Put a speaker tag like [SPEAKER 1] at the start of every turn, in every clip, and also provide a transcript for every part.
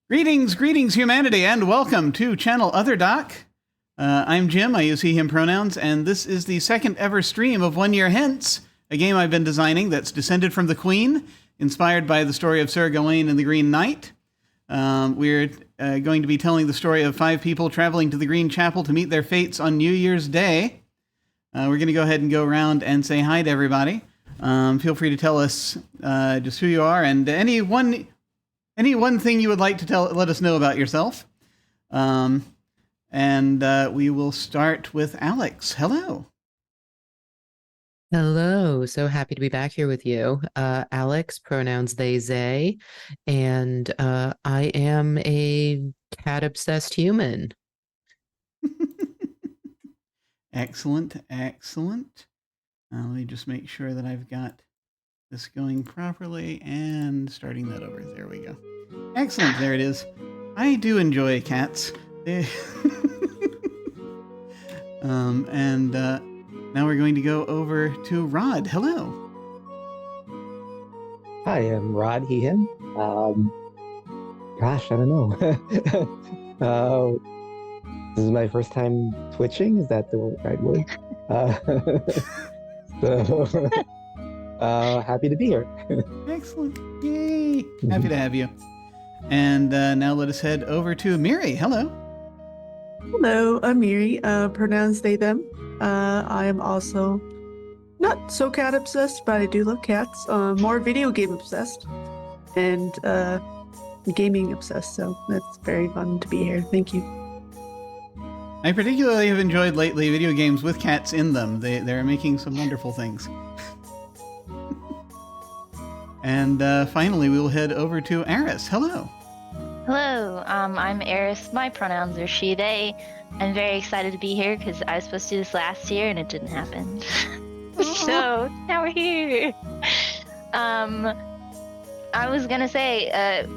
[SPEAKER 1] Greetings, greetings, humanity, and welcome to Channel Other Doc. I'm Jim, I use he, him pronouns, and this is the second ever stream of 1 Year Hence, a game I've been designing that's descended from the Queen, inspired by the story of Sir Gawain and the Green Knight. We're going to be telling the story of 5 people traveling to the Green Chapel to meet their fates on New Year's Day. We're going to go ahead and go around and say hi to everybody. Feel free to tell us just who you are and any one thing you would like to let us know about yourself. We will start with Alyx. Hello.
[SPEAKER 2] Hello. So happy to be back here with you. Alyx, pronouns they, they, and I am a cat-obsessed human.
[SPEAKER 1] Excellent, excellent. Let me just make sure that I've got this going properly and starting that over. There we go. Excellent, there it is. I do enjoy cats. Now we're going to go over to Rod. Hello.
[SPEAKER 3] Hi, I'm Rod, he, him. Gosh, I don't know. This is my first time twitching. Is that the right word? Happy to be here.
[SPEAKER 1] Excellent. Yay. Happy to have you. And now let us head over to Miri. Hello.
[SPEAKER 4] Hello, I'm Miri. Pronouns they, them. I am also not so cat obsessed, but I do love cats. More video game obsessed and gaming obsessed. So that's very fun to be here. Thank you.
[SPEAKER 1] I particularly have enjoyed lately video games with cats in them. They're making some wonderful things. And finally, we will head over to Arras. Hello.
[SPEAKER 5] Hello, I'm Arras. My pronouns are she, they. I'm very excited to be here because I was supposed to do this last year and it didn't happen. So now we're here. I was gonna say,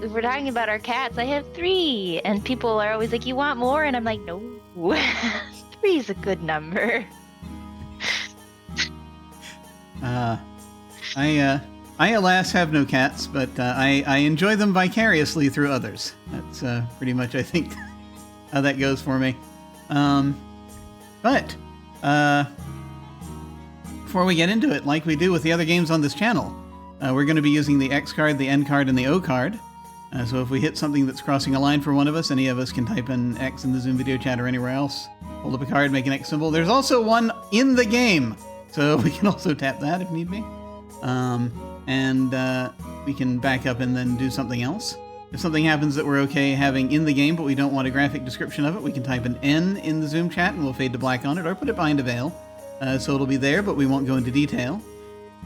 [SPEAKER 5] if we're talking about our cats, I have 3, and people are always like, "You want more?" And I'm like, "No, 3 is a good number."
[SPEAKER 1] I alas have no cats, but I enjoy them vicariously through others. That's pretty much, I think, how that goes for me. But before we get into it, like we do with the other games on this channel, we're going to be using the X card, the N card, and the O card. So if we hit something that's crossing a line for one of us, any of us can type in X in the Zoom video chat or anywhere else. Hold up a card, make an X symbol. There's also one in the game, so we can also tap that if need be. We can back up and then do something else. If something happens that we're okay having in the game, but we don't want a graphic description of it, we can type an N in the Zoom chat and we'll fade to black on it, or put it behind a veil. So it'll be there, but we won't go into detail.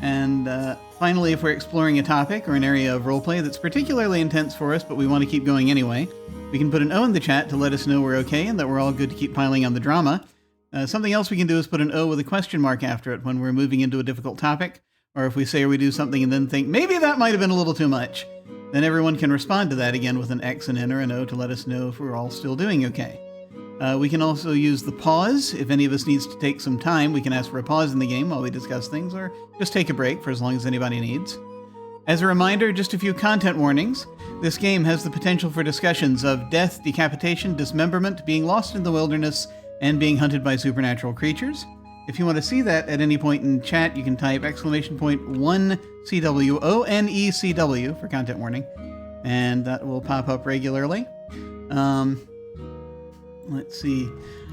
[SPEAKER 1] And finally, if we're exploring a topic or an area of roleplay that's particularly intense for us, but we want to keep going anyway, we can put an O in the chat to let us know we're okay and that we're all good to keep piling on the drama. Something else we can do is put an O with a question mark after it when we're moving into a difficult topic, or if we say or we do something and then think, maybe that might have been a little too much, then everyone can respond to that again with an X, an N, or an O to let us know if we're all still doing okay. We can also use the pause. If any of us needs to take some time, we can ask for a pause in the game while we discuss things, or just take a break for as long as anybody needs. As a reminder, just a few content warnings. This game has the potential for discussions of death, decapitation, dismemberment, being lost in the wilderness, and being hunted by supernatural creatures. If you want to see that at any point in chat, you can type !1CW, ONECW for content warning, and that will pop up regularly. Let's see.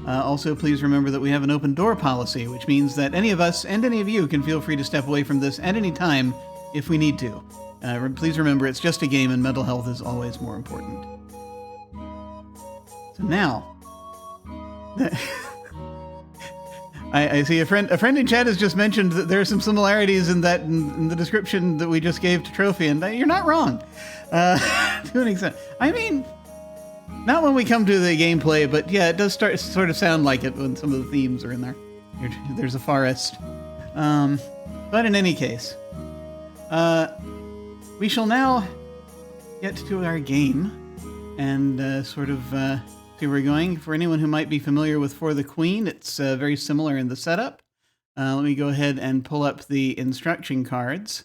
[SPEAKER 1] Also, please remember that we have an open door policy, which means that any of us and any of you can feel free to step away from this at any time if we need to. Please remember, it's just a game and mental health is always more important. So now... I see a friend in chat has just mentioned that there are some similarities in the description that we just gave to Trophy, and you're not wrong to an extent. I mean, not when we come to the gameplay, but yeah, it does sort of sound like it when some of the themes are in there. There's a forest. But in any case, we shall now get to our game and see where we're going. For anyone who might be familiar with For the Queen, it's very similar in the setup. Let me go ahead and pull up the instruction cards.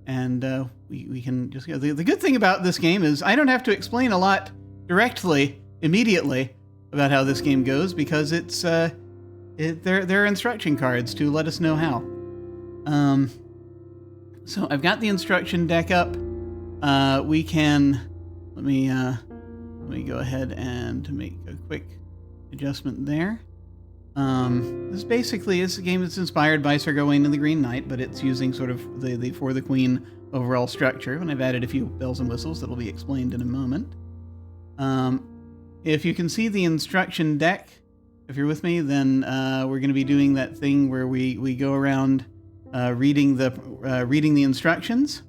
[SPEAKER 1] and we can just go. The good thing about this game is I don't have to explain a lot directly, immediately, about how this game goes, because it's there are instruction cards to let us know how. So I've got the instruction deck up. We can let me go ahead and make a quick adjustment there. This basically is a game that's inspired by Sir Gawain and the Green Knight, but it's using sort of the For the Queen overall structure, and I've added a few bells and whistles that'll be explained in a moment. If you can see the instruction deck, if you're with me, then we're going to be doing that thing where we go around reading the instructions.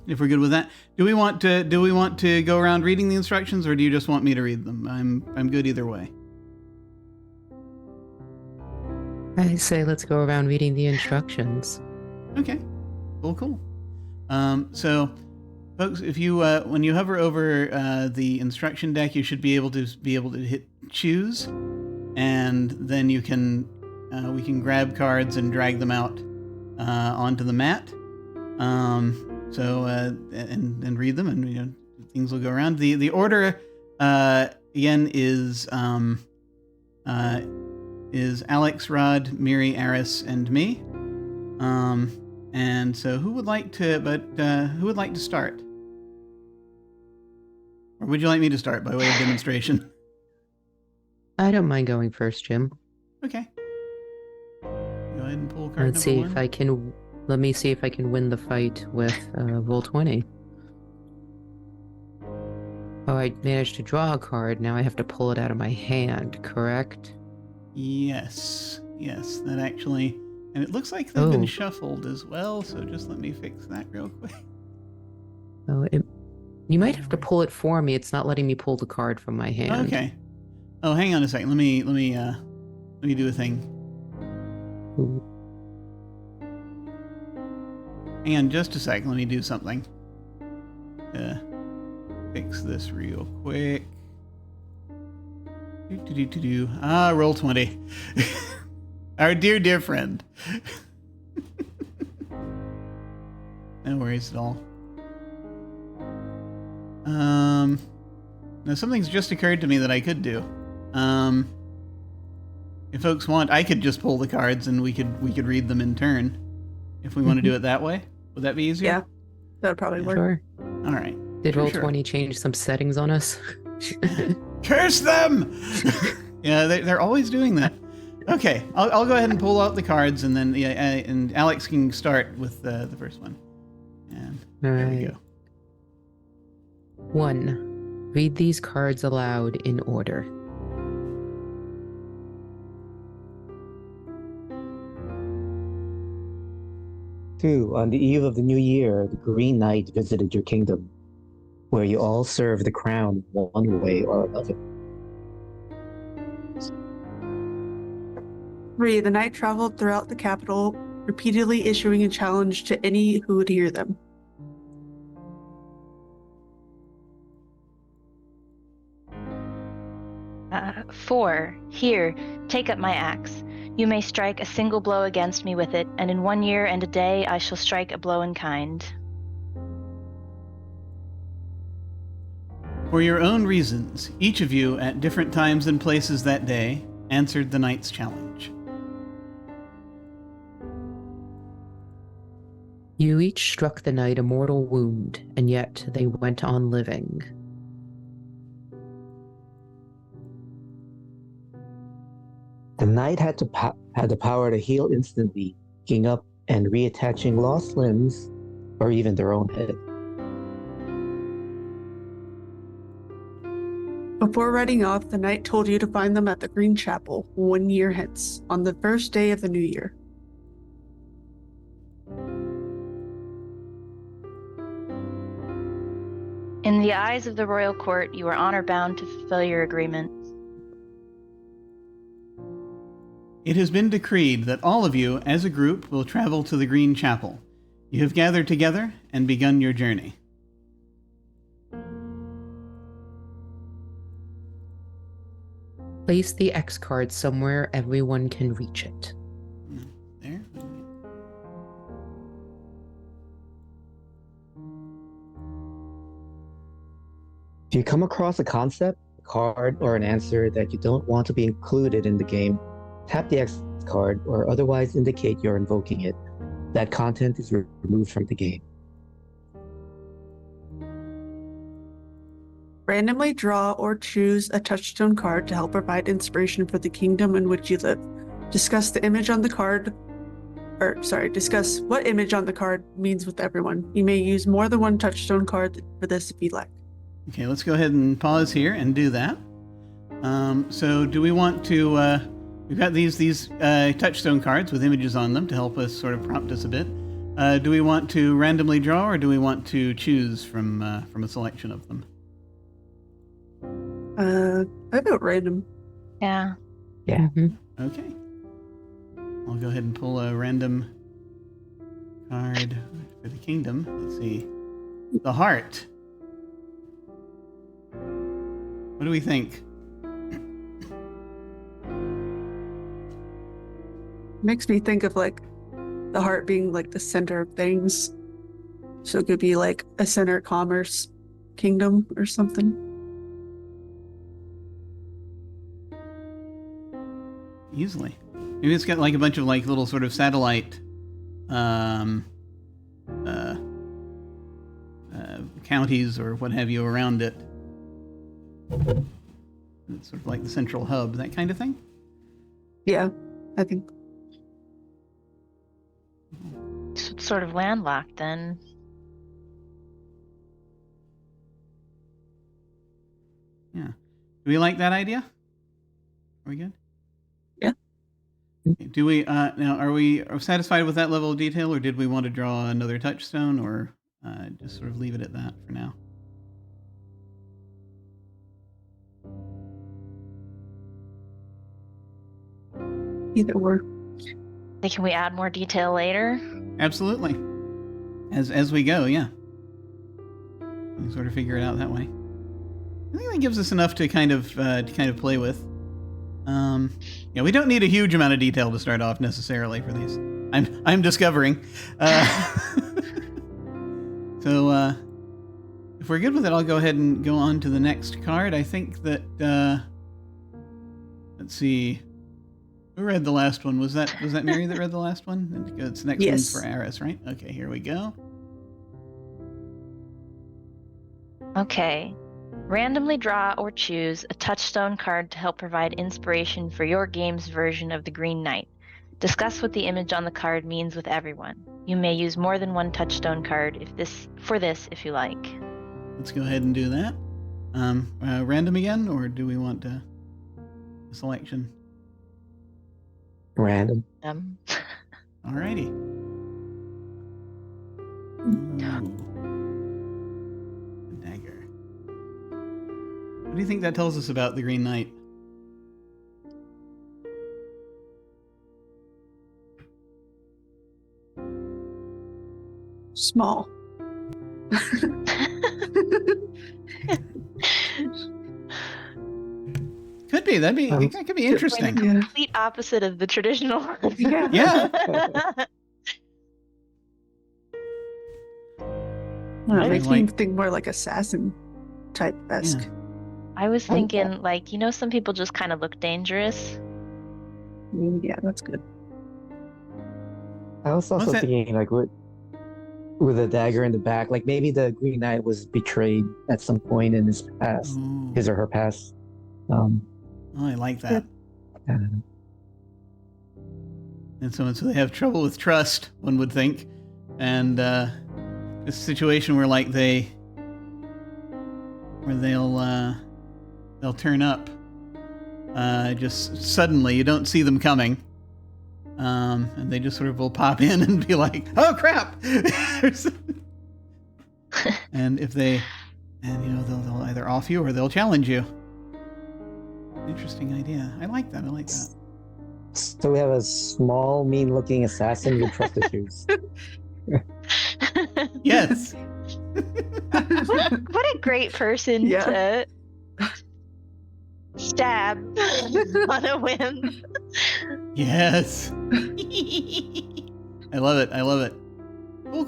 [SPEAKER 1] If we're good with that, do we want to go around reading the instructions, or do you just want me to read them? I'm good either way.
[SPEAKER 2] I say let's go around reading the instructions.
[SPEAKER 1] Okay, cool. So, folks, if you when you hover over the instruction deck, you should be able to hit choose, and then you can we can grab cards and drag them out onto the mat. So and read them, and things will go around. The order again is Alyx, Rod, Miri, Arras, and me. And so who would like to start? Or would you like me to start by way of demonstration?
[SPEAKER 2] I don't mind going first, Jim.
[SPEAKER 1] Okay. Go ahead and pull card
[SPEAKER 2] Let's see
[SPEAKER 1] number
[SPEAKER 2] if
[SPEAKER 1] one.
[SPEAKER 2] I can. Let me see if I can win the fight with Roll20. Oh, I managed to draw a card. Now I have to pull it out of my hand, correct?
[SPEAKER 1] Yes, that actually, and it looks like they've been
[SPEAKER 2] Oh.
[SPEAKER 1] shuffled as well. So just let me fix that real quick.
[SPEAKER 2] Oh, you might have to pull it for me. It's not letting me pull the card from my hand.
[SPEAKER 1] Okay. Oh, hang on a second. Let me do a thing.
[SPEAKER 2] Ooh.
[SPEAKER 1] Hang on just a sec. Let me do something. Fix this real quick. Roll20. Our dear friend. No worries at all. Now something's just occurred to me that I could do. If folks want, I could just pull the cards and we could read them in turn. If we want to do it that way, would that be easier?
[SPEAKER 4] Yeah, that would probably work.
[SPEAKER 2] Sure.
[SPEAKER 1] All right.
[SPEAKER 2] Did
[SPEAKER 1] For
[SPEAKER 2] Roll20 change some settings on us?
[SPEAKER 1] Curse them! Yeah, they're always doing that. Okay, I'll go ahead and pull out the cards, and then and Alyx can start with the first one. And there we go.
[SPEAKER 2] 1. Read these cards aloud in order.
[SPEAKER 3] Two, on the eve of the new year, the Green Knight visited your kingdom, where you all serve the crown one way or another.
[SPEAKER 4] 3. The knight traveled throughout the capital, repeatedly issuing a challenge to any who would hear them.
[SPEAKER 5] 4. Here, take up my axe. You may strike a single blow against me with it, and in 1 year and a day I shall strike a blow in kind.
[SPEAKER 1] For your own reasons, each of you, at different times and places that day, answered the knight's challenge.
[SPEAKER 2] You each struck the knight a mortal wound, and yet they went on living.
[SPEAKER 3] The knight had the power to heal instantly, picking up and reattaching lost limbs, or even their own head.
[SPEAKER 4] Before riding off, the knight told you to find them at the Green Chapel 1 year hence, on the first day of the new year.
[SPEAKER 5] In the eyes of the royal court, you are honor-bound to fulfill your agreement.
[SPEAKER 1] It has been decreed that all of you, as a group, will travel to the Green Chapel. You have gathered together and begun your journey.
[SPEAKER 2] Place the X card somewhere everyone can reach it.
[SPEAKER 1] There.
[SPEAKER 3] If you come across a concept, a card, or an answer that you don't want to be included in the game, tap the X card or otherwise indicate you're invoking it. That content is removed from the game.
[SPEAKER 4] Randomly draw or choose a touchstone card to help provide inspiration for the kingdom in which you live. Discuss what image on the card means with everyone. You may use more than one touchstone card for this if you like.
[SPEAKER 1] Okay, let's go ahead and pause here and do that. So do we want to, we've got these touchstone cards with images on them to help us sort of prompt us a bit. Do we want to randomly draw or do we want to choose from a selection of them?
[SPEAKER 4] I vote random.
[SPEAKER 5] Yeah.
[SPEAKER 3] Yeah.
[SPEAKER 1] Okay. I'll go ahead and pull a random card for the kingdom. Let's see. The heart. What do we think?
[SPEAKER 4] Makes me think of like the heart being like the center of things. So it could be like a center of commerce kingdom or something.
[SPEAKER 1] Easily. Maybe it's got like a bunch of like little sort of satellite counties or what have you around it. It's sort of like the central hub, that kind of thing.
[SPEAKER 4] Yeah, I think.
[SPEAKER 5] So it's sort of landlocked then.
[SPEAKER 1] Yeah. Do we like that idea? Are we good?
[SPEAKER 4] Yeah.
[SPEAKER 1] Okay. Do we now are we satisfied with that level of detail, or did we want to draw another touchstone, or just sort of leave it at that for now?
[SPEAKER 4] Either or.
[SPEAKER 5] Can we add more detail later?
[SPEAKER 1] Absolutely. As we go, yeah. We can sort of figure it out that way. I think that gives us enough to kind of play with. Yeah, we don't need a huge amount of detail to start off necessarily for these. I'm discovering. So if we're good with it, I'll go ahead and go on to the next card. I think that let's see. Who read the last one? Was that Miri that read the last one? It's the next
[SPEAKER 4] Yes.
[SPEAKER 1] one's for Arras, right? Okay, here we go.
[SPEAKER 5] Okay. Randomly draw or choose a touchstone card to help provide inspiration for your game's version of the Green Knight. Discuss what the image on the card means with everyone. You may use more than one touchstone card if you like.
[SPEAKER 1] Let's go ahead and do that. Random again, or do we want a selection?
[SPEAKER 3] Random.
[SPEAKER 1] Alrighty. The Dagger. What do you think that tells us about the Green Knight?
[SPEAKER 4] Small.
[SPEAKER 1] Could be. That could be interesting.
[SPEAKER 4] Yeah.
[SPEAKER 5] Complete opposite of the traditional.
[SPEAKER 4] Yeah.
[SPEAKER 1] Yeah.
[SPEAKER 4] I don't know,
[SPEAKER 1] I
[SPEAKER 4] makes me
[SPEAKER 1] like-
[SPEAKER 4] think more like assassin type esque.
[SPEAKER 1] Yeah.
[SPEAKER 5] I was thinking, some people just kind of look dangerous.
[SPEAKER 4] Yeah, that's good.
[SPEAKER 3] I was also
[SPEAKER 1] What's that?
[SPEAKER 3] thinking like with a dagger in the back, like maybe the Green Knight was betrayed at some point in his past,
[SPEAKER 1] Ooh.
[SPEAKER 3] his or her past.
[SPEAKER 1] Oh, I like that.
[SPEAKER 3] I don't know.
[SPEAKER 1] And so they have trouble with trust, one would think, and a situation where they'll turn up just suddenly. You don't see them coming, and they just sort of will pop in and be like, "Oh crap!" And they'll either off you or they'll challenge you. Interesting idea. I like that.
[SPEAKER 3] So we have a small, mean-looking assassin with trust issues.
[SPEAKER 1] Yes.
[SPEAKER 5] What a great person
[SPEAKER 4] Yeah.
[SPEAKER 5] to stab on a whim.
[SPEAKER 1] Yes. I love it.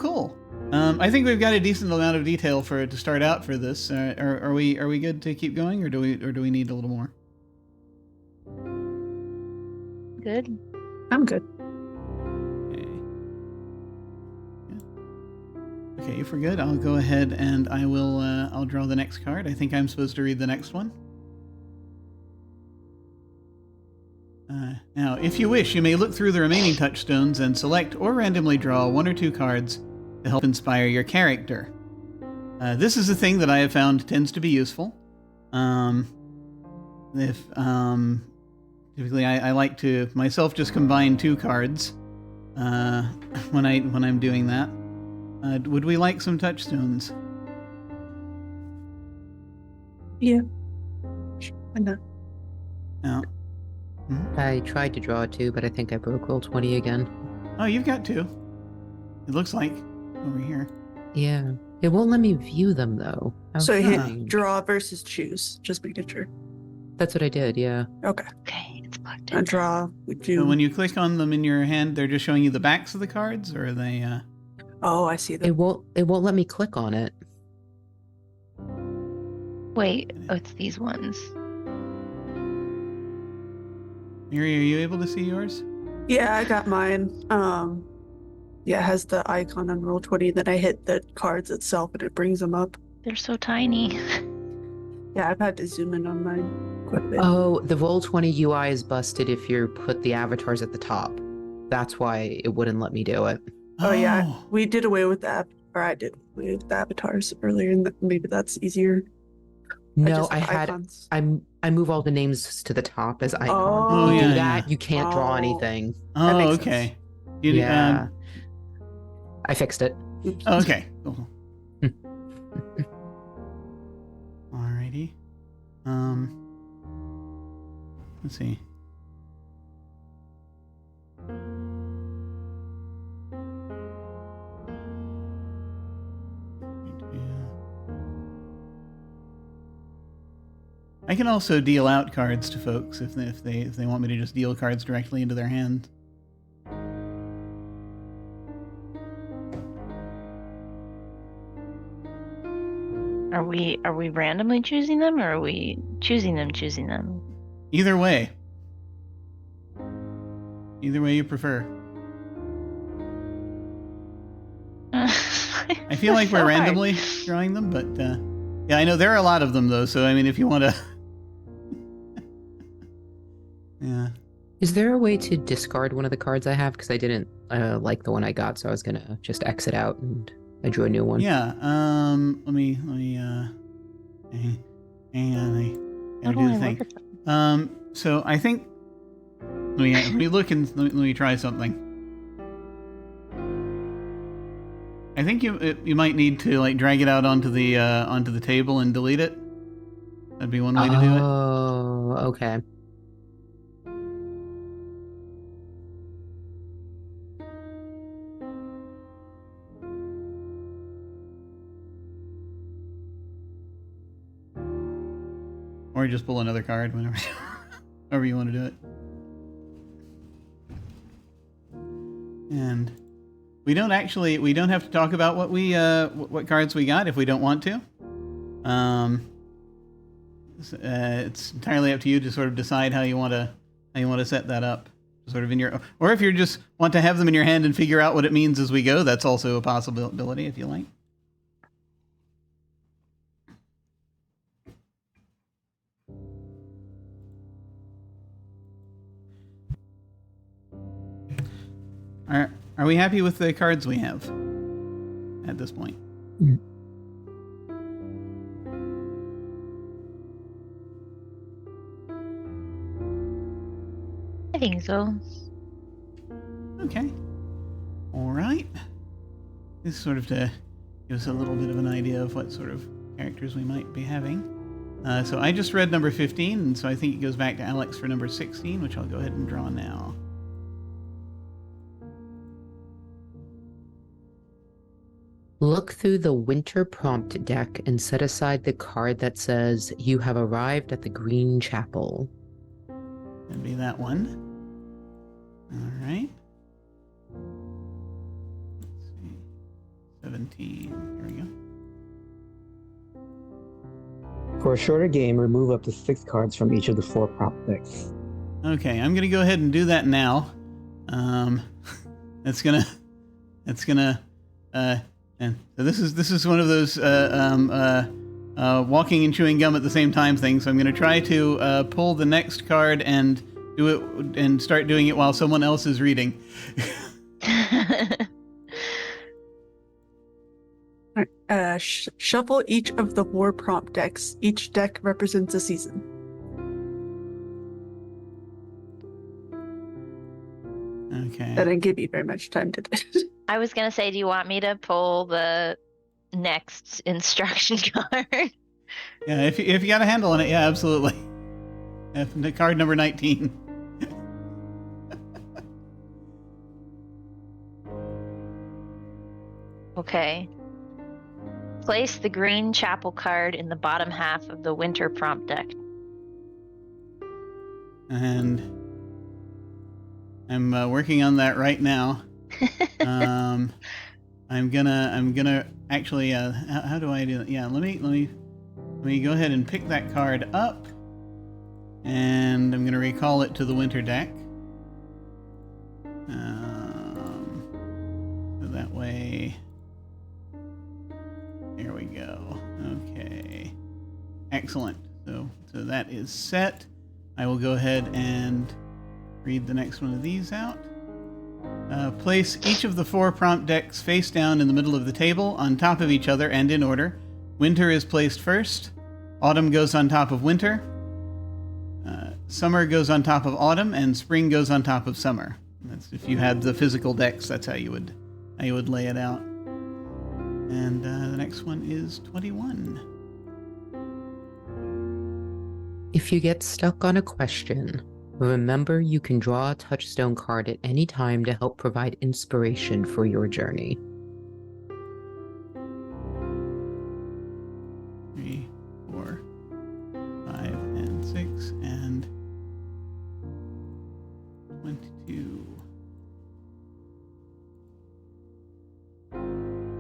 [SPEAKER 1] Cool. I think we've got a decent amount of detail to start out for this. Are we good to keep going, or do we need a little more?
[SPEAKER 5] Good.
[SPEAKER 4] I'm good.
[SPEAKER 1] Okay. Yeah. Okay, if we're good, I'll go ahead and I'll draw the next card. I think I'm supposed to read the next one. Now, if you wish, you may look through the remaining touchstones and select or randomly draw 1 or 2 cards to help inspire your character. This is a thing that I have found tends to be useful. Typically, I like to myself just combine 2 cards when I'm doing that. Would we like some touchstones?
[SPEAKER 4] Yeah. I know.
[SPEAKER 1] No.
[SPEAKER 2] I tried to draw 2, but I think I broke roll 20 again.
[SPEAKER 1] Oh, you've got 2. It looks like over here.
[SPEAKER 2] Yeah. It won't let me view them, though. How
[SPEAKER 4] So you hit
[SPEAKER 2] strange.
[SPEAKER 4] draw versus choose. Just making sure.
[SPEAKER 2] That's what I did, yeah.
[SPEAKER 4] Okay.
[SPEAKER 5] Okay, it's plugged
[SPEAKER 4] A
[SPEAKER 5] in.
[SPEAKER 4] draw. Would
[SPEAKER 1] So
[SPEAKER 4] you?
[SPEAKER 1] when you click on them in your hand, they're just showing you the backs of the cards, or are they?
[SPEAKER 4] Oh, I see
[SPEAKER 2] It
[SPEAKER 4] them.
[SPEAKER 2] won't let me click on it.
[SPEAKER 5] Wait, oh, it's these ones.
[SPEAKER 1] Miri, are you able to see yours?
[SPEAKER 4] Yeah, I got mine. Yeah, it has the icon on Roll20. Then I hit the cards itself, and it brings them up.
[SPEAKER 5] They're so tiny.
[SPEAKER 4] Yeah, I've had to zoom in on mine quite a bit.
[SPEAKER 2] Oh, the Roll20 UI is busted if you put the avatars at the top. That's why it wouldn't let me do it.
[SPEAKER 4] Oh yeah, we did away with that, or I did away with the avatars earlier, and maybe that's easier.
[SPEAKER 2] No,
[SPEAKER 4] just have icons.
[SPEAKER 2] I move all the names to the top as icons.
[SPEAKER 4] Oh,
[SPEAKER 2] you do
[SPEAKER 1] yeah,
[SPEAKER 2] that,
[SPEAKER 1] yeah.
[SPEAKER 2] you can't draw
[SPEAKER 4] Oh.
[SPEAKER 2] anything.
[SPEAKER 1] Oh,
[SPEAKER 4] makes
[SPEAKER 1] okay.
[SPEAKER 4] sense.
[SPEAKER 2] Yeah. I fixed it.
[SPEAKER 4] Oops.
[SPEAKER 1] Okay. Cool. Alrighty. Let's see. I can also deal out cards to folks if they want me to just deal cards directly into their hand.
[SPEAKER 5] Are we randomly choosing them, or are we choosing them?
[SPEAKER 1] Either way. Either way you prefer. I feel like we're
[SPEAKER 5] So hard.
[SPEAKER 1] randomly drawing them, but yeah, I know there are a lot of them though. So I mean, if you want to, yeah.
[SPEAKER 2] Is there a way to discard one of the cards I have? Because I didn't like the one I got, so I was gonna just exit out and I drew a new one.
[SPEAKER 1] Yeah. Let me. Hang on. I
[SPEAKER 5] How
[SPEAKER 1] gotta
[SPEAKER 5] do
[SPEAKER 1] do
[SPEAKER 5] I
[SPEAKER 1] the
[SPEAKER 5] look
[SPEAKER 1] thing.
[SPEAKER 5] at them?
[SPEAKER 1] So I think. Let me look and let me try something. I think you might need to like drag it out onto the table and delete it. That'd be one way to do it.
[SPEAKER 2] Oh, okay.
[SPEAKER 1] Or just pull another card whenever, however you want to do it. And we don't have to talk about what cards we got if we don't want to. It's entirely up to you to sort of decide how you want to set that up, sort of in your, or if you just want to have them in your hand and figure out what it means as we go, that's also a possibility if you like. Are we happy with the cards we have at this point?
[SPEAKER 5] I think so.
[SPEAKER 1] Okay. All right. This is sort of to give us a little bit of an idea of what sort of characters we might be having. So I just read number 15, and so I think it goes back to Alyx for number 16, which I'll go ahead and draw now.
[SPEAKER 2] Look through the winter prompt deck and set aside the card that says, "You have arrived at the Green Chapel."
[SPEAKER 1] That'd be that one. All right. Let's see. 17. Here we go.
[SPEAKER 3] For a shorter game, remove up to 6 cards from each of the 4 prompt decks.
[SPEAKER 1] Okay, I'm gonna go ahead and do that now. It's gonna, and so this is one of those walking and chewing gum at the same time things. So I'm gonna try to pull the next card and do it and start doing it while someone else is reading.
[SPEAKER 4] Shuffle each of the 4 prompt decks. Each deck represents a season.
[SPEAKER 1] Okay.
[SPEAKER 4] That didn't give you very much time to do it.
[SPEAKER 5] I was gonna say, do you want me to pull the next instruction card?
[SPEAKER 1] Yeah, if you got a handle on it, yeah, absolutely. Card number 19.
[SPEAKER 5] Okay. Place the green chapel card in the bottom half of the winter prompt deck.
[SPEAKER 1] And I'm working on that right now. I'm gonna actually. How do I do that? Yeah, let me go ahead and pick that card up, and I'm gonna recall it to the winter deck. So that way. There we go. Okay. Excellent. So that is set. I will go ahead and read the next one of these out. Place each of the 4 prompt decks face down in the middle of the table, on top of each other and in order. Winter is placed first. Autumn goes on top of winter. Summer goes on top of autumn, and spring goes on top of summer. That's if you had the physical decks. That's how you would lay it out. And the next one is 21.
[SPEAKER 2] If you get stuck on a question, remember you can draw a touchstone card at any time to help provide inspiration for your journey.
[SPEAKER 1] 3, 4, 5, and 6, and 22.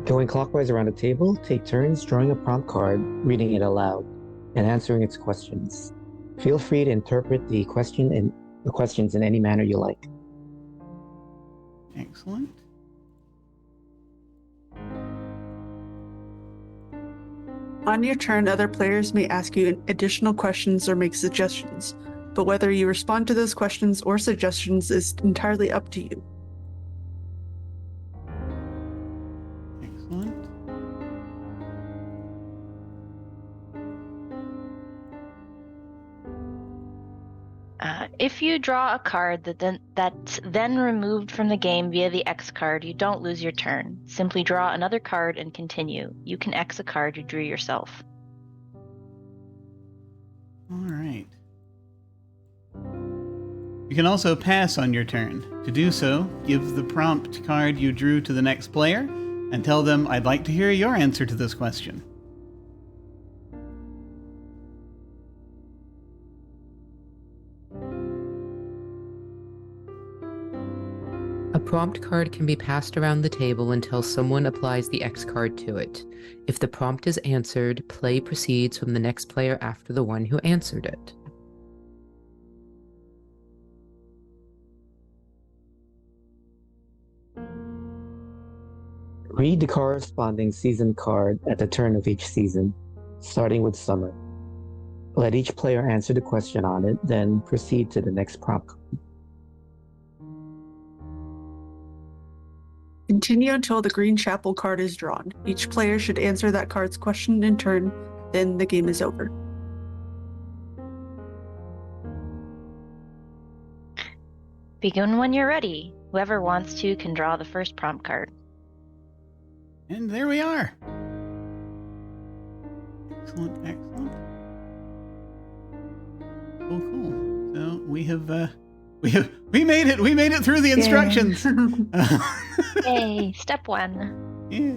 [SPEAKER 3] Going clockwise around the table, take turns drawing a prompt card, reading it aloud, and answering its questions. Feel free to interpret the questions in any manner you like.
[SPEAKER 1] Excellent.
[SPEAKER 4] On your turn, other players may ask you additional questions or make suggestions, but whether you respond to those questions or suggestions is entirely up to you.
[SPEAKER 1] Excellent.
[SPEAKER 5] If you draw a card that's then removed from the game via the X card, you don't lose your turn. Simply draw another card and continue. You can X a card you drew yourself.
[SPEAKER 1] All right. You can also pass on your turn. To do so, give the prompt card you drew to the next player and tell them, "I'd like to hear your answer to this question."
[SPEAKER 2] A prompt card can be passed around the table until someone applies the X card to it. If the prompt is answered, play proceeds from the next player after the one who answered it.
[SPEAKER 3] Read the corresponding season card at the turn of each season, starting with summer. Let each player answer the question on it, then proceed to the next prompt card.
[SPEAKER 4] Continue until the green chapel card is drawn. Each player should answer that card's question in turn, then the game is over.
[SPEAKER 5] Begin when you're ready. Whoever wants to can draw the first prompt card.
[SPEAKER 1] And there we are. Excellent, excellent. Cool. So we made it. We made it through the instructions.
[SPEAKER 5] Yay! Step 1.
[SPEAKER 1] Yeah.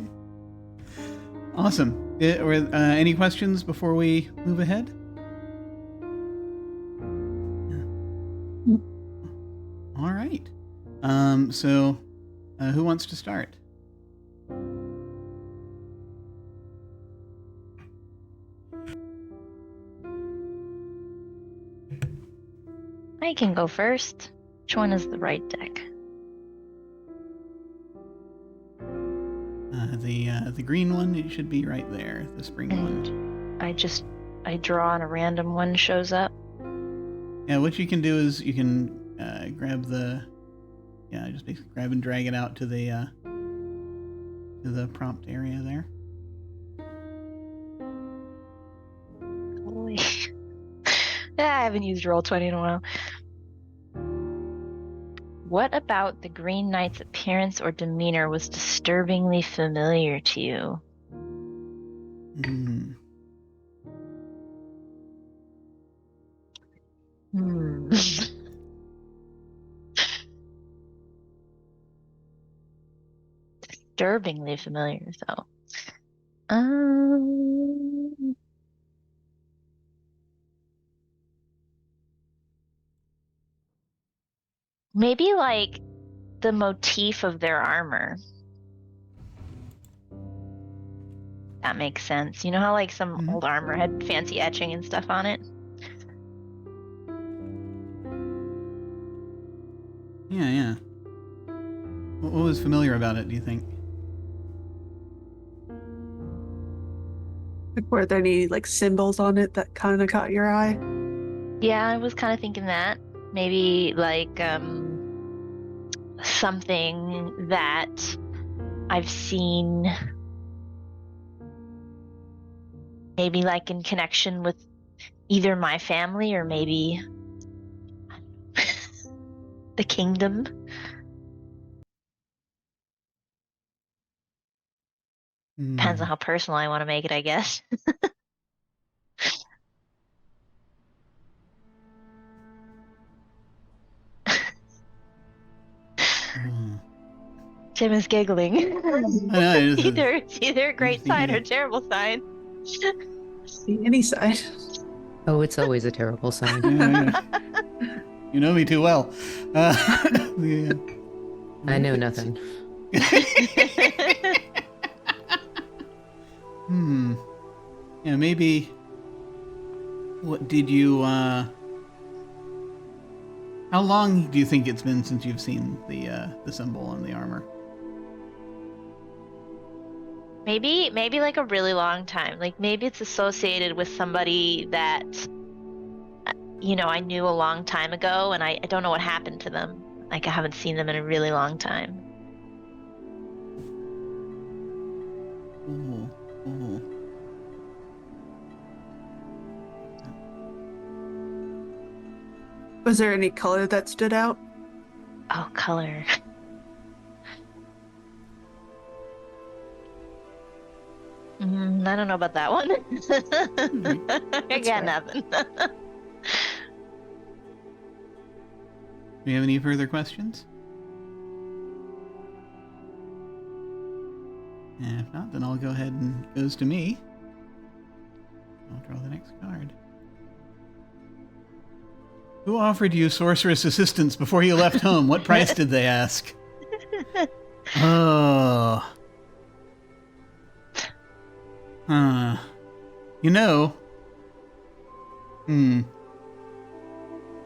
[SPEAKER 1] Awesome. Were any questions before we move ahead? All right. So who wants to start?
[SPEAKER 5] can go first. Which one is the right deck?
[SPEAKER 1] The green one, it should be right there. The spring one.
[SPEAKER 5] I draw and a random one shows up.
[SPEAKER 1] Yeah, what you can do is you can grab just basically grab and drag it out to the prompt area there.
[SPEAKER 5] Holy. I haven't used Roll20 in a while. What about the Green Knight's appearance or demeanor was disturbingly familiar to you? Disturbingly familiar, though. Maybe like the motif of their armor. That makes sense. You know how like some old armor had fancy etching and stuff on it?
[SPEAKER 1] Yeah. What was familiar about it, do you think?
[SPEAKER 4] Like, were there any like symbols on it that kind of caught your eye?
[SPEAKER 5] Yeah, I was kind of thinking that. Maybe like something that I've seen, maybe like in connection with either my family or maybe the kingdom. Depends on how personal I want to make it, I guess. Jim is giggling. It's either a great sign or a terrible sign.
[SPEAKER 4] See any side.
[SPEAKER 2] Oh, it's always a terrible sign.
[SPEAKER 1] You know me too well.
[SPEAKER 2] I know nothing.
[SPEAKER 1] Yeah, maybe. What did you? How long do you think it's been since you've seen the symbol on the armor?
[SPEAKER 5] Maybe like a really long time. Like maybe it's associated with somebody that, I knew a long time ago, and I don't know what happened to them. Like I haven't seen them in a really long time.
[SPEAKER 1] Ooh.
[SPEAKER 4] Was there any color that stood out?
[SPEAKER 5] Oh, color. I don't know about that one. I got nothing.
[SPEAKER 1] Do you have any further questions? And if not, then I'll go ahead and it goes to me. I'll draw the next card. Who offered you sorceress assistance before you left home? What price did they ask? Oh.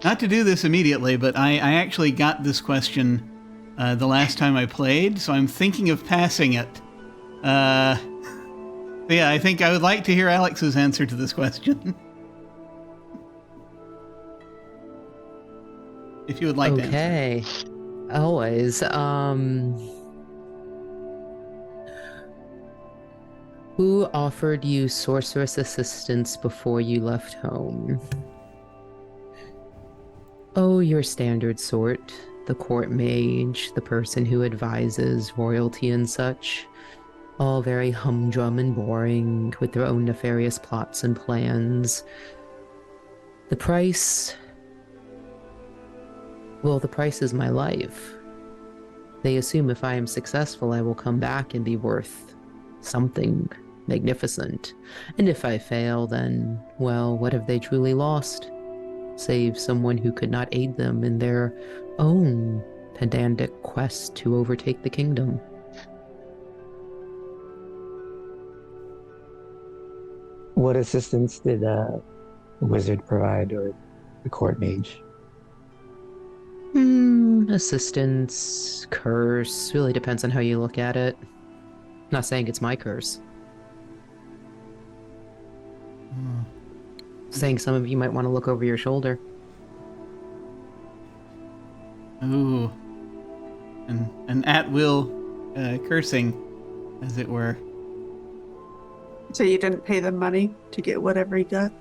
[SPEAKER 1] Not to do this immediately, but I actually got this question the last time I played, so I'm thinking of passing it. But yeah, I think I would like to hear Alyx's answer to this question. If you would like to answer.
[SPEAKER 2] Okay. Always. Who offered you sorceress assistance before you left home? Oh, your standard sort. The court mage, the person who advises royalty and such. All very humdrum and boring, with their own nefarious plots and plans. The price... Well, the price is my life. They assume if I am successful, I will come back and be worth something magnificent. And if I fail, then, well, what have they truly lost? Save someone who could not aid them in their own pedantic quest to overtake the kingdom.
[SPEAKER 3] What assistance did a wizard provide, or the court mage?
[SPEAKER 2] assistance, curse, really depends on how you look at it. Not saying it's my curse. Saying some of you might want to look over your shoulder.
[SPEAKER 1] Ooh. An at-will cursing, as it were.
[SPEAKER 4] So you didn't pay them money to get whatever you got?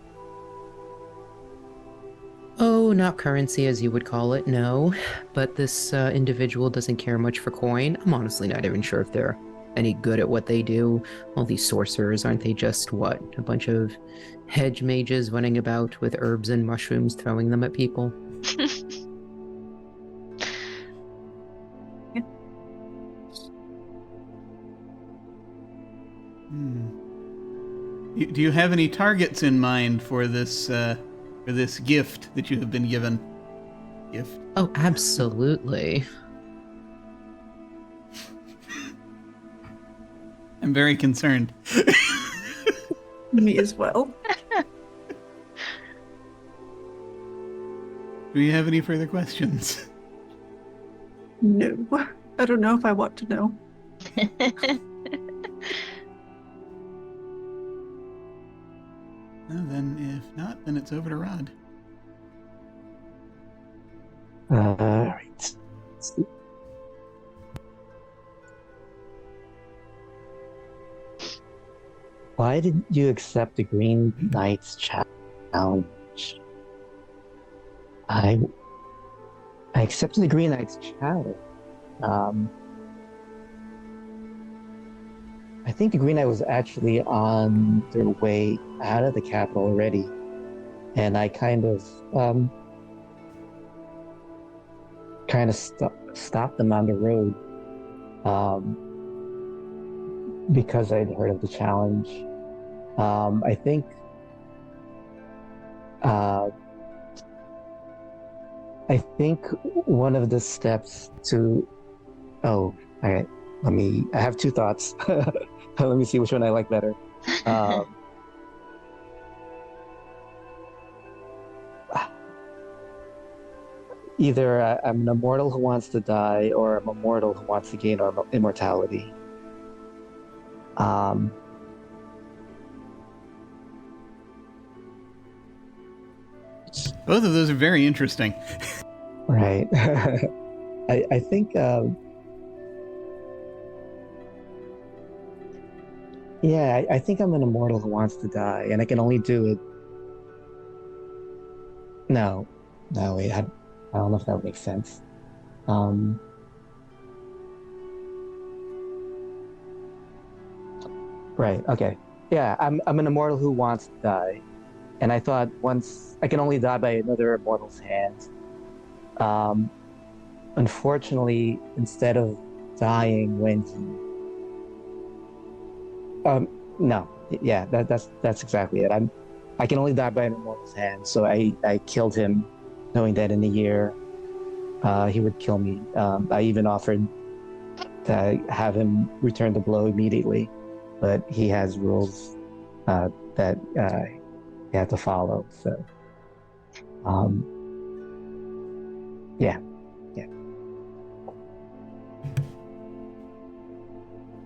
[SPEAKER 2] Oh, not currency as you would call it, no. But this individual doesn't care much for coin. I'm honestly not even sure if they're any good at what they do. All these sorcerers, aren't they just, what, a bunch of hedge mages running about with herbs and mushrooms throwing them at people?
[SPEAKER 1] Do you have any targets in mind for this gift that you have been given? Gift.
[SPEAKER 2] Oh, absolutely.
[SPEAKER 1] I'm very concerned.
[SPEAKER 4] Me as well.
[SPEAKER 1] Do you have any further questions?
[SPEAKER 4] No. I don't know if I want to know.
[SPEAKER 1] No, then if not, then it's over to Rod.
[SPEAKER 3] Alright. Let's see. Why did you accept the Green Knight's challenge? I accepted the Green Knight's challenge. I think the Green Knight was actually on their way out of the capital already, and I kind of stopped them on the road because I'd heard of the challenge. I think one of the steps to all right, I have two thoughts. Let me see which one I like better. Either I'm an immortal who wants to die, or I'm a mortal who wants to gain immortality.
[SPEAKER 1] Both of those are very interesting.
[SPEAKER 3] Right. I think I think I'm an immortal who wants to die, and I can only do it. No, wait, I don't know if that would make sense. Right, okay. Yeah, I'm an immortal who wants to die. And I thought once I can only die by another immortal's hands. Unfortunately, instead of dying when no, yeah, that's exactly it. I can only die by an immortal's hand, so I killed him, knowing that in a year, he would kill me. I even offered to have him return the blow immediately, but he has rules that you have to follow. So, yeah.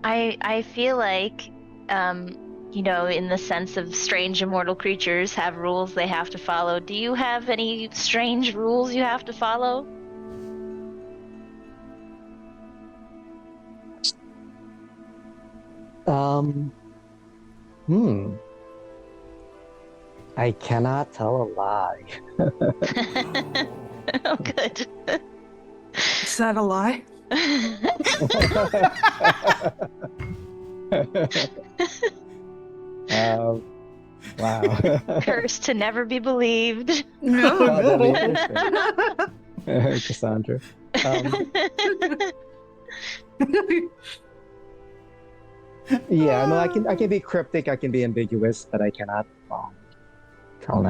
[SPEAKER 5] I feel like, in the sense of strange immortal creatures have rules they have to follow. Do you have any strange rules you have to follow?
[SPEAKER 3] I cannot tell a lie.
[SPEAKER 5] Oh, good.
[SPEAKER 4] Is that a lie?
[SPEAKER 3] Wow.
[SPEAKER 5] Cursed to never be believed.
[SPEAKER 4] No.
[SPEAKER 3] Oh, that'd be interesting. Cassandra. Yeah, no, I can be cryptic, I can be ambiguous, but I cannot tell an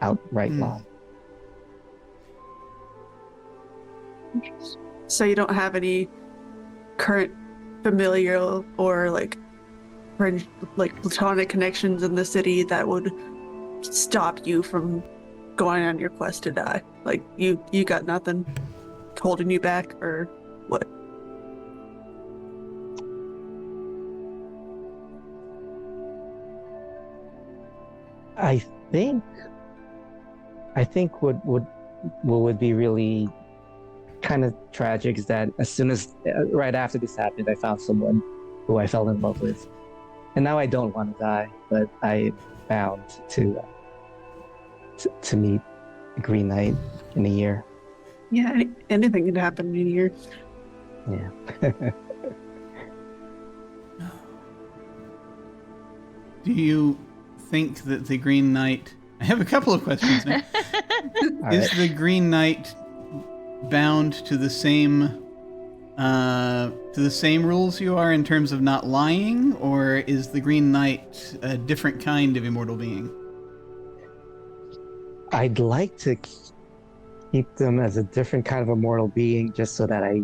[SPEAKER 3] outright lie.
[SPEAKER 4] So you don't have any current familial or platonic connections in the city that would stop you from going on your quest to die? Like you got nothing. holding you back, or what?
[SPEAKER 3] I think what would be really kind of tragic is that as soon as right after this happened, I found someone who I fell in love with, and now I don't want to die, but I'm bound to meet the Green Knight in a year.
[SPEAKER 4] Yeah, anything can happen in a year.
[SPEAKER 3] Yeah.
[SPEAKER 1] Do you think that the Green Knight... I have a couple of questions now.
[SPEAKER 3] All
[SPEAKER 1] Is
[SPEAKER 3] right.
[SPEAKER 1] the Green Knight bound to the same rules you are in terms of not lying, or is the Green Knight a different kind of immortal being?
[SPEAKER 3] I'd like to keep them as a different kind of immortal being, just so that I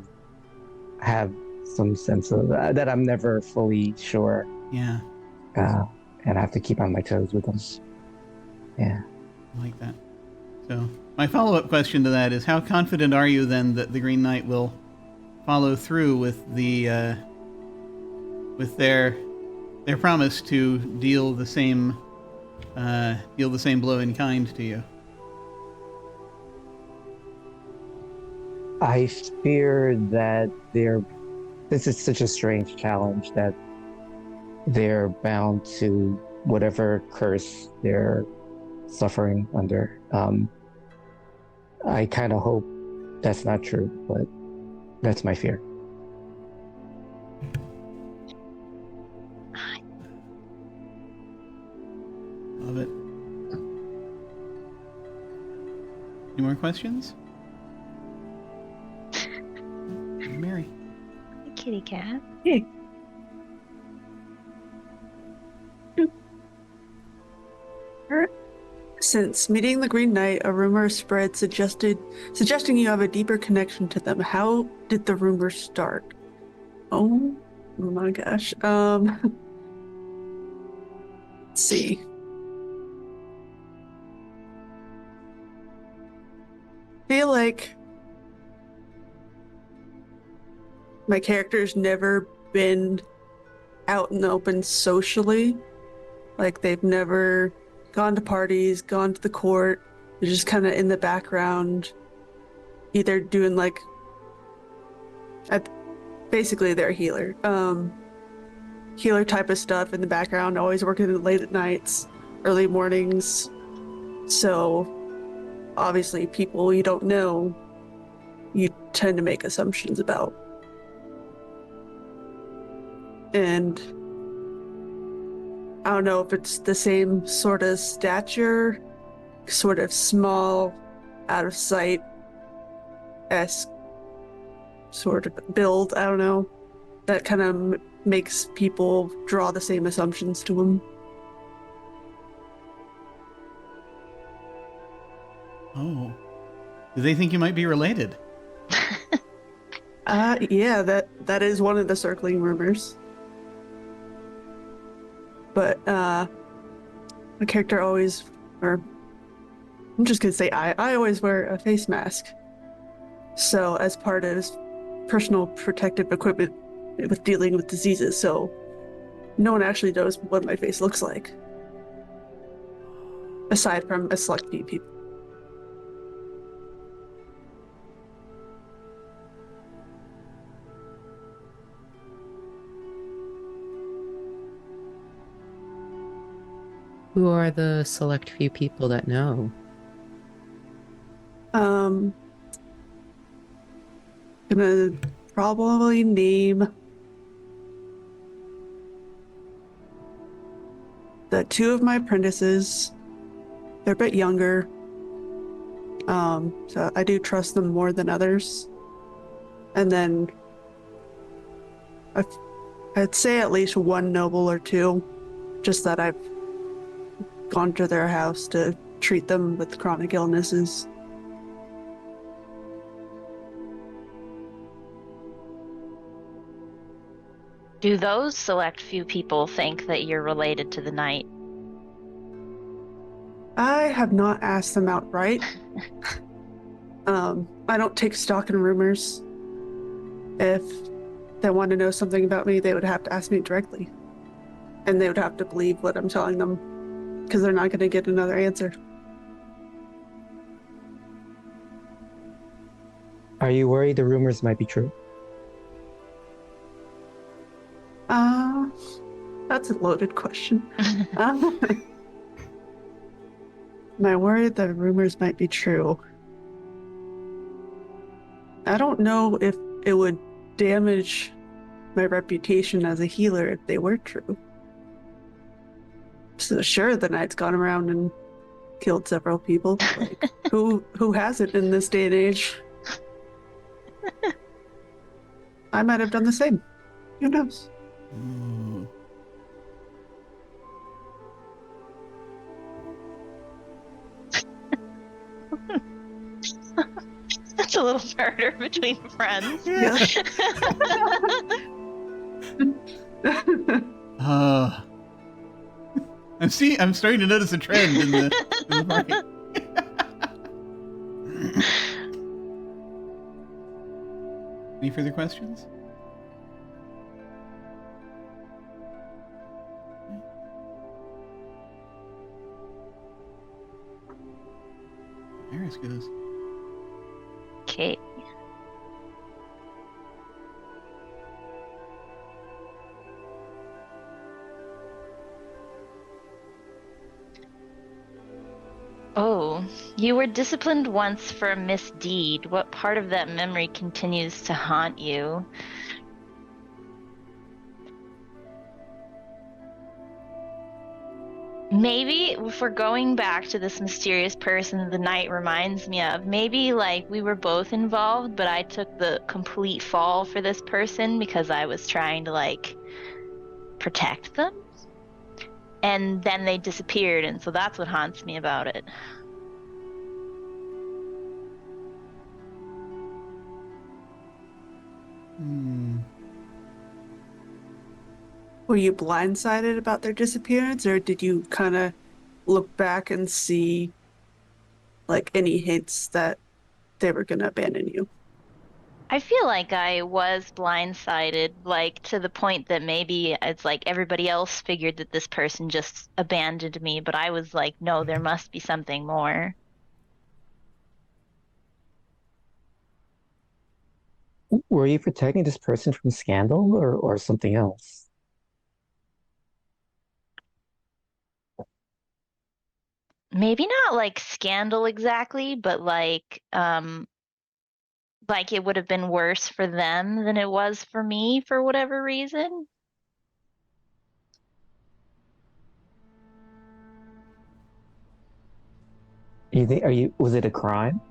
[SPEAKER 3] have some sense of that I'm never fully sure,
[SPEAKER 1] Yeah,
[SPEAKER 3] and I have to keep on my toes with them. Yeah.
[SPEAKER 1] I like that. So my follow-up question to that is, how confident are you then that the Green Knight will follow through with the with their promise to deal the same blow in kind to you?
[SPEAKER 3] I fear that this is such a strange challenge that they're bound to whatever curse they're suffering under. I kind of hope that's not true, but that's my fear.
[SPEAKER 1] Love it. Any more questions? Mary.
[SPEAKER 5] Hey, kitty cat.
[SPEAKER 4] Hey. Since meeting the Green Knight, a rumor spread suggesting you have a deeper connection to them. How did the rumor start? Oh my gosh. Let's see. Feel like my character's never been out in the open socially. Like, they've never gone to parties, gone to the court. They're just kind of in the background, either doing like, basically they're a healer. Healer type of stuff in the background, always working late at nights, early mornings. So obviously people you don't know, you tend to make assumptions about. And I don't know if it's the same sort of stature, sort of small, out of sight-esque sort of build. I don't know. That kind of makes people draw the same assumptions to him.
[SPEAKER 1] Oh. Do they think you might be related?
[SPEAKER 4] Yeah, that is one of the circling rumors. But my character always, or I'm just gonna say I always wear a face mask. So as part of his personal protective equipment with dealing with diseases, so no one actually knows what my face looks like. Aside from a select few people.
[SPEAKER 2] Who are the select few people that know?
[SPEAKER 4] Gonna probably name the two of my apprentices. They're a bit younger. So I do trust them more than others. And then I'd say at least one noble or two, just that I've gone to their house to treat them with chronic illnesses.
[SPEAKER 5] Do those select few people think that you're related to the knight?
[SPEAKER 4] I have not asked them outright. I don't take stock in rumors. If they want to know something about me, they would have to ask me directly. And they would have to believe what I'm telling them, because they're not going to get another answer.
[SPEAKER 3] Are you worried the rumors might be true?
[SPEAKER 4] That's a loaded question. Am I worried the rumors might be true? I don't know if it would damage my reputation as a healer if they were true. So sure, the knight's gone around and killed several people. Like, who hasn't in this day and age? I might have done the same. Who knows?
[SPEAKER 1] Ooh.
[SPEAKER 5] That's a little murder between friends.
[SPEAKER 4] Yeah.
[SPEAKER 1] I'm starting to notice a trend in the fight. Any further questions? Arras goes.
[SPEAKER 5] Okay. Oh, you were disciplined once for a misdeed. What part of that memory continues to haunt you? Maybe if we're going back to this mysterious person the knight reminds me of, maybe like we were both involved, but I took the complete fall for this person because I was trying to like protect them. And then they disappeared, and so that's what haunts me about it.
[SPEAKER 4] Were you blindsided about their disappearance, or did you kind of look back and see like any hints that they were going to abandon you?
[SPEAKER 5] I feel like I was blindsided, like to the point that maybe it's like everybody else figured that this person just abandoned me, but I was like, no, there must be something more.
[SPEAKER 3] Were you protecting this person from scandal or something else?
[SPEAKER 5] Maybe not like scandal exactly, but like it would have been worse for them than it was for me for whatever reason.
[SPEAKER 3] Was it a crime?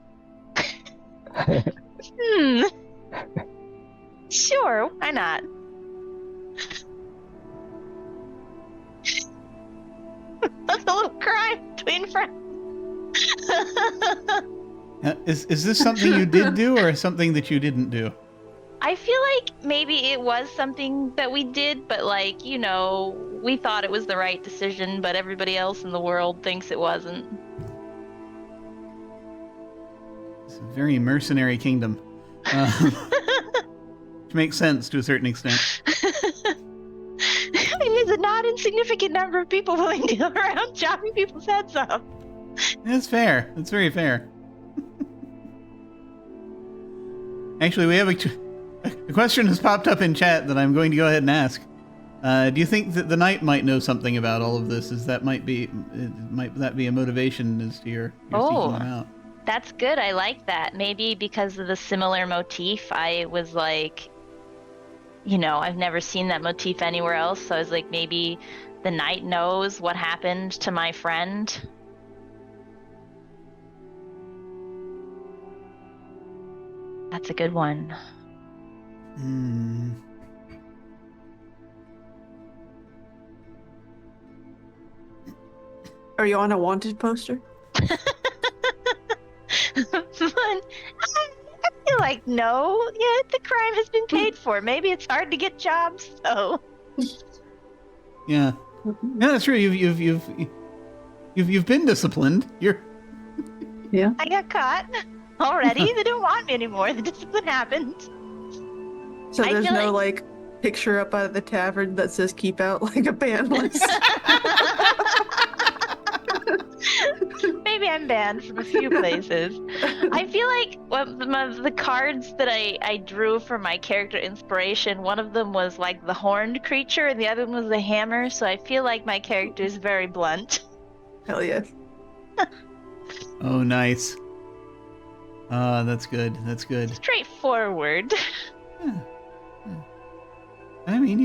[SPEAKER 5] Hmm. Sure, why not? That's a little crime between friends.
[SPEAKER 1] Is this something you did do or something that you didn't do?
[SPEAKER 5] I feel like maybe it was something that we did, but like, you know, we thought it was the right decision, but everybody else in the world thinks it wasn't.
[SPEAKER 1] It's a very mercenary kingdom. Which makes sense to a certain extent.
[SPEAKER 5] I mean, there's a not insignificant number of people willing to go around chopping people's heads off.
[SPEAKER 1] That's fair. That's very fair. Actually, we have a question has popped up in chat that I'm going to go ahead and ask. Do you think that the knight might know something about all of this? Might that be a motivation as to your seeking them out?
[SPEAKER 5] That's good. I like that. Maybe because of the similar motif, I was like, you know, I've never seen that motif anywhere else. So I was like, maybe the knight knows what happened to my friend. That's a good one.
[SPEAKER 4] Are you on a wanted poster?
[SPEAKER 5] I feel like no. Yeah, the crime has been paid for. Maybe it's hard to get jobs, so.
[SPEAKER 1] Yeah, that's true. You've been disciplined.
[SPEAKER 4] Yeah.
[SPEAKER 5] I got caught already. They don't want me anymore. The discipline happened.
[SPEAKER 4] So
[SPEAKER 5] I
[SPEAKER 4] there's
[SPEAKER 5] feel
[SPEAKER 4] no like picture up out of the tavern that says keep out like a ban list.
[SPEAKER 5] Maybe I'm banned from a few places. I feel like the cards that I drew for my character inspiration, one of them was like the horned creature and the other one was the hammer, so I feel like my character is very blunt.
[SPEAKER 4] Hell yeah.
[SPEAKER 1] Oh, nice. That's good. That's good.
[SPEAKER 5] Straightforward.
[SPEAKER 1] Yeah. I mean,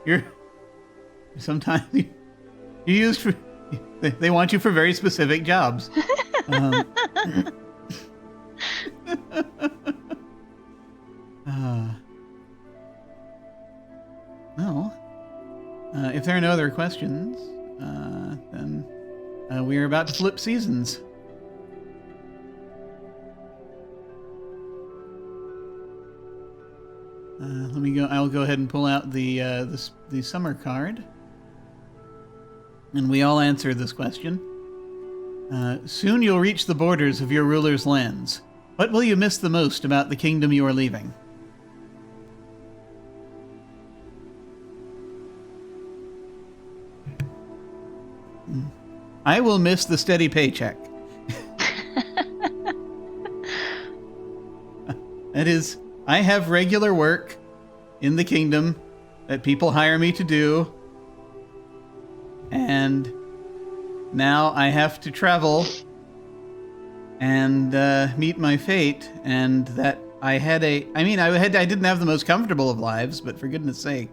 [SPEAKER 1] you're sometimes you're used for. They want you for very specific jobs. Well, if there are no other questions, then we are about to flip seasons. Let me go. I'll go ahead and pull out the summer card, and we all answer this question. Soon you'll reach the borders of your ruler's lands. What will you miss the most about the kingdom you are leaving? I will miss the steady paycheck. That is, I have regular work in the kingdom that people hire me to do, and now I have to travel and meet my fate. And that I didn't have the most comfortable of lives, but for goodness sake,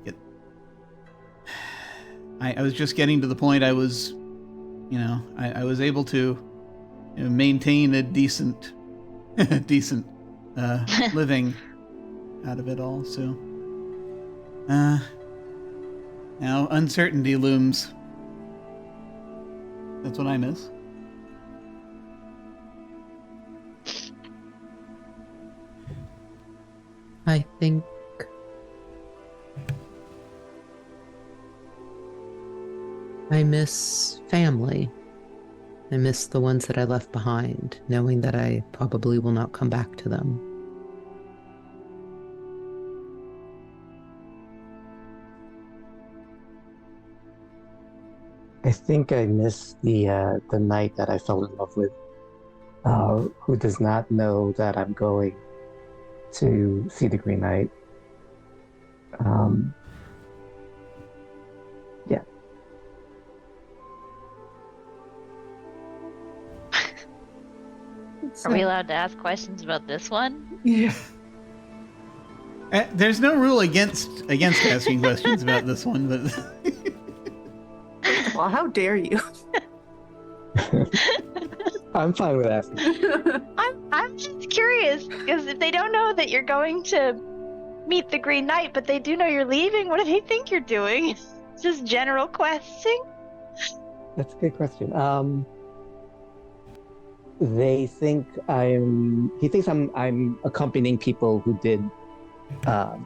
[SPEAKER 1] I was just getting to the point I was, I was able to maintain a decent living out of it all. So now uncertainty looms. That's what I miss.
[SPEAKER 2] I think I miss family. I miss the ones that I left behind, knowing that I probably will not come back to them.
[SPEAKER 3] I think I miss the knight that I fell in love with, who does not know that I'm going to see the Green Knight. Yeah.
[SPEAKER 5] Are we allowed to ask questions about this one?
[SPEAKER 4] Yeah.
[SPEAKER 1] There's no rule against asking questions about this one, but
[SPEAKER 4] Well, how dare you?
[SPEAKER 3] I'm fine with asking.
[SPEAKER 5] I'm just curious because if they don't know that you're going to meet the Green Knight, but they do know you're leaving, what do they think you're doing? Just general questing?
[SPEAKER 3] That's a good question. He thinks I'm accompanying people who did have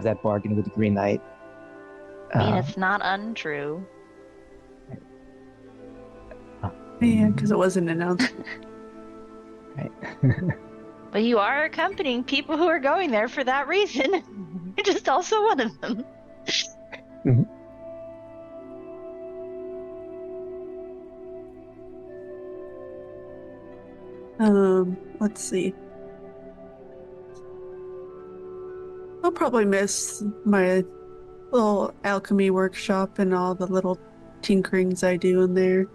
[SPEAKER 3] that bargain with the Green Knight.
[SPEAKER 5] I mean, it's not untrue.
[SPEAKER 4] Yeah, because it wasn't announced.
[SPEAKER 3] Right.
[SPEAKER 5] But you are accompanying people who are going there for that reason. You're just also one of them.
[SPEAKER 4] Let's see. I'll probably miss my little alchemy workshop and all the little tinkerings I do in there.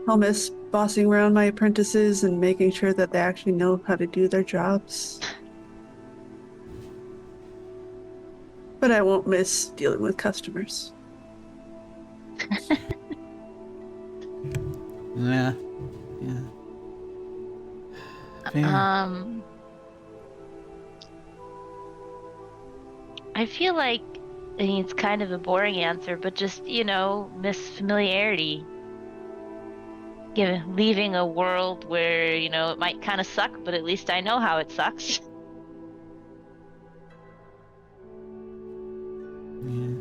[SPEAKER 4] I'll miss bossing around my apprentices and making sure that they actually know how to do their jobs. But I won't miss dealing with customers.
[SPEAKER 1] yeah. Fair.
[SPEAKER 5] I feel like, I mean, it's kind of a boring answer, but just, miss familiarity. Leaving a world where, it might kind of suck, but at least I know how it sucks.
[SPEAKER 1] Yeah.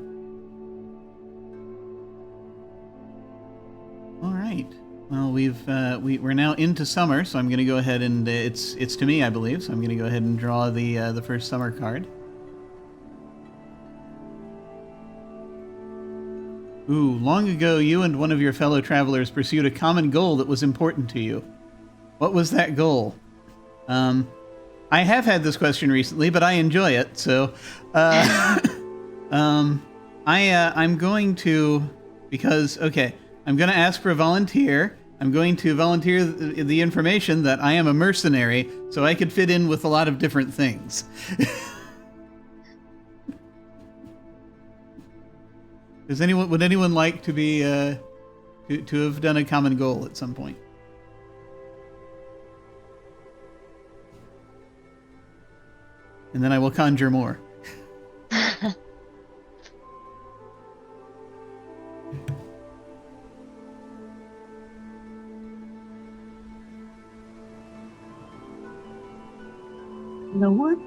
[SPEAKER 1] right. Well, we're now into summer, so I'm going to go ahead and it's to me, I believe. So I'm going to go ahead and draw the first summer card. Ooh, long ago, you and one of your fellow travelers pursued a common goal that was important to you. What was that goal? I have had this question recently, but I enjoy it. So, I'm going to, because, okay, I'm going to ask for a volunteer. I'm going to volunteer the information that I am a mercenary, so I could fit in with a lot of different things. Would anyone like to be to have done a common goal at some point? And then I will conjure more.
[SPEAKER 4] No one?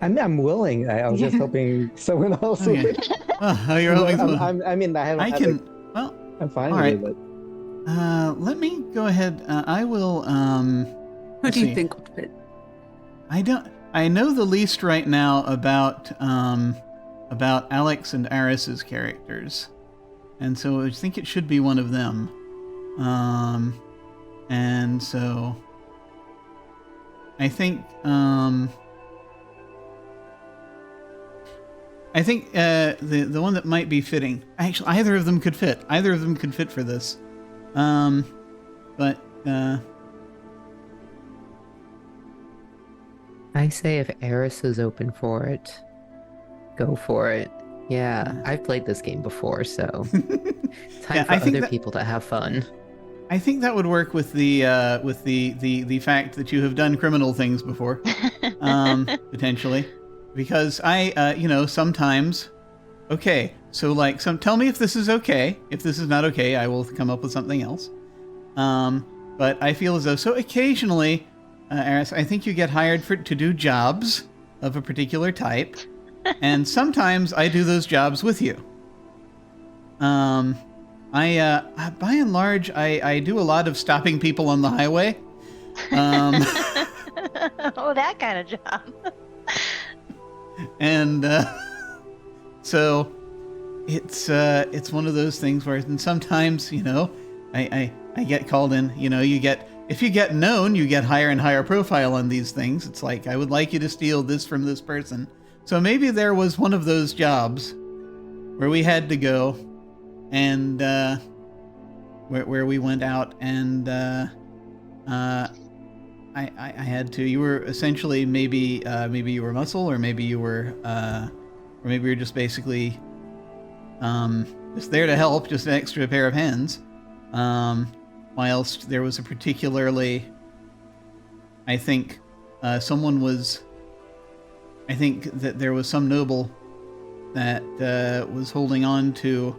[SPEAKER 3] I'm willing. I was just hoping someone else
[SPEAKER 1] Okay.
[SPEAKER 3] would.
[SPEAKER 1] Oh, you're hoping someone...
[SPEAKER 3] I mean,
[SPEAKER 1] I can... Well,
[SPEAKER 3] I'm fine
[SPEAKER 1] all
[SPEAKER 3] with
[SPEAKER 1] right.
[SPEAKER 3] it, but
[SPEAKER 1] let me go ahead. I will...
[SPEAKER 4] Who
[SPEAKER 1] let's
[SPEAKER 4] do you
[SPEAKER 1] see.
[SPEAKER 4] think would fit?
[SPEAKER 1] I know the least right now about Alyx and Arras's characters, and so I think it should be one of them. And so I think the one that might be fitting. Actually, either of them could fit. Either of them could fit for this. But.
[SPEAKER 2] I say if Arras is open for it, go for it. Yeah, I've played this game before, so time for other people to have fun.
[SPEAKER 1] I think that would work with the fact that you have done criminal things before, potentially, because I sometimes. Okay, so tell me if this is okay. If this is not okay, I will come up with something else. But I feel as though occasionally. Arras, I think you get hired to do jobs of a particular type, and sometimes I do those jobs with you. By and large, I do a lot of stopping people on the highway.
[SPEAKER 5] Oh, that kind of job.
[SPEAKER 1] And so it's one of those things where, and sometimes I get called in. If you get known, you get higher and higher profile on these things. It's like, I would like you to steal this from this person. So maybe there was one of those jobs where we had to go and where we went out and I had to. You were essentially maybe you were muscle, or maybe you were just basically just there to help, just an extra pair of hands. Whilst there was a particularly, I think that there was some noble that was holding on to,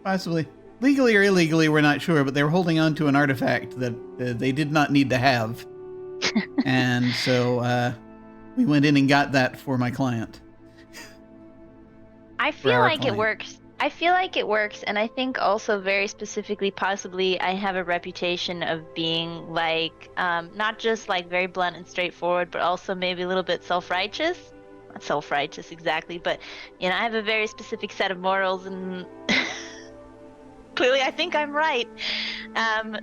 [SPEAKER 1] possibly legally or illegally, we're not sure, but they were holding on to an artifact that they did not need to have. And so we went in and got that for my client.
[SPEAKER 5] I feel like it works. I feel like it works, and I think also very specifically, possibly, I have a reputation of being not just very blunt and straightforward, but also maybe a little bit self-righteous. Not self-righteous exactly, but I have a very specific set of morals, and clearly I think I'm right.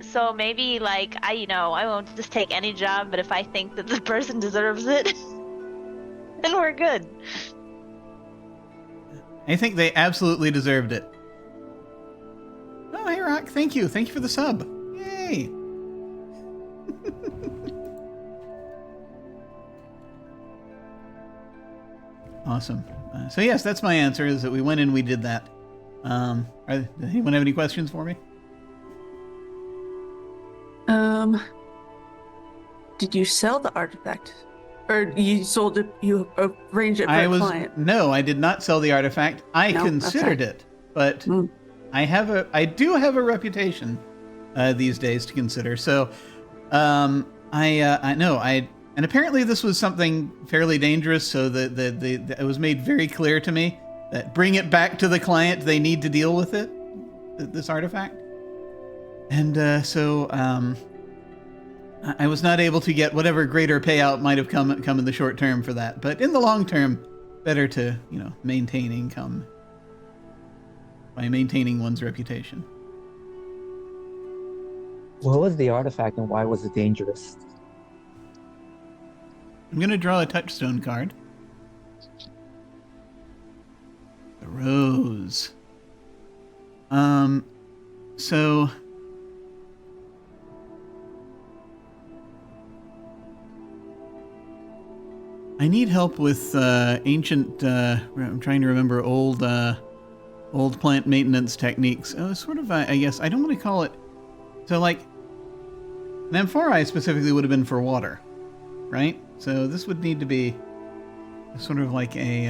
[SPEAKER 5] So maybe I won't just take any job, but if I think that the person deserves it, then we're good.
[SPEAKER 1] I think they absolutely deserved it. Oh, hey, Rock. Thank you. Thank you for the sub. Yay. Awesome. So yes, that's my answer, is that we went in, we did that. Does anyone have any questions for me?
[SPEAKER 4] Did you sell the artifact? Or you sold it, you arranged it for a client?
[SPEAKER 1] No, I did not sell the artifact. I considered it, but I do have a reputation these days to consider. So and apparently this was something fairly dangerous, so it was made very clear to me that bring it back to the client, they need to deal with it. this artifact. And so I was not able to get whatever greater payout might have come in the short term for that. But in the long term, better to, maintain income by maintaining one's reputation.
[SPEAKER 3] What was the artifact and why was it dangerous?
[SPEAKER 1] I'm going to draw a touchstone card. The Rose. So I need help with ancient. I'm trying to remember old plant maintenance techniques. Sort of. I guess I don't want to call it. So like, an amphorae specifically would have been for water, right? So this would need to be sort of like a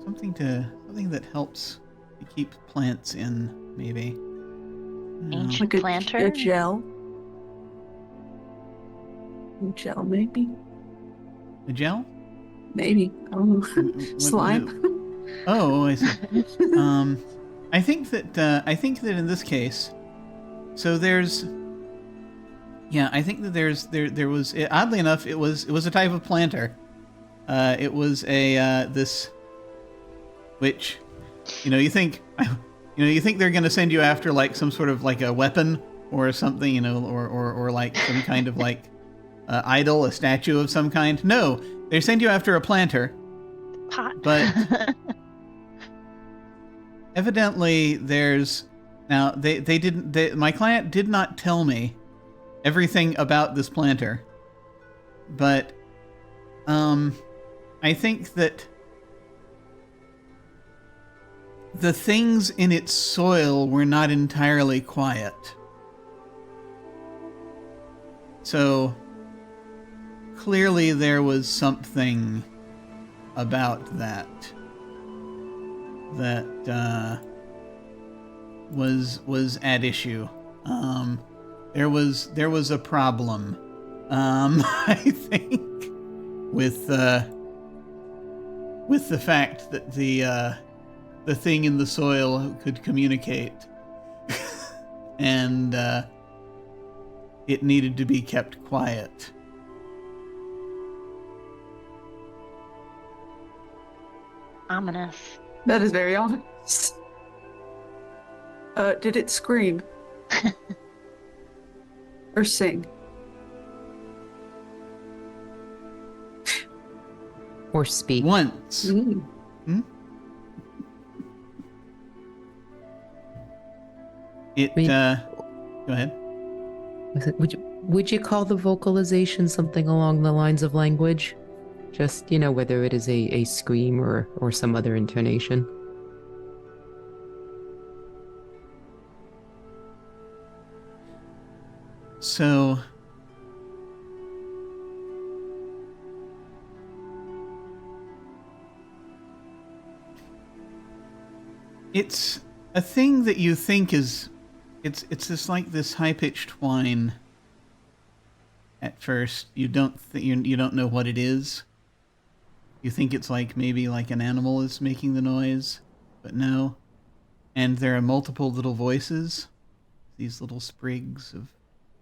[SPEAKER 1] something that helps to keep plants in, maybe.
[SPEAKER 5] Ancient
[SPEAKER 4] Like
[SPEAKER 5] planter?
[SPEAKER 4] a gel. A gel, maybe.
[SPEAKER 1] A gel?
[SPEAKER 4] Maybe. I don't know.
[SPEAKER 1] What-
[SPEAKER 4] Slime.
[SPEAKER 1] Oh, I see. I think that in this case, so there's, yeah, I think that there was, oddly enough, it was a type of planter. It was this, which, you think they're gonna send you after like some sort of like a weapon or something, or like some kind of like idol, a statue of some kind. No, they send you after a planter.
[SPEAKER 5] Pot.
[SPEAKER 1] But evidently there's now my client did not tell me everything about this planter, but I think that the things in its soil were not entirely quiet. So clearly there was something about that was at issue. There was a problem, I think, with the fact that the thing in the soil could communicate, and it needed to be kept quiet.
[SPEAKER 5] Ominous.
[SPEAKER 4] That is very honest. Did it scream? Or sing?
[SPEAKER 2] Or speak.
[SPEAKER 1] Once.
[SPEAKER 4] Mm.
[SPEAKER 1] It,
[SPEAKER 2] mean-
[SPEAKER 1] go ahead.
[SPEAKER 2] Would you call the vocalization something along the lines of language? Just, whether it is a scream or some other intonation.
[SPEAKER 1] So, it's a thing that you think is, it's just like this high-pitched whine. At first, you don't know what it is. You think it's like maybe like an animal is making the noise, but no. And there are multiple little voices. These little sprigs of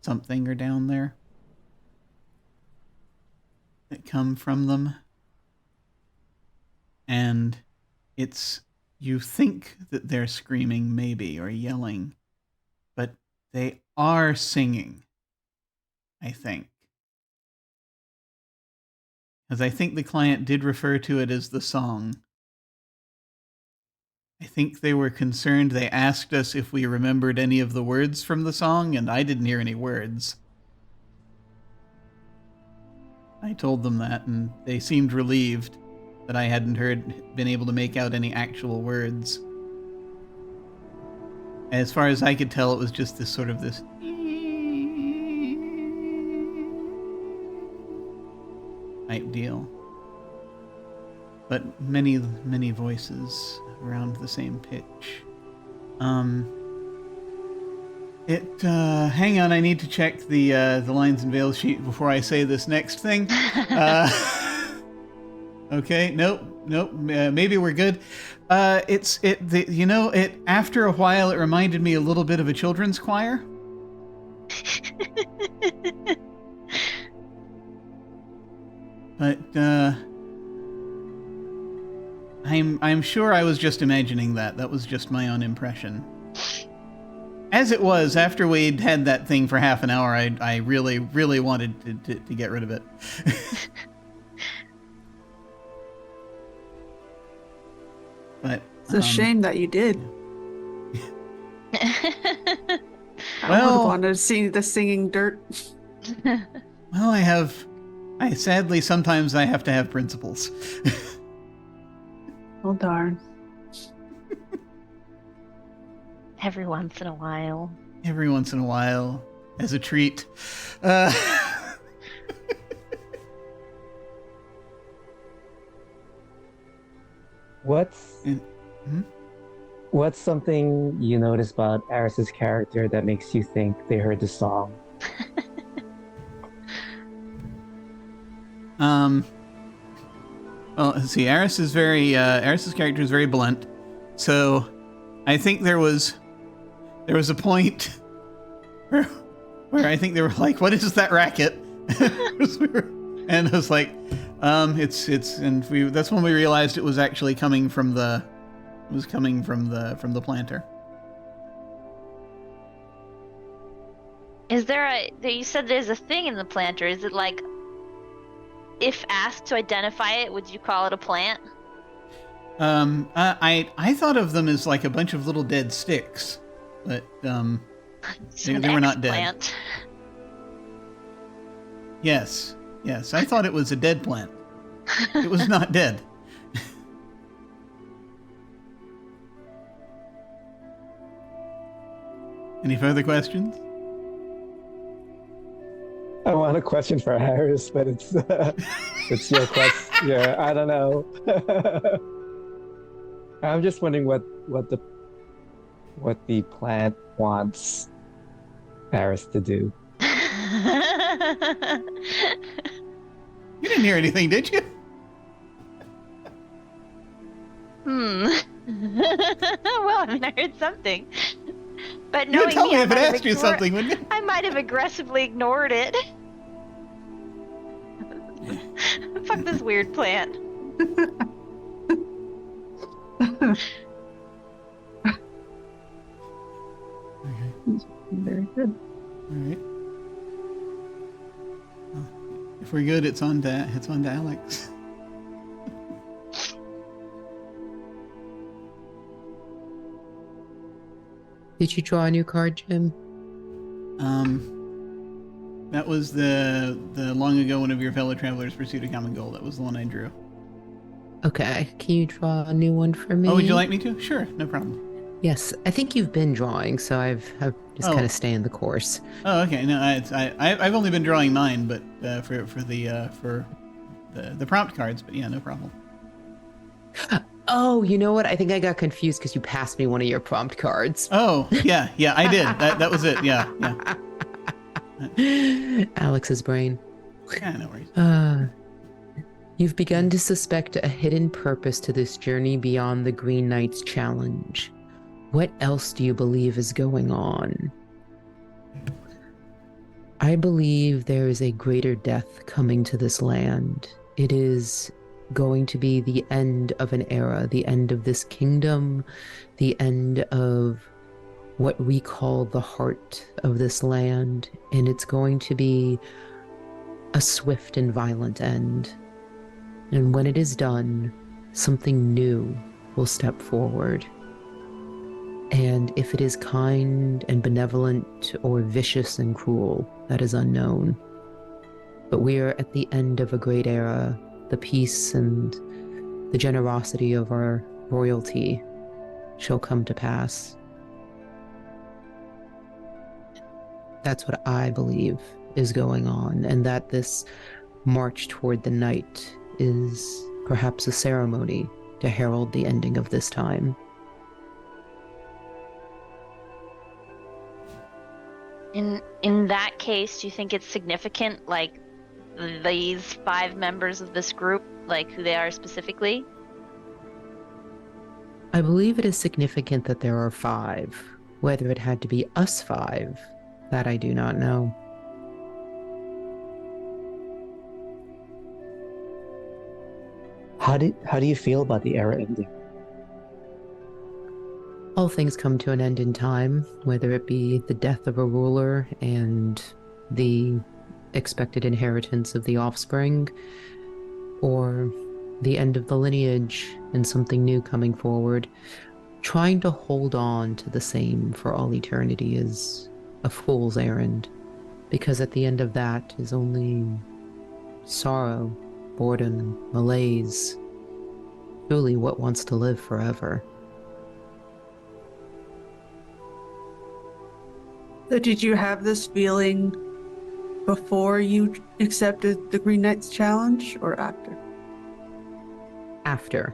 [SPEAKER 1] something are down there that come from them. And you think that they're screaming maybe or yelling, but they are singing, I think. Because I think the client did refer to it as the song. I think they were concerned. They asked us if we remembered any of the words from the song, and I didn't hear any words. I told them that, and they seemed relieved that I hadn't been able to make out any actual words. As far as I could tell, it was just this type deal. But many, many voices around the same pitch. Hang on, I need to check the lines and veils sheet before I say this next thing. Okay, nope, maybe we're good. After a while, it reminded me a little bit of a children's choir. But I'm sure I was just imagining that. That was just my own impression. As it was, after we'd had that thing for half an hour, I really, really wanted to get rid of it. But
[SPEAKER 4] It's a shame that you did. I would have wanted to see the singing dirt.
[SPEAKER 1] Well, sadly, sometimes I have to have principles.
[SPEAKER 4] Oh, darn.
[SPEAKER 5] Every once in a while.
[SPEAKER 1] Every once in a while, as a treat.
[SPEAKER 3] What's something you notice about Arras's character that makes you think they heard the song?
[SPEAKER 1] Well, let's see. Arras's character is very blunt, so I think there was a point where I think they were like, "What is that racket?" And I was like, that's when we realized it was actually coming from the planter.
[SPEAKER 5] Is there you said there's a thing in the planter. Is it like, if asked to identify it, would you call it a plant?
[SPEAKER 1] I thought of them as like a bunch of little dead sticks, but they were not dead.
[SPEAKER 5] Plant.
[SPEAKER 1] Yes, I thought it was a dead plant. It was not dead. Any further questions?
[SPEAKER 3] I want a question for Arras, but it's your question. Yeah, I don't know. I'm just wondering what the plant wants Arras to do.
[SPEAKER 1] You didn't hear anything, did you?
[SPEAKER 5] Well, I mean, I heard something. But
[SPEAKER 1] You'd
[SPEAKER 5] knowing
[SPEAKER 1] tell me
[SPEAKER 5] I
[SPEAKER 1] if it
[SPEAKER 5] might have
[SPEAKER 1] asked you something, wouldn't you?
[SPEAKER 5] I might have aggressively ignored it. Fuck this weird plant.
[SPEAKER 4] Very good.
[SPEAKER 1] All right. Well, if we're good, it's on to Alyx.
[SPEAKER 2] Did you draw a new card, Jim?
[SPEAKER 1] That was the long ago one of your fellow travelers pursued a common goal. That was the one I drew.
[SPEAKER 2] Okay, can you draw a new one for me?
[SPEAKER 1] Oh, would you like me to? Sure, no problem.
[SPEAKER 2] Yes, I think you've been drawing, so I've just kind of staying the course.
[SPEAKER 1] Oh, okay. No, I've only been drawing mine, but for the prompt cards. But yeah, no problem.
[SPEAKER 2] Oh, you know what? I think I got confused because you passed me one of your prompt cards.
[SPEAKER 1] Oh, yeah, I did. That was it. Yeah.
[SPEAKER 2] Alex's brain.
[SPEAKER 1] Yeah, no worries.
[SPEAKER 2] You've begun to suspect a hidden purpose to this journey beyond the Green Knight's challenge. What else do you believe is going on? I believe there is a greater death coming to this land. It is going to be the end of an era, the end of this kingdom, the end of what we call the heart of this land, and it's going to be a swift and violent end. And when it is done, something new will step forward. And if it is kind and benevolent or vicious and cruel, that is unknown. But we are at the end of a great era. The peace and the generosity of our royalty shall come to pass. That's what I believe is going on, and that this march toward the night is perhaps a ceremony to herald the ending of this time.
[SPEAKER 5] In that case, do you think it's significant, like, these 5 members of this group, like who they are specifically?
[SPEAKER 2] I believe it is significant that there are 5. Whether it had to be us 5, that I do not know.
[SPEAKER 3] How do you feel about the era ending?
[SPEAKER 2] All things come to an end in time, whether it be the death of a ruler and the expected inheritance of the offspring, or the end of the lineage and something new coming forward. Trying to hold on to the same for all eternity is a fool's errand, because at the end of that is only sorrow, boredom, malaise. Truly, what wants to live forever?
[SPEAKER 4] So did you have this feeling before you accepted the Green Knight's challenge or after?
[SPEAKER 2] After.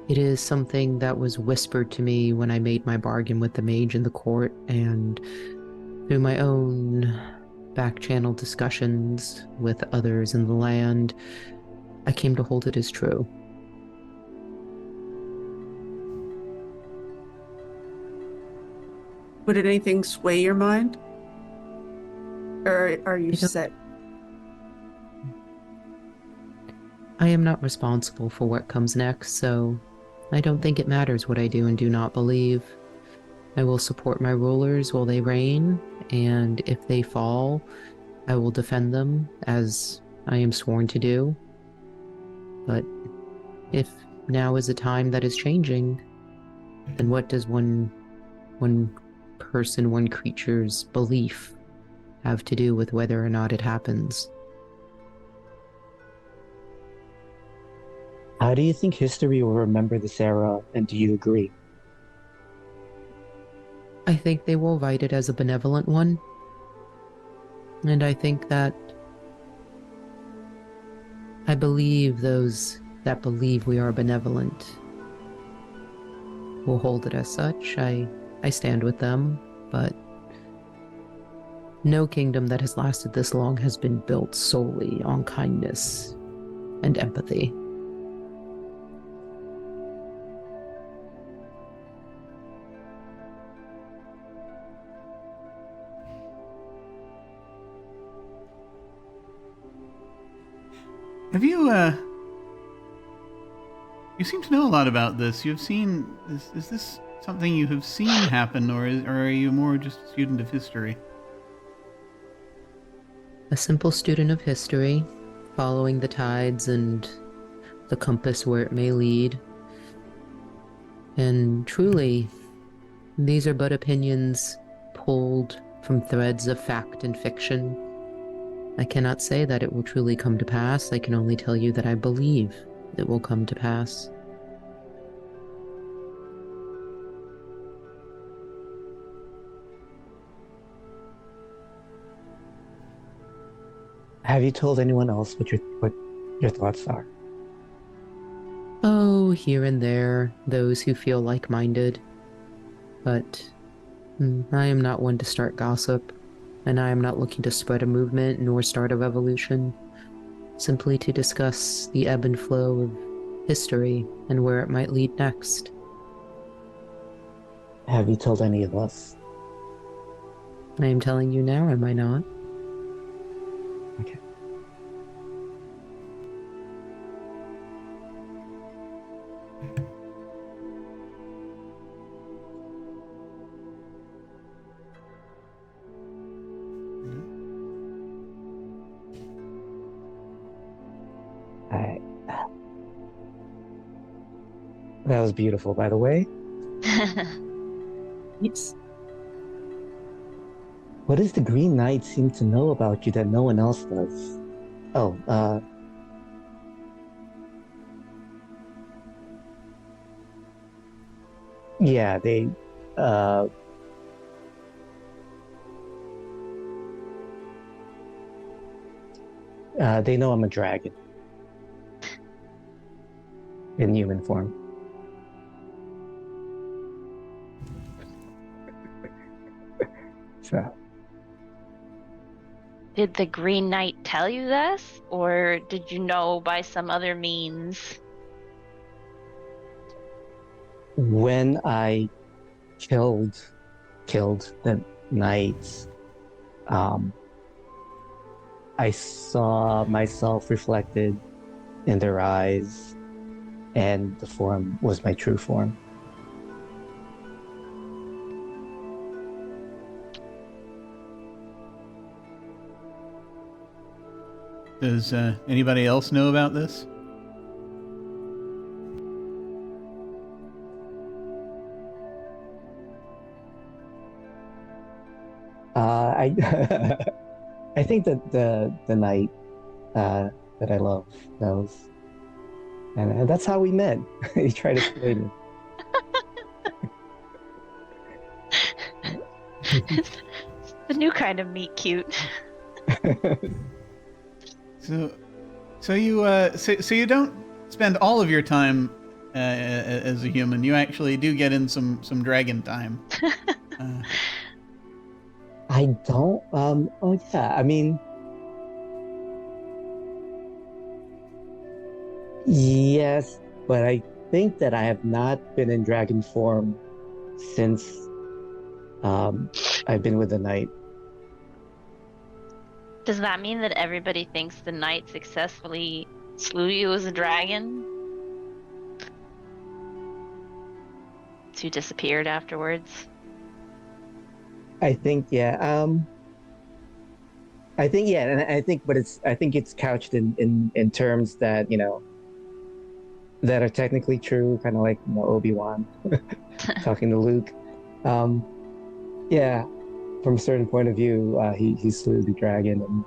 [SPEAKER 2] It is something that was whispered to me when I made my bargain with the mage in the court, and through my own back-channel discussions with others in the land, I came to hold it as true.
[SPEAKER 4] Would anything sway your mind? Or are you
[SPEAKER 2] I don't-
[SPEAKER 4] set?
[SPEAKER 2] I am not responsible for what comes next, so I don't think it matters what I do and do not believe. I will support my rulers while they reign, and if they fall, I will defend them as I am sworn to do. But if now is a time that is changing, then what does one person, one creature's belief have to do with whether or not it happens?
[SPEAKER 3] How do you think history will remember this era, and do you agree?
[SPEAKER 2] I think they will write it as a benevolent one. And I think that I believe those that believe we are benevolent will hold it as such. I stand with them, but no kingdom that has lasted this long has been built solely on kindness and empathy.
[SPEAKER 1] Have you, you seem to know a lot about this. You've seen, is this something you have seen happen, or are you more just a student of history?
[SPEAKER 2] A simple student of history, following the tides and the compass where it may lead. And truly, these are but opinions pulled from threads of fact and fiction. I cannot say that it will truly come to pass. I can only tell you that I believe it will come to pass.
[SPEAKER 3] Have you told anyone else what your thoughts are?
[SPEAKER 2] Oh, here and there, those who feel like-minded. But I am not one to start gossip, and I am not looking to spread a movement nor start a revolution, simply to discuss the ebb and flow of history and where it might lead next.
[SPEAKER 3] Have you told any of us?
[SPEAKER 2] I am telling you now, am I not?
[SPEAKER 3] Okay. Alright. That was beautiful, by the way.
[SPEAKER 4] Yes.
[SPEAKER 3] What does the Green Knight seem to know about you that no one else does? Oh, yeah, they know I'm a dragon in human form. So,
[SPEAKER 5] Did the Green Knight tell you this, or did you know by some other means?
[SPEAKER 3] when I killed the knights, I saw myself reflected in their eyes, and the form was my true form.
[SPEAKER 1] Does anybody else know about this?
[SPEAKER 3] I I think that the knight that I love knows, and that's how we met. He tried to slay me.
[SPEAKER 5] It's the new kind of meet cute.
[SPEAKER 1] So you don't spend all of your time as a human. You actually do get in some dragon time.
[SPEAKER 3] I don't. Oh yeah. I mean, yes, but I think that I have not been in dragon form since I've been with the knight.
[SPEAKER 5] Does that mean that everybody thinks the knight successfully slew you as a dragon? Who disappeared afterwards?
[SPEAKER 3] I think yeah. I think yeah, and I think, but I think it's couched in terms that that are technically true, kind of like Obi-Wan talking to Luke. Yeah, from a certain point of view, he slew the dragon,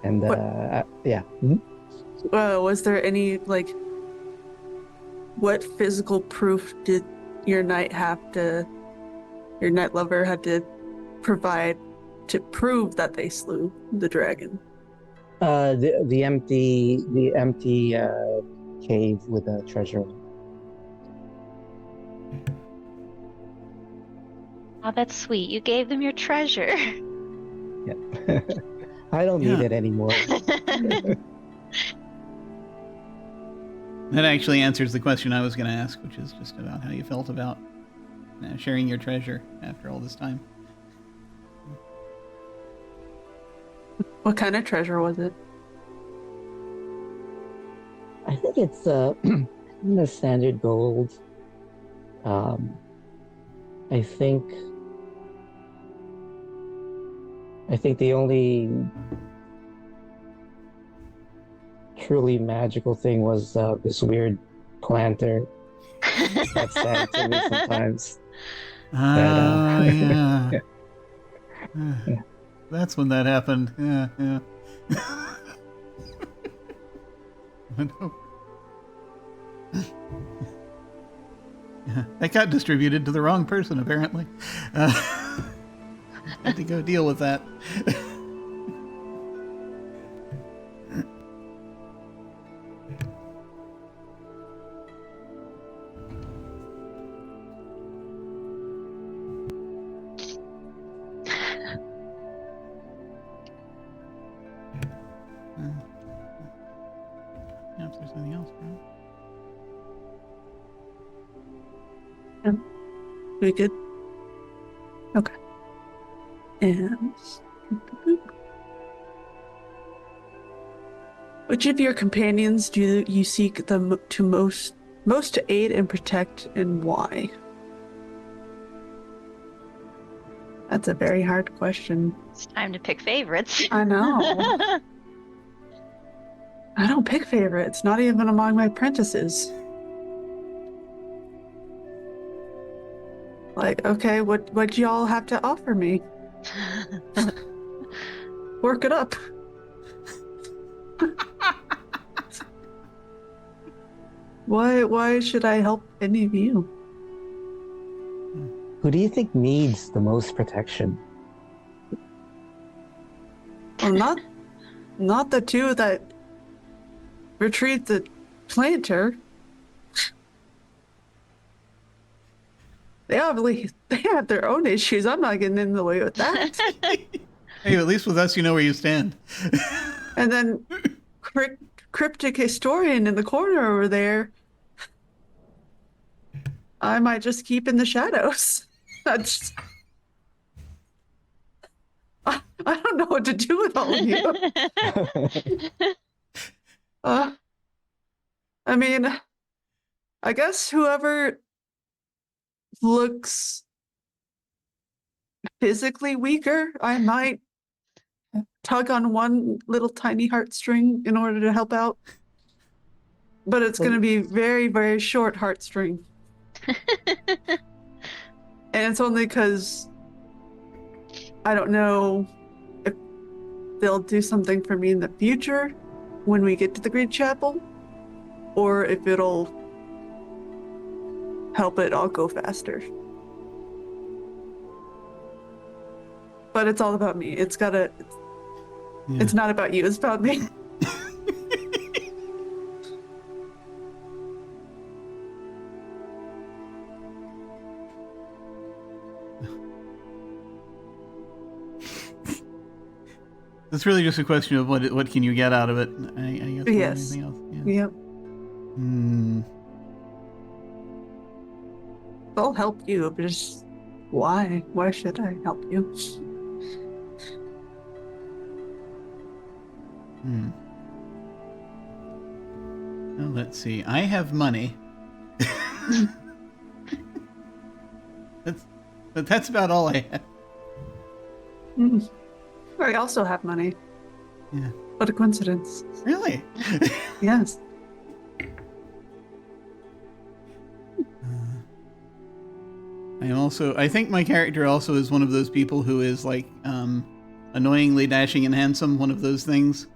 [SPEAKER 3] and yeah. Mhm.
[SPEAKER 4] Was there any what physical proof did your knight lover had to provide to prove that they slew the dragon?
[SPEAKER 3] The empty cave with a treasure.
[SPEAKER 5] Oh, that's sweet. You gave them your treasure.
[SPEAKER 3] Yeah. I don't need it anymore.
[SPEAKER 1] That actually answers the question I was going to ask, which is just about how you felt about sharing your treasure after all this time.
[SPEAKER 4] What kind of treasure was it?
[SPEAKER 3] I think it's standard gold. I think the only truly magical thing was this weird planter that sang to me sometimes.
[SPEAKER 1] Yeah. That's when that happened. Yeah. Yeah, that got distributed to the wrong person, apparently. Had to go deal with that. Yeah, if there's anything else, right?
[SPEAKER 4] We good? Okay. And which of your companions do you seek the most to aid and protect, and why? That's a very hard question.
[SPEAKER 5] It's time to pick favorites.
[SPEAKER 4] I know. I don't pick favorites, not even among my apprentices. Okay, what y'all have to offer me? Work it up. Why should I help any of you?
[SPEAKER 3] Who do you think needs the most protection?
[SPEAKER 4] Well, not the two that retrieved the planter. They have their own issues. I'm not getting in the way with that.
[SPEAKER 1] Hey, at least with us, you know where you stand.
[SPEAKER 4] And then cryptic historian in the corner over there, I might just keep in the shadows. I don't know what to do with all of you. I mean, I guess whoever looks physically weaker, I might tug on one little tiny heartstring in order to help out. But it's going to be very, very short heartstring. And it's only because I don't know if they'll do something for me in the future when we get to the Green Chapel, or if it'll help it all go faster. But it's all about me. It's not about you, it's about me.
[SPEAKER 1] It's really just a question of what can you get out of it, I guess, more than
[SPEAKER 4] Yes.
[SPEAKER 1] anything else.
[SPEAKER 4] Yep. I'll help you, but just why? Why should I help you?
[SPEAKER 1] Well, let's see. I have money. That's about all I have.
[SPEAKER 4] I also have money.
[SPEAKER 1] Yeah.
[SPEAKER 4] What a coincidence.
[SPEAKER 1] Really?
[SPEAKER 4] Yes.
[SPEAKER 1] I think my character also is one of those people who is like annoyingly dashing and handsome, one of those things,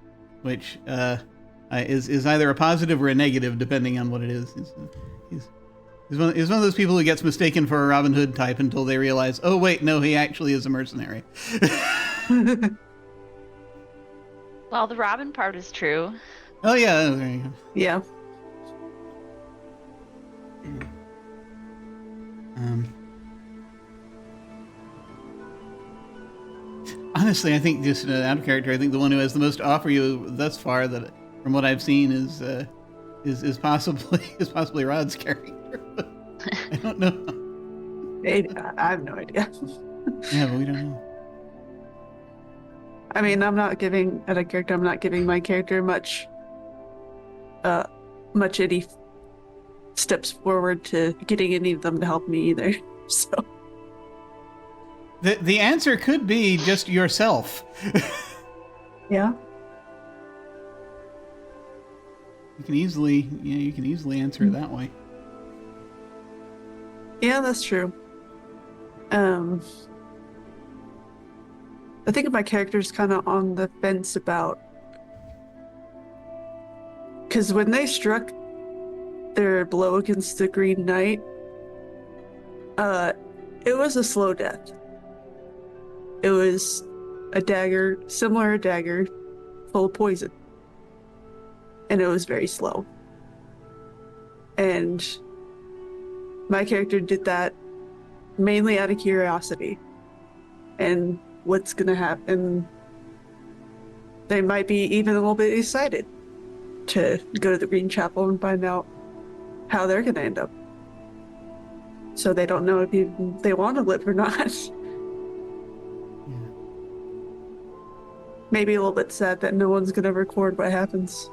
[SPEAKER 1] which is either a positive or a negative depending on what it is. He's one of those people who gets mistaken for a Robin Hood type until they realize, oh wait, no, he actually is a mercenary.
[SPEAKER 5] Well, the Robin part is true.
[SPEAKER 1] Oh yeah, there you go.
[SPEAKER 4] Yeah.
[SPEAKER 1] Honestly, I think just out of character, I think the one who has the most to offer you thus far, that from what I've seen, is possibly Rod's character. But I don't know.
[SPEAKER 4] I have no idea.
[SPEAKER 1] Yeah, but we don't know.
[SPEAKER 4] I mean, I'm not giving my character much any steps forward to getting any of them to help me either. So
[SPEAKER 1] The answer could be just yourself.
[SPEAKER 4] yeah.
[SPEAKER 1] You can easily answer it that way.
[SPEAKER 4] Yeah, that's true. I think my character's kind of on the fence about, because when they struck their blow against the Green Knight, it was a slow death. It was a dagger, similar dagger, full of poison. And it was very slow. And my character did that mainly out of curiosity. And what's going to happen, they might be even a little bit excited to go to the Green Chapel and find out how they're going to end up. So they don't know if they want to live or not. Maybe a little bit sad that no one's going to record what happens.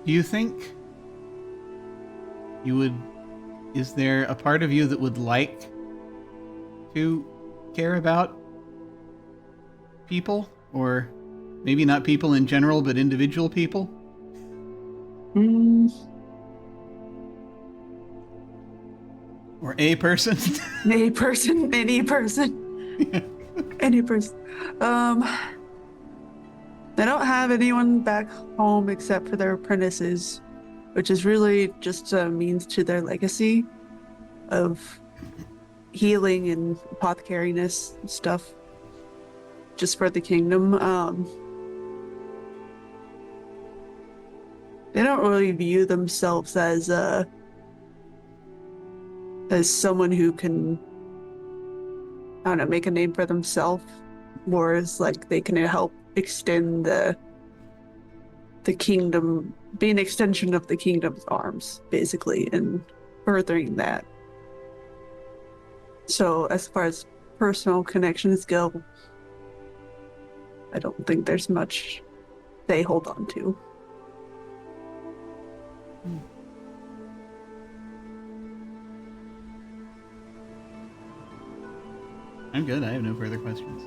[SPEAKER 1] Do you think is there a part of you that would like to care about people? Or maybe not people in general, but individual people? Or a person?
[SPEAKER 4] Any person. Any person. They don't have anyone back home except for their apprentices, which is really just a means to their legacy of healing and apothecariness and stuff, just for the kingdom. They don't really view themselves as someone who can, I don't know, make a name for themselves wars, like they can help extend the kingdom, be an extension of the kingdom's arms, basically, and furthering that. So as far as personal connections go, I don't think there's much they hold on to.
[SPEAKER 1] I'm good. I have no further questions.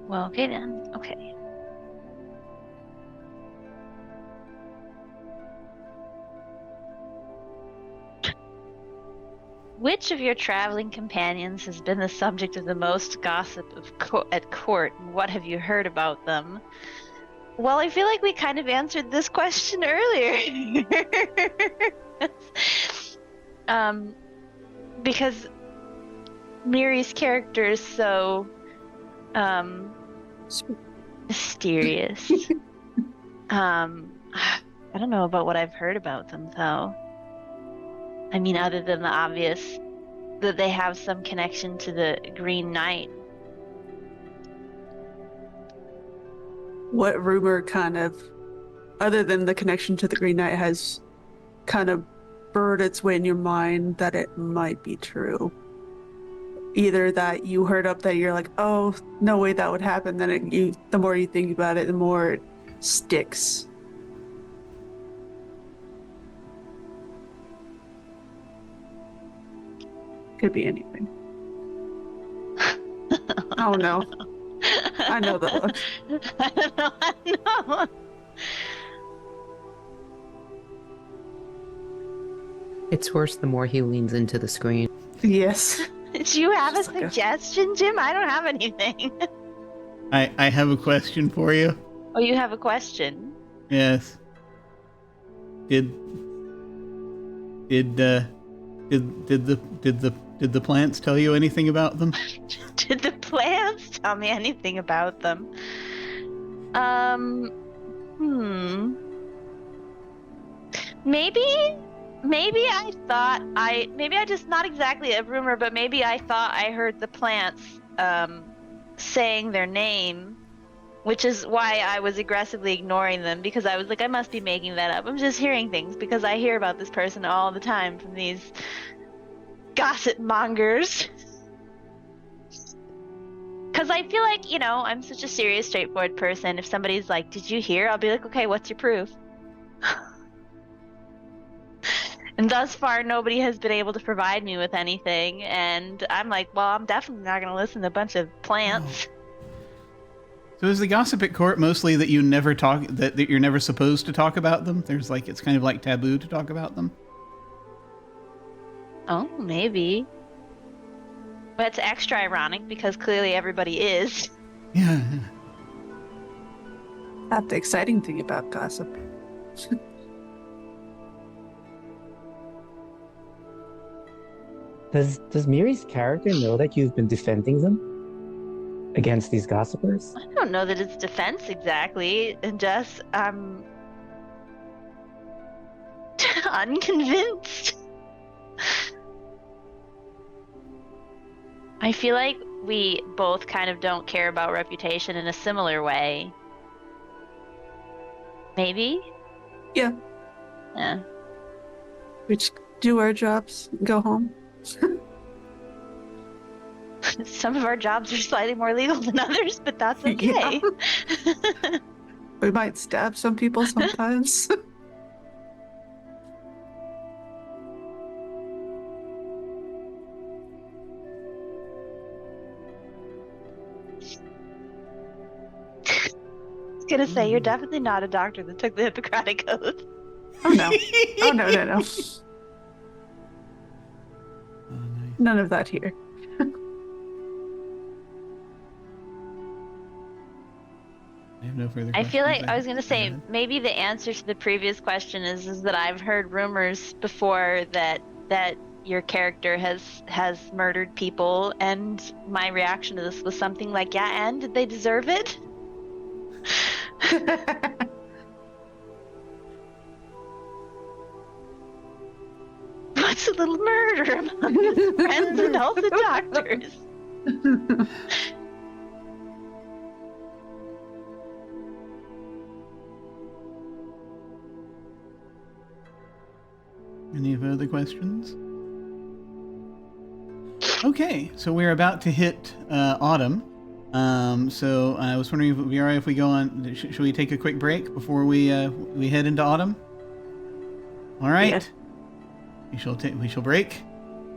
[SPEAKER 5] Well, okay then. Okay. Which of your traveling companions has been the subject of the most gossip at court, and what have you heard about them? Well, I feel like we kind of answered this question earlier. Because Miri's character is so mysterious. I don't know about what I've heard about them, though. I mean, other than the obvious that they have some connection to the Green Knight.
[SPEAKER 4] What rumor kind of, other than the connection to the Green Knight, has kind of burrowed its way in your mind that it might be true? Either that you heard up that you're like, oh, no way that would happen, then the more you think about it, the more it sticks. Could be anything. Oh no. I know the look.
[SPEAKER 5] I know.
[SPEAKER 2] It's worse the more he leans into the screen.
[SPEAKER 4] Yes.
[SPEAKER 5] Do you have a
[SPEAKER 4] Just like
[SPEAKER 5] suggestion, Jim? I don't have anything.
[SPEAKER 1] I have a question for you.
[SPEAKER 5] Oh, you have a question?
[SPEAKER 1] Yes. Did the plants tell you anything about them?
[SPEAKER 5] Did the plants tell me anything about them? Maybe I just, not exactly a rumor, but maybe I thought I heard the plants saying their name, which is why I was aggressively ignoring them, because I was like, I must be making that up. I'm just hearing things because I hear about this person all the time from these gossip mongers. Because I feel like, I'm such a serious, straightforward person. If somebody's like, did you hear? I'll be like, okay, what's your proof? And thus far, nobody has been able to provide me with anything. And I'm like, well, I'm definitely not going to listen to a bunch of plants.
[SPEAKER 1] So is the gossip at court mostly that you never talk, that you're never supposed to talk about them? There's like, it's kind of like taboo to talk about them?
[SPEAKER 5] Oh, maybe. But it's extra ironic because clearly everybody is.
[SPEAKER 1] Yeah.
[SPEAKER 4] That's the exciting thing about gossip.
[SPEAKER 3] Does Miri's character know that you've been defending them against these gossipers?
[SPEAKER 5] I don't know that it's defense exactly, and just unconvinced. I feel like we both kind of don't care about reputation in a similar way. Maybe?
[SPEAKER 4] Yeah.
[SPEAKER 5] Yeah.
[SPEAKER 4] We just do our jobs, go home.
[SPEAKER 5] Some of our jobs are slightly more legal than others, but that's okay.
[SPEAKER 4] Yeah. We might stab some people sometimes.
[SPEAKER 5] I was gonna say, you're definitely not a doctor that took the Hippocratic Oath.
[SPEAKER 4] Oh no. Oh no.
[SPEAKER 1] Oh, nice.
[SPEAKER 4] None of that here.
[SPEAKER 1] I have no further
[SPEAKER 5] I feel like
[SPEAKER 1] questions.
[SPEAKER 5] I was gonna say, maybe the answer to the previous question is that I've heard rumors before that your character has murdered people, and my reaction to this was something like, yeah, and did they deserve it? What's a little murder among friends and also doctors?
[SPEAKER 1] Any further questions? Okay, so we're about to hit autumn. So I was wondering if it would be all right if we go on. Should we take a quick break before we head into autumn? All right.
[SPEAKER 4] Yeah.
[SPEAKER 1] We shall break,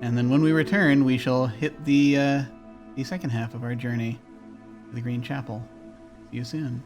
[SPEAKER 1] and then when we return, we shall hit the second half of our journey to the Green Chapel. See you soon.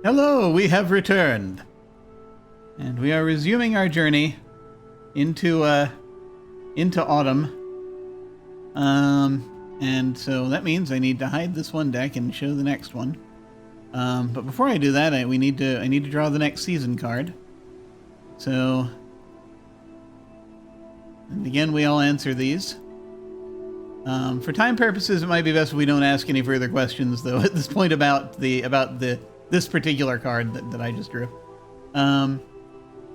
[SPEAKER 1] Hello, we have returned. And we are resuming our journey into autumn. And so that means I need to hide this one deck and show the next one. But before I do that, I need to draw the next season card. So, and again, we all answer these. For time purposes, it might be best if we don't ask any further questions, though, at this point about this particular card that I just drew.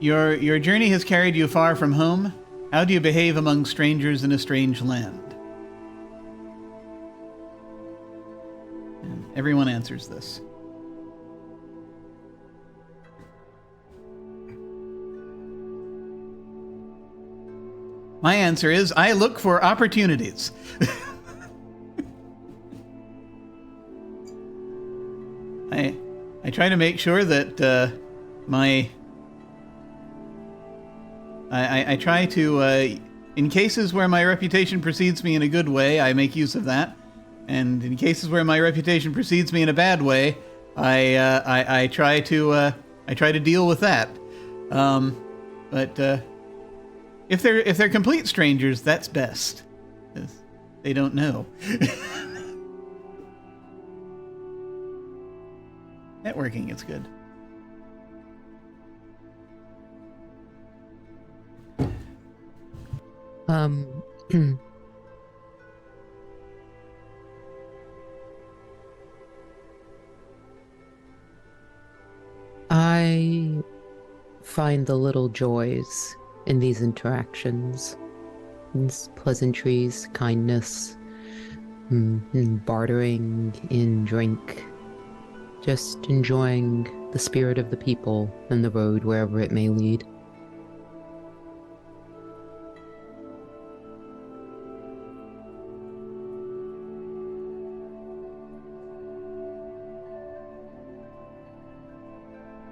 [SPEAKER 1] Your journey has carried you far from home. How do you behave among strangers in a strange land? And everyone answers this. My answer is, I look for opportunities. I try to make sure that I try to, in cases where my reputation precedes me in a good way, I make use of that. And in cases where my reputation precedes me in a bad way, I try to deal with that. But if they're complete strangers, that's best, 'cause they don't know. Networking is good.
[SPEAKER 2] I find the little joys in these interactions, these pleasantries, kindness, in bartering, in drink, just enjoying the spirit of the people and the road wherever it may lead.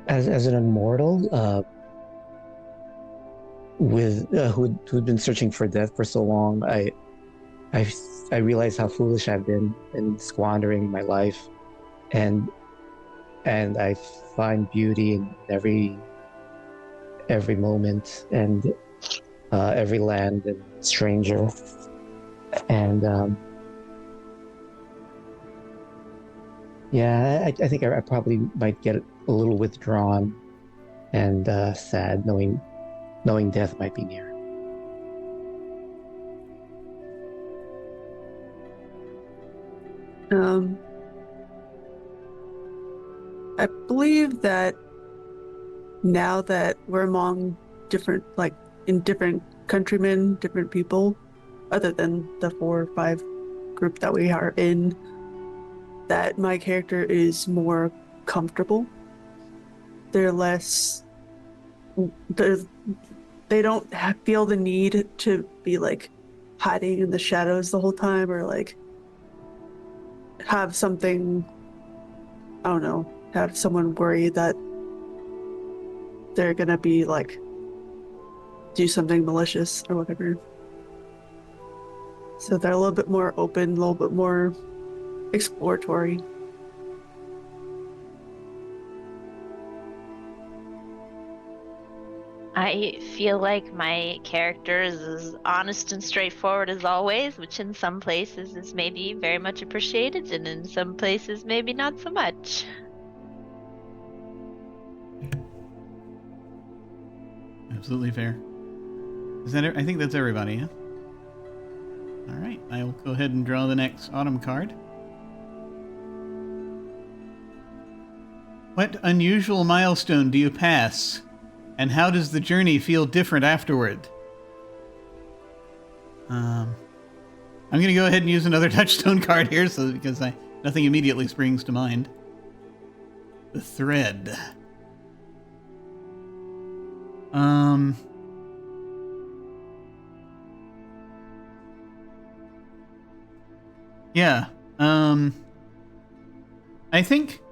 [SPEAKER 3] As an immortal, who'd been searching for death for so long, I realize how foolish I've been in squandering my life, and I find beauty in every moment and every land and stranger, and yeah, I think I probably might get a little withdrawn and sad, knowing death might be near.
[SPEAKER 4] I believe that now that we're among different countrymen, different people, other than the 4 or 5 group that we are in, that my character is more comfortable. They're less. They don't feel the need to be like hiding in the shadows the whole time, or like have something. I don't know. Have someone worry that they're gonna be like do something malicious or whatever. So they're a little bit more open, a little bit more exploratory.
[SPEAKER 5] I feel like my character is as honest and straightforward as always, which in some places is maybe very much appreciated, and in some places maybe not so much.
[SPEAKER 1] Absolutely fair. Is that? I think that's everybody. Yeah. All right. I'll go ahead and draw the next autumn card. What unusual milestone do you pass? And how does the journey feel different afterward? I'm going to go ahead and use another touchstone card here, because nothing immediately springs to mind. The thread. Yeah. I think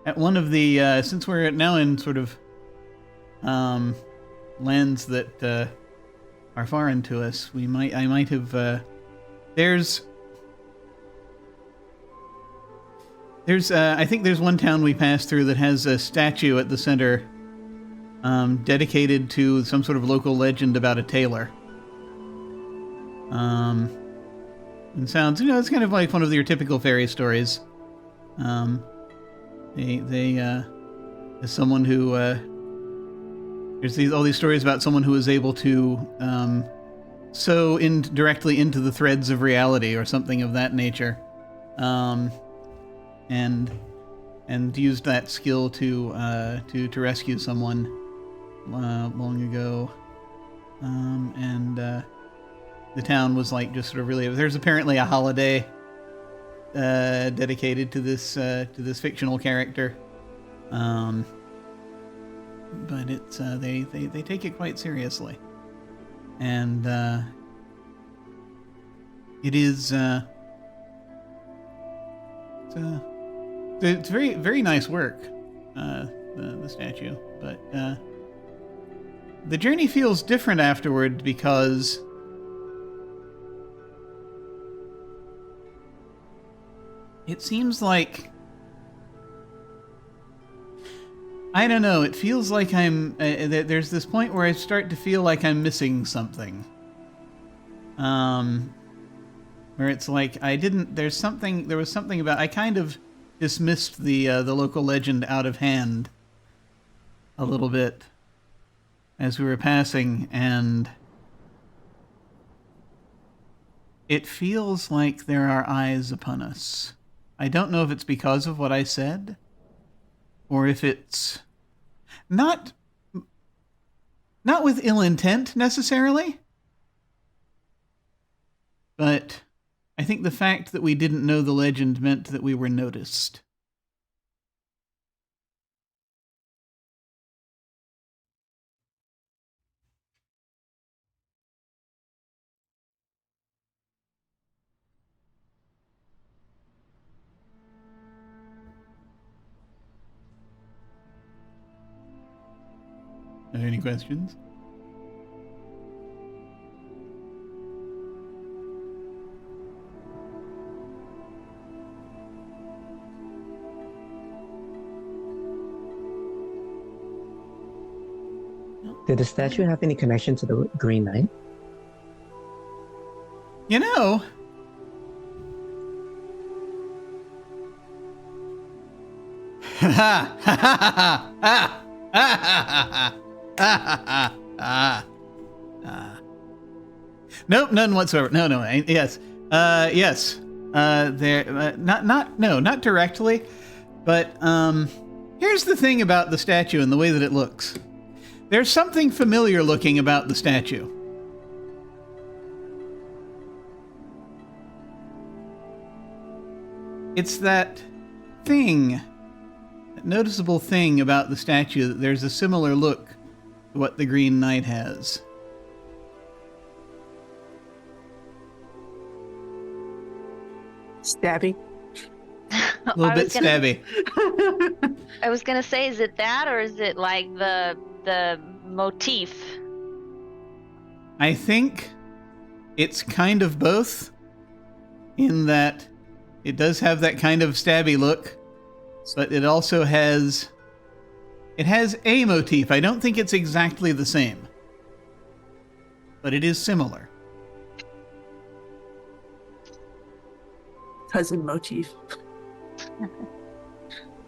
[SPEAKER 1] at one of the since we're now in sort of lands that are foreign to us, I might have There's, I think there's one town we passed through that has a statue at the center, dedicated to some sort of local legend about a tailor. And sounds, it's kind of like one of your typical fairy stories. As someone who, there's all these stories about someone who is able to, sew directly into the threads of reality or something of that nature. And used that skill to rescue someone long ago. The town was like just sort of really. There's apparently a holiday dedicated to this fictional character, but it's they take it quite seriously, and it is. It's very, very nice work, the statue, but the journey feels different afterward because it seems like, I don't know, it feels like I'm, there's this point where I start to feel like I'm missing something. Where it's like, there was something about, I kind of dismissed the local legend out of hand a little bit as we were passing, and it feels like there are eyes upon us. I don't know if it's because of what I said, or if it's not with ill intent necessarily, but I think the fact that we didn't know the legend meant that we were noticed. Are there any questions?
[SPEAKER 3] Did the statue have any connection to the Green Knight?
[SPEAKER 1] You know, nope, none whatsoever. No, yes, yes. There, not directly, but here's the thing about the statue and the way that it looks. There's something familiar looking about the statue. It's that thing, that noticeable thing about the statue, that there's a similar look to what the Green Knight has.
[SPEAKER 4] Stabby.
[SPEAKER 1] A little bit stabby.
[SPEAKER 5] I was gonna say, is it that, or is it like the motif?
[SPEAKER 1] I think it's kind of both, in that it does have that kind of stabby look, but it also has a motif. I don't think it's exactly the same, but it is similar.
[SPEAKER 4] Cousin motif.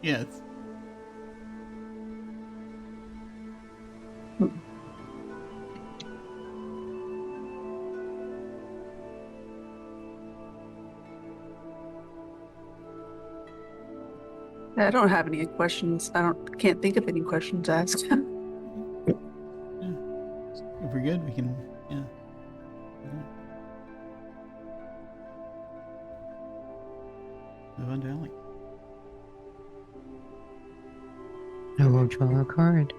[SPEAKER 1] Yes.
[SPEAKER 4] I don't have any questions. Can't think of any questions to ask.
[SPEAKER 1] Yeah. If we're good, we can, yeah. Move on to Alyx.
[SPEAKER 2] I will draw a card.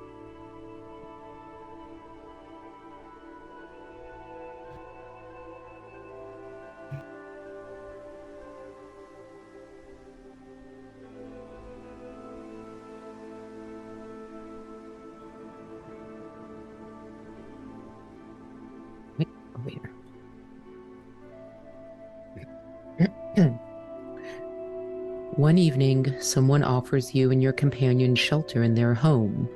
[SPEAKER 2] Wait, over here. One evening, someone offers you and your companion shelter in their home.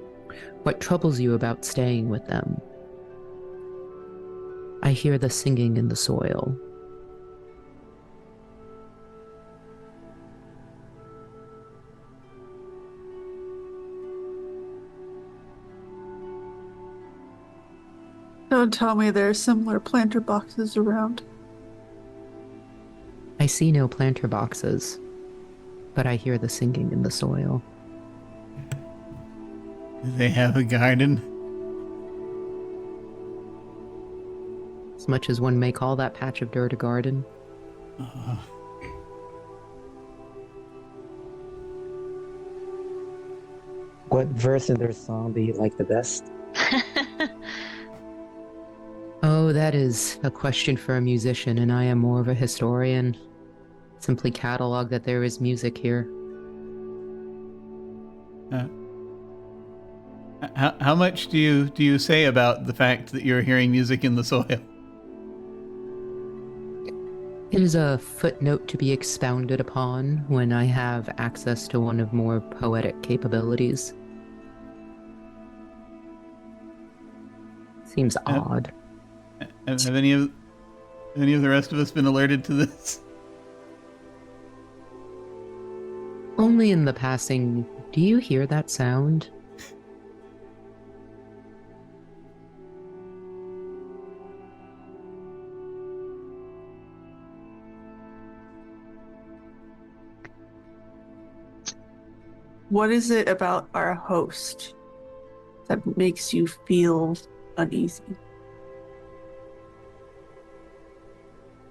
[SPEAKER 2] What troubles you about staying with them? I hear the singing in the soil.
[SPEAKER 4] Don't tell me there are similar planter boxes around.
[SPEAKER 2] I see no planter boxes, but I hear the singing in the soil.
[SPEAKER 1] Do they have a garden?
[SPEAKER 2] As much as one may call that patch of dirt a garden.
[SPEAKER 3] What verse in their song do you like the best?
[SPEAKER 2] Oh, that is a question for a musician, and I am more of a historian. Simply catalog that there is music here.
[SPEAKER 1] How much do you say about the fact that you're hearing music in the soil?
[SPEAKER 2] It is a footnote to be expounded upon when I have access to one of more poetic capabilities. Seems odd.
[SPEAKER 1] Have any of the rest of us been alerted to this?
[SPEAKER 2] Only in the passing. Do you hear that sound?
[SPEAKER 4] What is it about our host that makes you feel uneasy?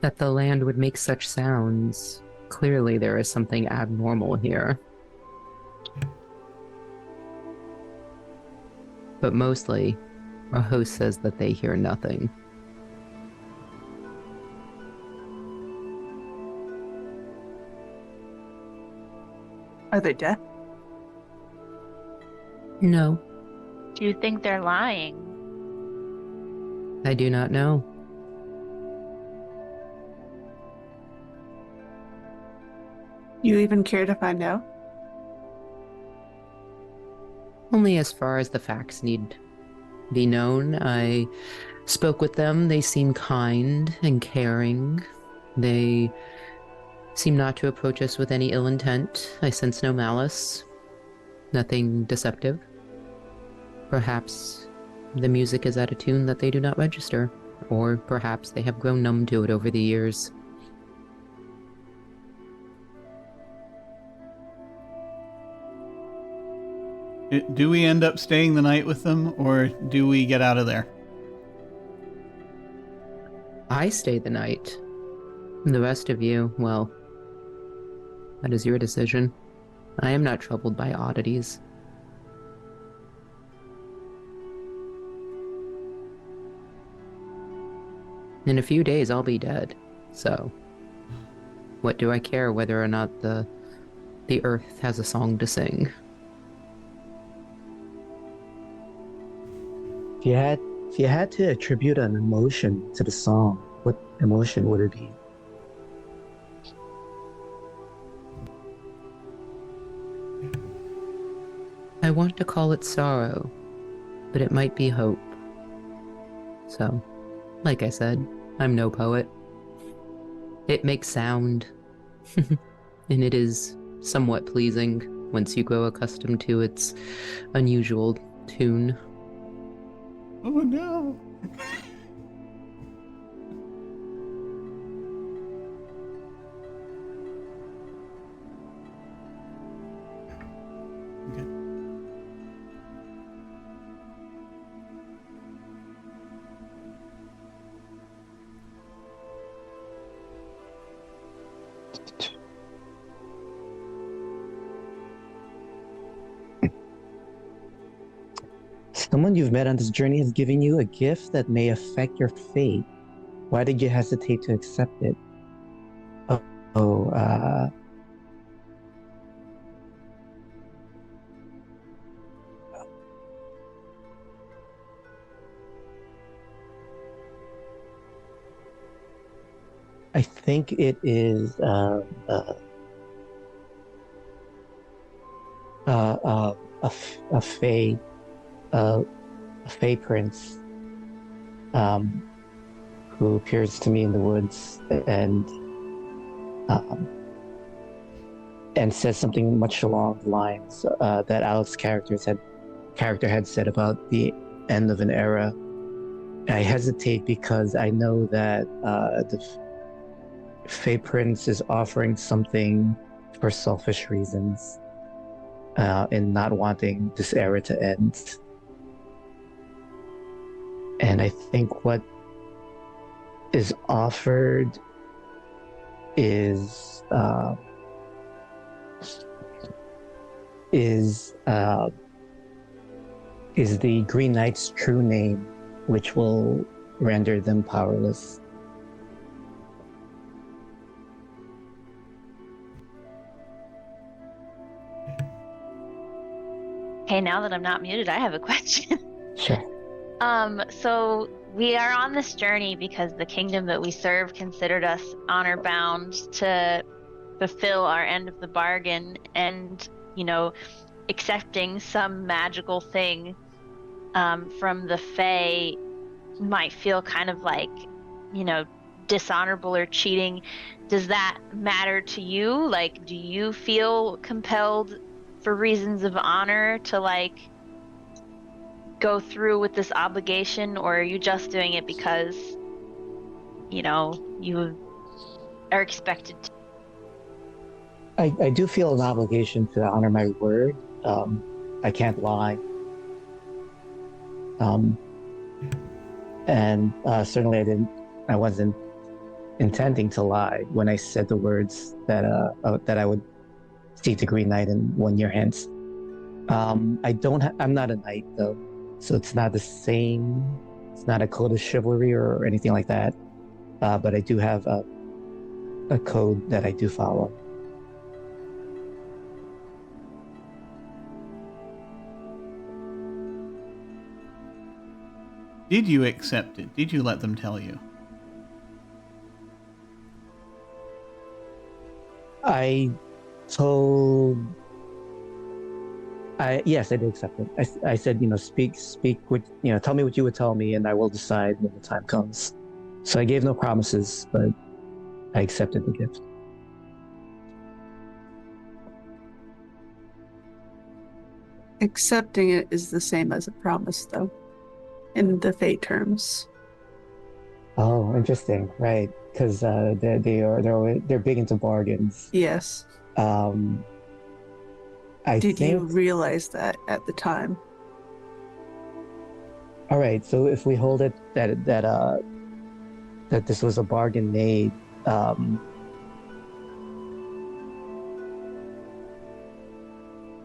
[SPEAKER 2] That the land would make such sounds. Clearly there is something abnormal here. But mostly, our host says that they hear nothing.
[SPEAKER 4] Are they deaf?
[SPEAKER 2] No,
[SPEAKER 5] Do you think they're lying?
[SPEAKER 2] I do not know.
[SPEAKER 4] You even care to find out?
[SPEAKER 2] Only as far as the facts need be known. I spoke with them. They seem kind and caring. They seem not to approach us with any ill intent. I sense no malice. Nothing deceptive. Perhaps the music is at a tune that they do not register, or perhaps they have grown numb to it over the years.
[SPEAKER 1] Do we end up staying the night with them, or do we get out of there?
[SPEAKER 2] I stay the night. The rest of you, well, that is your decision. I am not troubled by oddities. In a few days, I'll be dead, so what do I care whether or not the earth has a song to sing?
[SPEAKER 3] If you had to attribute an emotion to the song, what emotion would it be?
[SPEAKER 2] I want to call it sorrow, but it might be hope. So, like I said, I'm no poet. It makes sound, and it is somewhat pleasing once you grow accustomed to its unusual tune.
[SPEAKER 1] Oh no! Okay.
[SPEAKER 3] Someone you've met on this journey has given you a gift that may affect your fate. Why did you hesitate to accept it? Oh, I think it is a fey, a fey prince, who appears to me in the woods um, and says something much along the lines that Alyx's character had said about the end of an era. I hesitate because I know that the Fey Prince is offering something for selfish reasons, in not wanting this era to end. And I think what is offered is the Green Knight's true name, which will render them powerless.
[SPEAKER 5] Okay, now that I'm not muted, I have a question.
[SPEAKER 3] Sure.
[SPEAKER 5] So we are on this journey because the kingdom that we serve considered us honor bound to fulfill our end of the bargain, and, accepting some magical thing from the Fae might feel kind of like, dishonorable or cheating. Does that matter to you? Like, do you feel compelled for reasons of honor to go through with this obligation, or are you just doing it because you are expected to?
[SPEAKER 3] I do feel an obligation to honor my word. I can't lie. And certainly I wasn't intending to lie when I said the words that I would seek the Green Knight in 1 year hence. I'm not a knight though, so it's not the same. It's not a code of chivalry or anything like that. But I do have a code that I do follow.
[SPEAKER 1] Did you accept it? Did you let them tell you?
[SPEAKER 3] Yes, I did accept it. I said, speak what, tell me what you would tell me, and I will decide when the time comes. So I gave no promises, but I accepted the gift.
[SPEAKER 4] Accepting it is the same as a promise, though, in the fate terms.
[SPEAKER 3] Oh, interesting. Right, because they're big into bargains.
[SPEAKER 4] Yes. Did you realize that at the time?
[SPEAKER 3] All right. So if we hold it that this was a bargain made,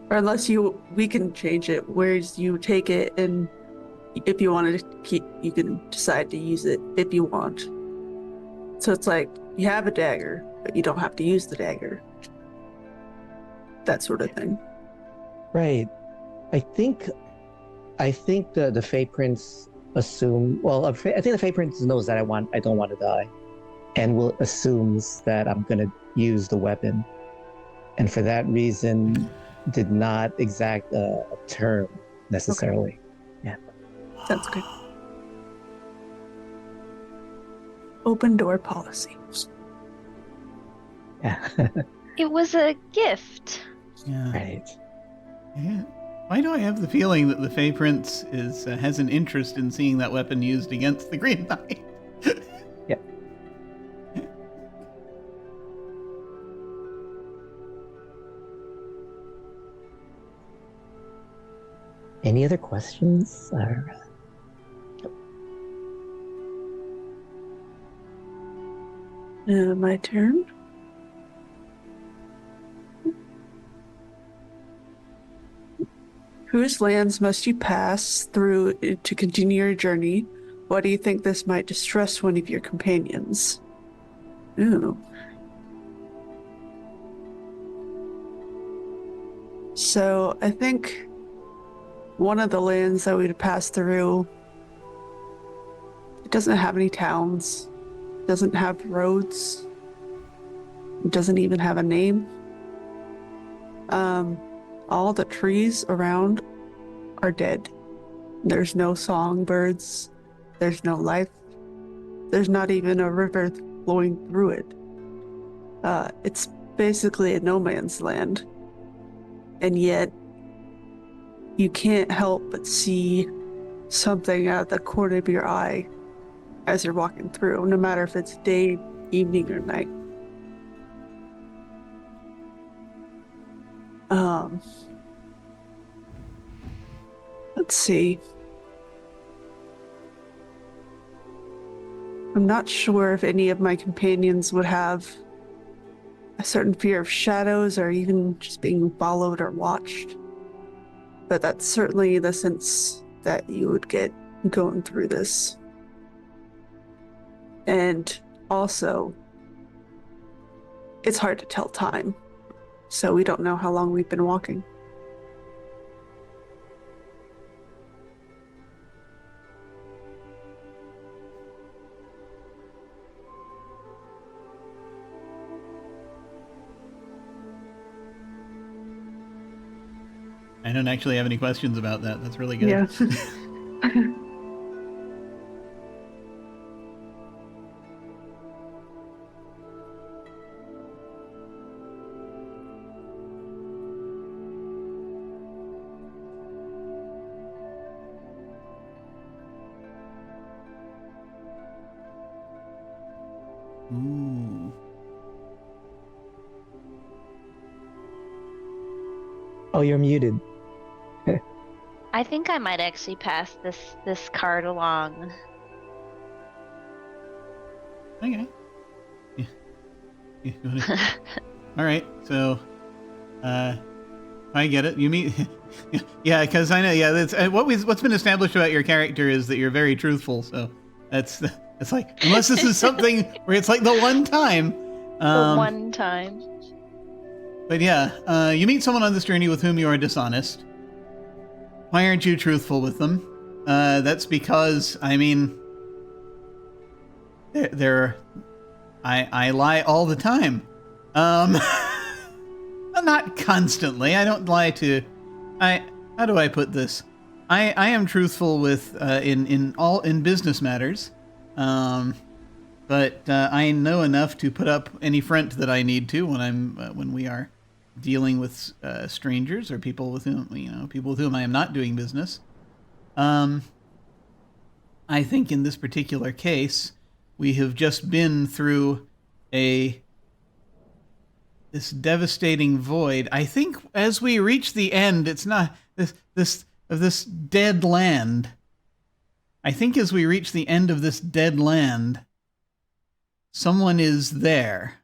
[SPEAKER 4] Or unless we can change it, whereas you take it, and if you wanted to keep, you can decide to use it if you want. So it's like you have a dagger, but you don't have to use the dagger. That sort of thing.
[SPEAKER 3] Right. I think the Fey Prince assume. Well, I think the Fey Prince knows that I don't want to die, and assumes that I'm gonna use the weapon, and for that reason, did not exact a term necessarily. Okay. Yeah.
[SPEAKER 4] Sounds good. Open door policy.
[SPEAKER 3] Yeah.
[SPEAKER 5] It was a gift.
[SPEAKER 1] Yeah.
[SPEAKER 3] Right.
[SPEAKER 1] Yeah. Why do I have the feeling that the Fey Prince has an interest in seeing that weapon used against the Green Knight?
[SPEAKER 3] Yep. Any other questions?
[SPEAKER 4] My turn. Whose lands must you pass through to continue your journey? Why do you think this might distress one of your companions? Ooh. So I think one of the lands that we'd pass through, it doesn't have any towns, doesn't have roads, it doesn't even have a name. all the trees around are dead. There's no songbirds. There's no life. There's not even a river flowing through it. It's basically a no man's land. And yet, you can't help but see something out of the corner of your eye as you're walking through, no matter if it's day, evening, or night. Let's see. I'm not sure if any of my companions would have a certain fear of shadows or even just being followed or watched. But that's certainly the sense that you would get going through this. And also, it's hard to tell time, so we don't know how long we've been walking.
[SPEAKER 1] I don't actually have any questions about that. That's really good.
[SPEAKER 4] Yeah.
[SPEAKER 1] Ooh.
[SPEAKER 3] Oh, you're muted.
[SPEAKER 5] I think I might actually pass this card along.
[SPEAKER 1] Okay. Yeah. All right. So, I get it. You mean, yeah, because I know. Yeah, that's what's been established about your character is that you're very truthful. So it's like, unless this is something where it's like the one time.
[SPEAKER 5] The one time.
[SPEAKER 1] But yeah, you meet someone on this journey with whom you are dishonest. Why aren't you truthful with them? That's because, I mean, I lie all the time. Not constantly. I don't lie to. How do I put this? I am truthful with in business matters. But I know enough to put up any front that I need to when we are dealing with strangers or people with whom I am not doing business. I think in this particular case, we have just been through this devastating void. I think as we reach the end, it's not this dead land. I think as we reach the end of this dead land, someone is there.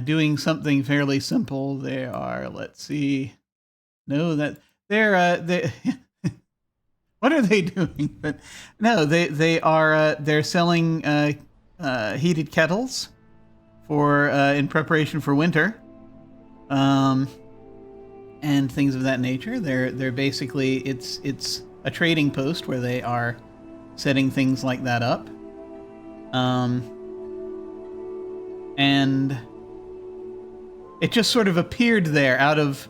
[SPEAKER 1] Doing something fairly simple. They are, let's see. No, that they're what are they doing? But no, they are they're selling heated kettles for in preparation for winter. And things of that nature. They're basically it's a trading post where they are setting things like that up. And it just sort of appeared there out of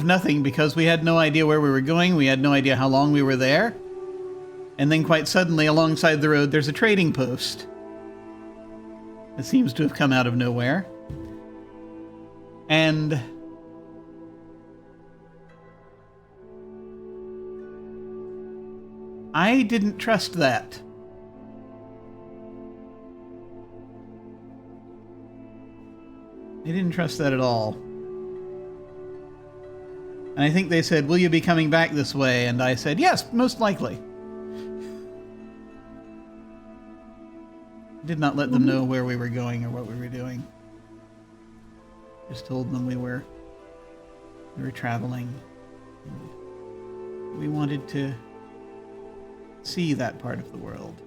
[SPEAKER 1] nothing because we had no idea where we were going. We had no idea how long we were there. And then quite suddenly alongside the road, there's a trading post. It seems to have come out of nowhere. And I didn't trust that. I didn't trust that at all. And I think they said, "Will you be coming back this way?" And I said, "Yes, most likely." Did not let them know where we were going or what we were doing. Just told them we were traveling. We wanted to see that part of the world.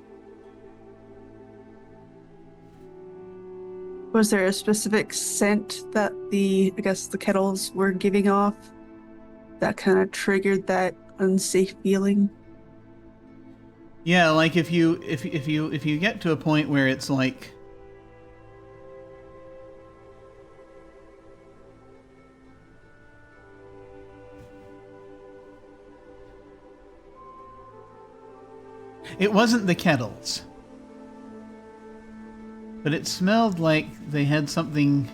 [SPEAKER 4] Was there a specific scent that the kettles were giving off that kind of triggered that unsafe feeling?
[SPEAKER 1] Yeah, like if you get to a point where it's like It wasn't the kettles. But it smelled like they had something...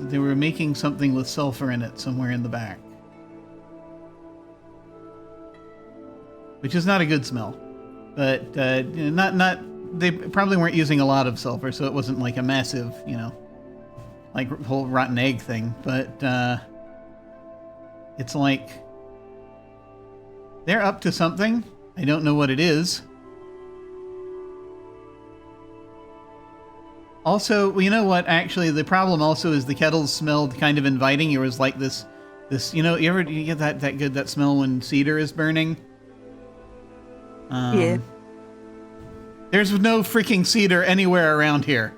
[SPEAKER 1] They were making something with sulfur in it somewhere in the back. Which is not a good smell. But they probably weren't using a lot of sulfur, so it wasn't like a massive, like whole rotten egg thing. But it's like they're up to something. I don't know what it is. Also, well, you know what? Actually, the problem also is the kettles smelled kind of inviting. It was like this, you get that smell when cedar is burning?
[SPEAKER 4] Yeah.
[SPEAKER 1] There's no freaking cedar anywhere around here.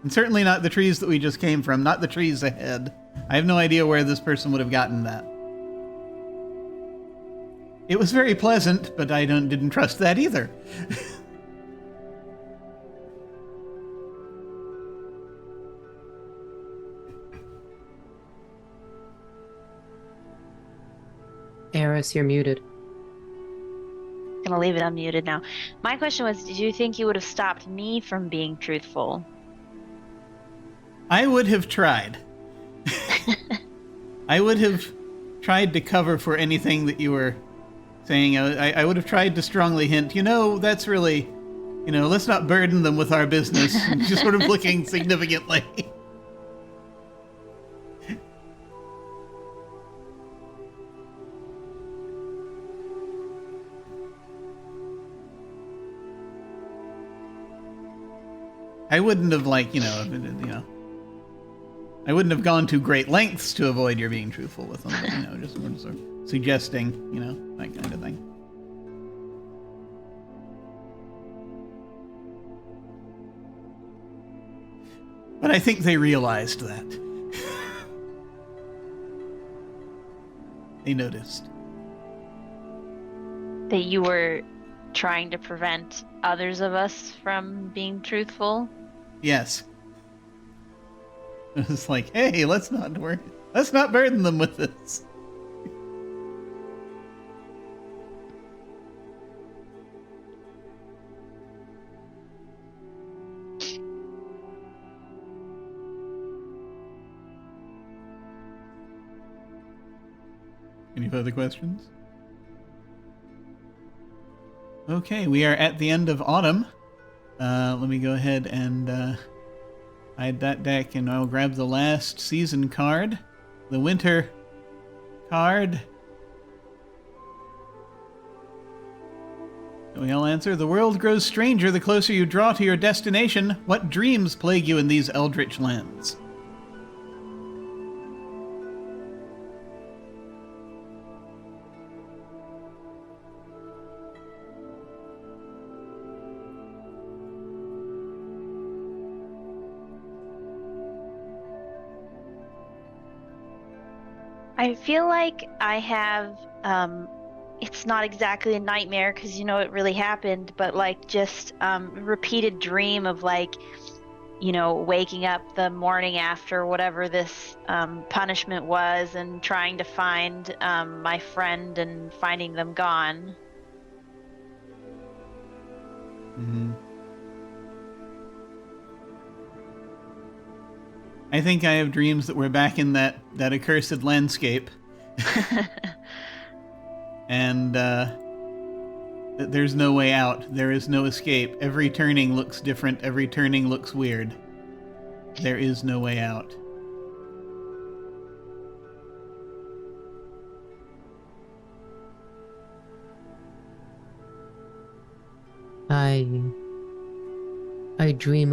[SPEAKER 1] And certainly not the trees that we just came from, not the trees ahead. I have no idea where this person would have gotten that. It was very pleasant, but I didn't trust that either.
[SPEAKER 2] Arras, you're muted.
[SPEAKER 5] Gonna leave it unmuted now. My question was, did you think you would have stopped me from being truthful?
[SPEAKER 1] I would have tried. I would have tried to cover for anything that you were saying. I would have tried to strongly hint, that's really, let's not burden them with our business. Just sort of looking significantly. I wouldn't have I wouldn't have gone to great lengths to avoid your being truthful with them, but, just sort of suggesting, that kind of thing. But I think they realized that. They noticed.
[SPEAKER 5] That you were trying to prevent others of us from being truthful?
[SPEAKER 1] Yes. It's like, hey, let's not burden them with this. Any further questions? Okay, we are at the end of autumn. Let me go ahead and hide that deck, and I'll grab the last season card, the winter card. We all answer. The world grows stranger the closer you draw to your destination. What dreams plague you in these eldritch lands?
[SPEAKER 5] I feel like I have, it's not exactly a nightmare because it really happened, but just repeated dream of waking up the morning after whatever this punishment was and trying to find my friend and finding them gone.
[SPEAKER 1] Mm-hmm. I think I have dreams that we're back in that accursed landscape. And that there's no way out. There is no escape. Every turning looks different. Every turning looks weird. There is no way out.
[SPEAKER 2] I dream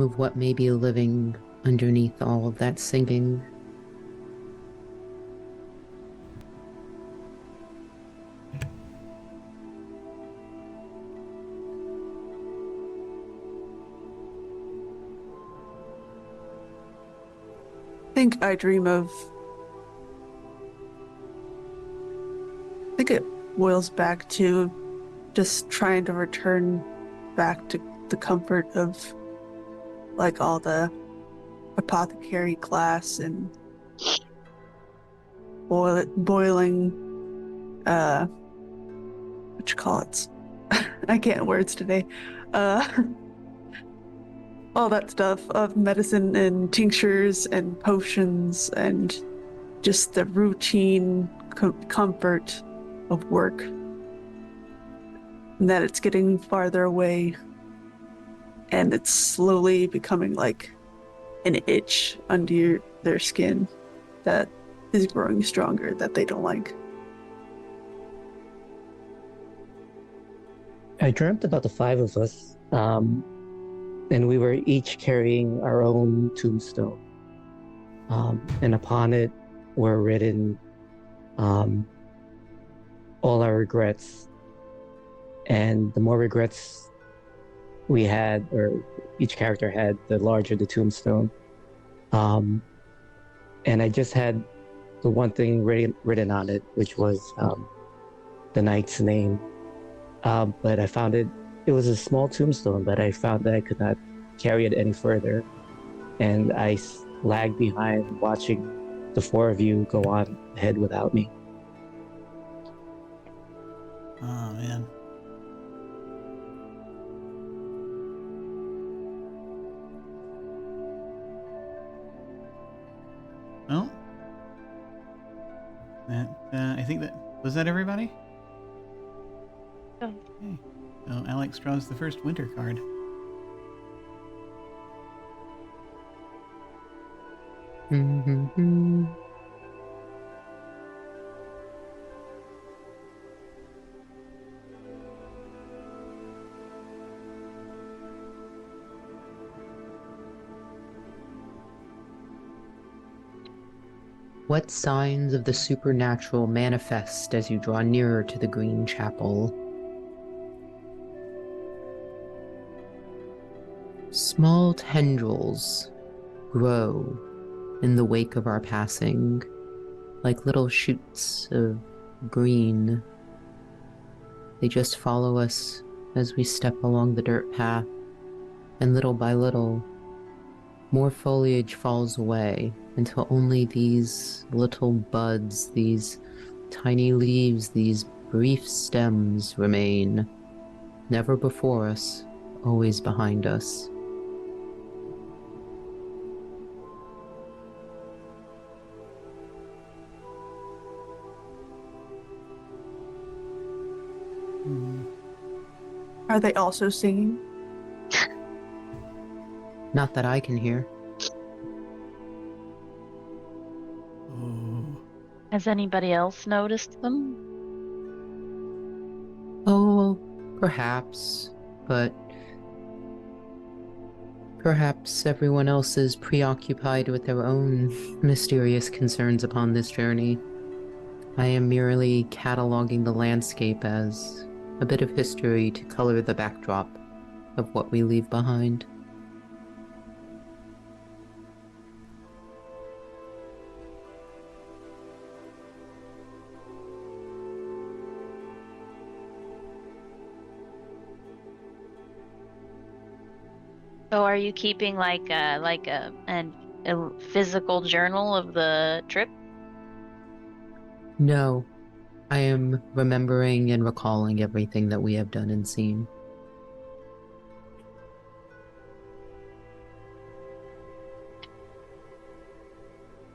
[SPEAKER 2] of what may be living underneath all of that singing.
[SPEAKER 4] I think I dream of... I think it boils back to just trying to return back to the comfort of all the apothecary class and boiling, what you call it? I can't words today. All that stuff of medicine and tinctures and potions and just the routine comfort of work. And that it's getting farther away and it's slowly becoming like an itch under their skin that is growing stronger that they don't like.
[SPEAKER 3] I dreamt about the five of us, and we were each carrying our own tombstone. And upon it were written all our regrets. And the more regrets we had, or each character had, the larger the tombstone. And I just had the one thing written on it, which was the knight's name. But I found it was a small tombstone, but I found that I could not carry it any further. And I lagged behind watching the four of you go on ahead without me.
[SPEAKER 1] Oh, man. Well, I think was that everybody?
[SPEAKER 5] Oh.
[SPEAKER 1] Okay. So Alyx draws the first winter card.
[SPEAKER 2] What signs of the supernatural manifest as you draw nearer to the Green Chapel? Small tendrils grow in the wake of our passing, like little shoots of green. They just follow us as we step along the dirt path, and little by little, more foliage falls away until only these little buds, these tiny leaves, these brief stems remain. Never before us, always behind us.
[SPEAKER 4] Are they also singing?
[SPEAKER 2] Not that I can hear.
[SPEAKER 1] Oh.
[SPEAKER 5] Has anybody else noticed them?
[SPEAKER 2] Oh, perhaps, but perhaps everyone else is preoccupied with their own mysterious concerns upon this journey. I am merely cataloging the landscape as a bit of history to color the backdrop of what we leave behind.
[SPEAKER 5] So are you keeping like a physical journal of the trip?
[SPEAKER 2] No, I am remembering and recalling everything that we have done and seen.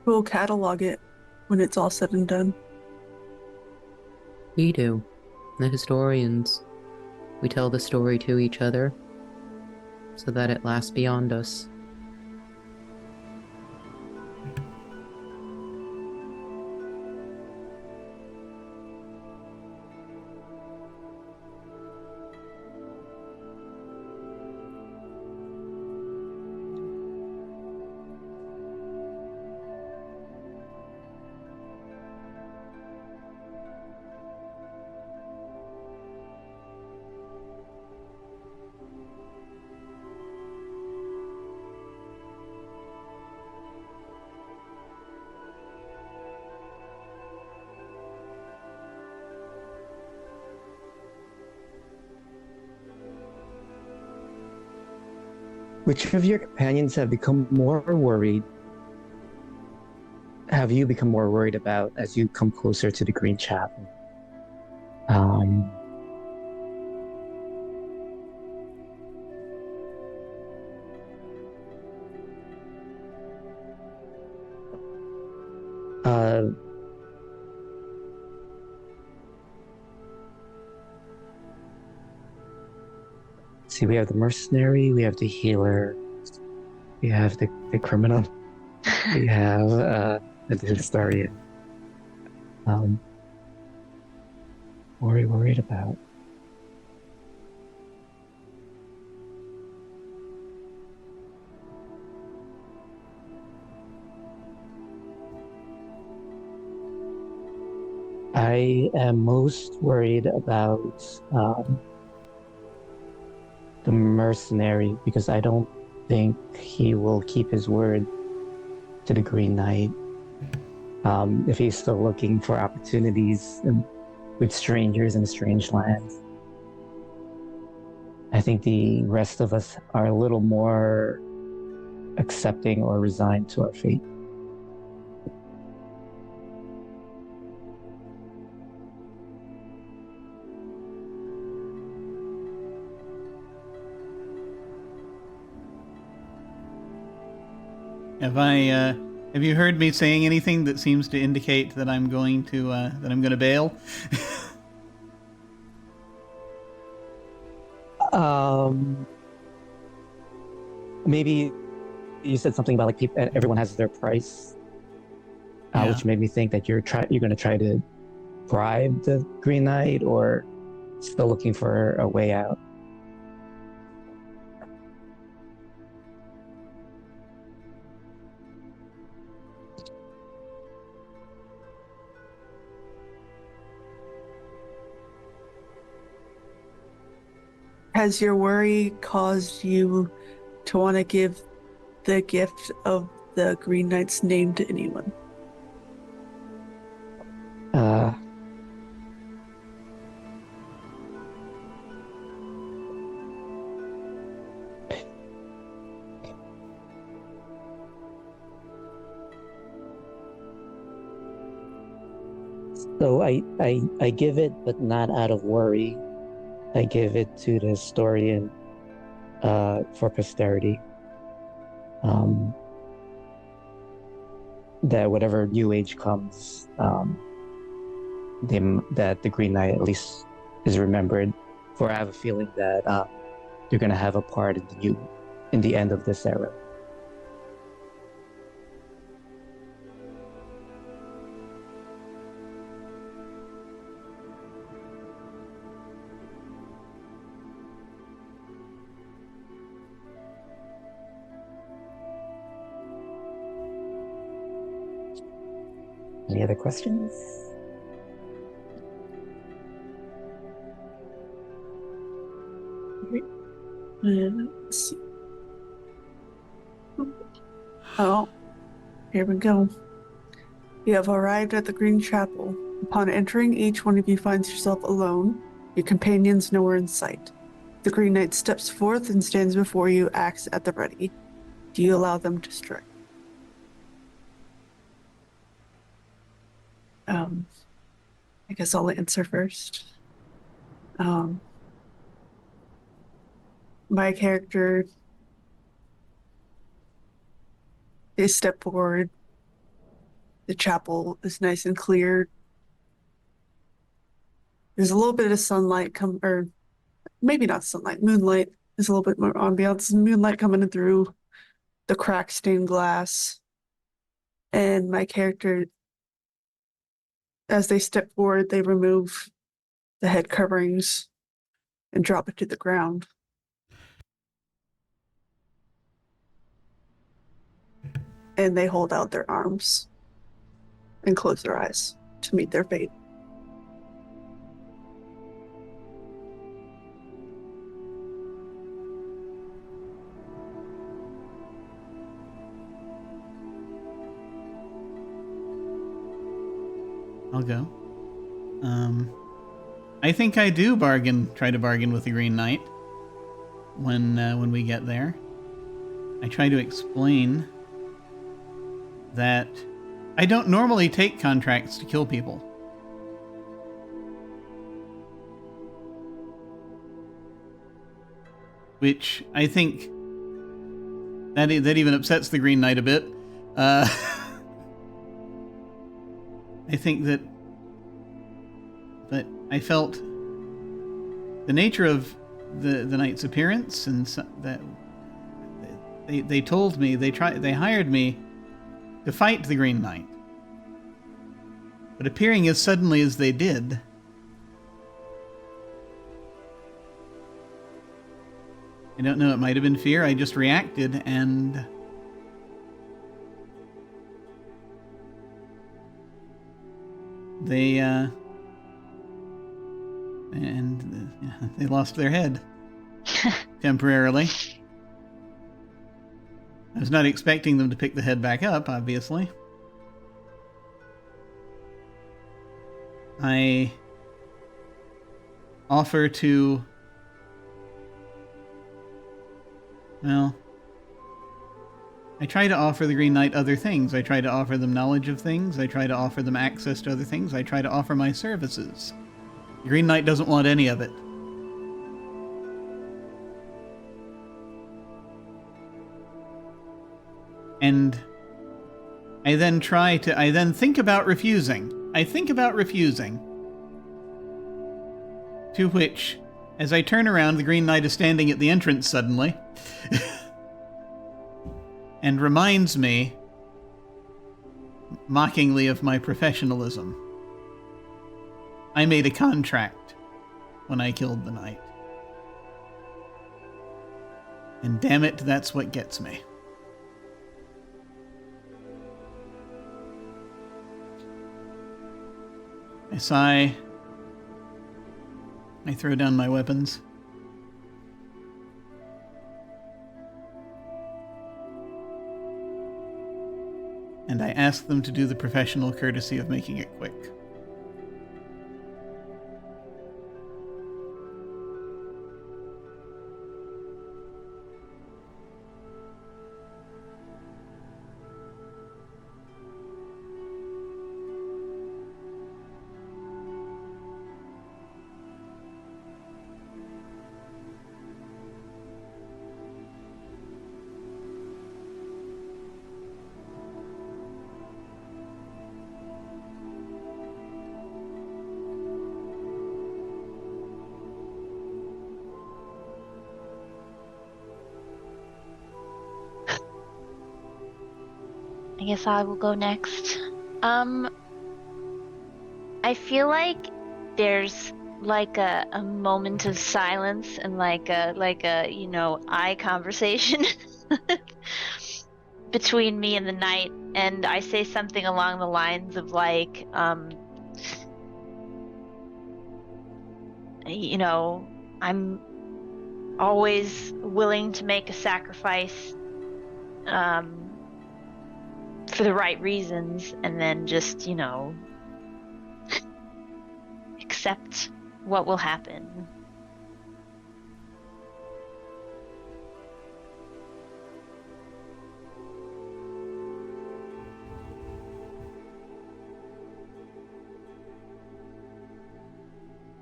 [SPEAKER 4] We'll catalog it when it's all said and done.
[SPEAKER 2] We do. The historians. We tell the story to each other so that it lasts beyond us.
[SPEAKER 3] Which of your companions have become more worried have you become more worried about as you come closer to the Green Chapel? Um, uh, see, we have the mercenary, we have the healer, we have the criminal, we have the historian. What are you worried about? I am most worried about the mercenary because I don't think he will keep his word to the Green Knight. If he's still looking for opportunities with strangers in strange lands. I think the rest of us are a little more accepting or resigned to our fate.
[SPEAKER 1] Have you heard me saying anything that seems to indicate that I'm going to bail?
[SPEAKER 3] Maybe you said something about like everyone has their price,
[SPEAKER 1] Yeah.
[SPEAKER 3] which made me think that you're going to try to bribe the Green Knight, or still looking for a way out.
[SPEAKER 4] Has your worry caused you to want to give the gift of the Green Knight's name to anyone?
[SPEAKER 3] So I give it, but not out of worry. I give it to the historian for posterity. That whatever new age comes, that the Green Knight at least is remembered. For I have a feeling that you're gonna have a part in the end of this era. Any other questions?
[SPEAKER 4] Let's see. Oh, here we go. You have arrived at the Green Chapel. Upon entering, each one of you finds yourself alone, your companions nowhere in sight. The Green Knight steps forth and stands before you, axe at the ready. Do you allow them to strike? I guess I'll answer first. My character, they step forward. The chapel is nice and clear. There's a little bit of sunlight or maybe not sunlight, moonlight. There's a little bit more ambiance. Moonlight coming in through the cracked stained glass. And my character, as they step forward, they remove the head coverings and drop it to the ground. And they hold out their arms and close their eyes to meet their fate.
[SPEAKER 1] I'll go. I think I do try to bargain with the Green Knight when we get there. I try to explain that I don't normally take contracts to kill people. Which I think that even upsets the Green Knight a bit. I think that I felt the nature of the knight's appearance, and that they told me they hired me to fight the Green Knight, but appearing as suddenly as they did, I don't know, it might have been fear. I just reacted, and they lost their head temporarily. I was not expecting them to pick the head back up, obviously. I offer to... Well, I try to offer the Green Knight other things. I try to offer them knowledge of things. I try to offer them access to other things. I try to offer my services. The Green Knight doesn't want any of it. And I then think about refusing. I think about refusing. To which, as I turn around, the Green Knight is standing at the entrance suddenly. And reminds me, mockingly, of my professionalism. I made a contract when I killed the knight. And damn it, that's what gets me. I sigh. I throw down my weapons. And I ask them to do the professional courtesy of making it quick.
[SPEAKER 5] I guess I will go next. I feel like there's like a moment of silence and like a eye conversation between me and the knight, and I say something along the lines of like I'm always willing to make a sacrifice for the right reasons, and then just, accept what will happen.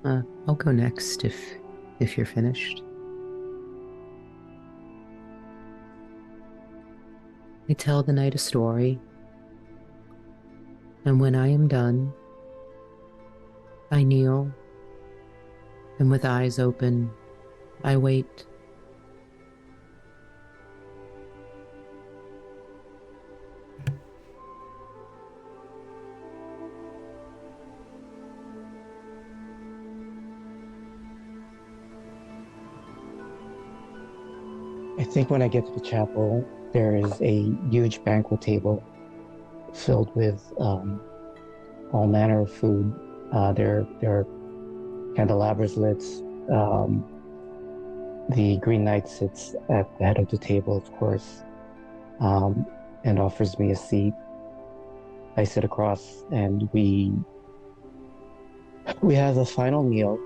[SPEAKER 2] I'll go next if you're finished. I tell the knight a story, and when I am done, I kneel, and with eyes open, I wait.
[SPEAKER 3] I think when I get to the chapel, there is a huge banquet table filled with all manner of food. There are candelabras lit. The Green Knight sits at the head of the table, of course, and offers me a seat. I sit across, and we have a final meal,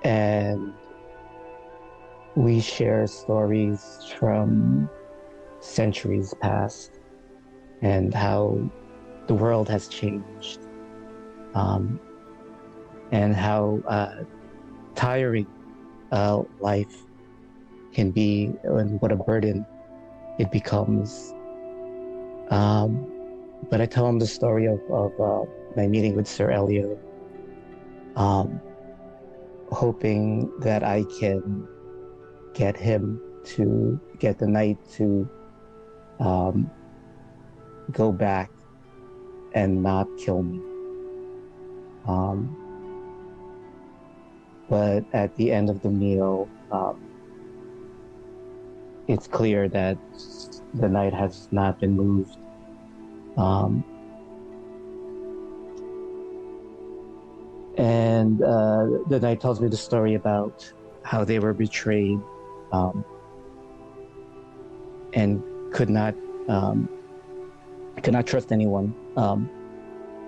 [SPEAKER 3] and we share stories from centuries passed and how the world has changed, and how tiring life can be and what a burden it becomes. But I tell him the story of my meeting with Sir Elio, hoping that I can get the knight to go back and not kill me. But at the end of the meal, it's clear that the knight has not been moved. And the knight tells me the story about how they were betrayed, and could not trust anyone.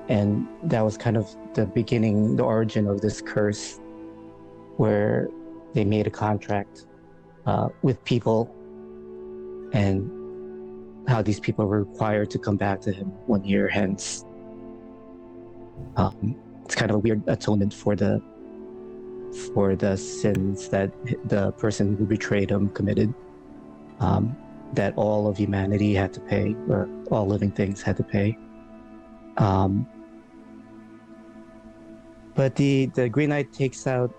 [SPEAKER 3] And that was kind of the origin of this curse, where they made a contract with people, and how these people were required to come back to him 1 year hence. It's kind of a weird atonement for the sins that the person who betrayed him committed, that all of humanity had to pay, or all living things had to pay. But the Green Knight takes out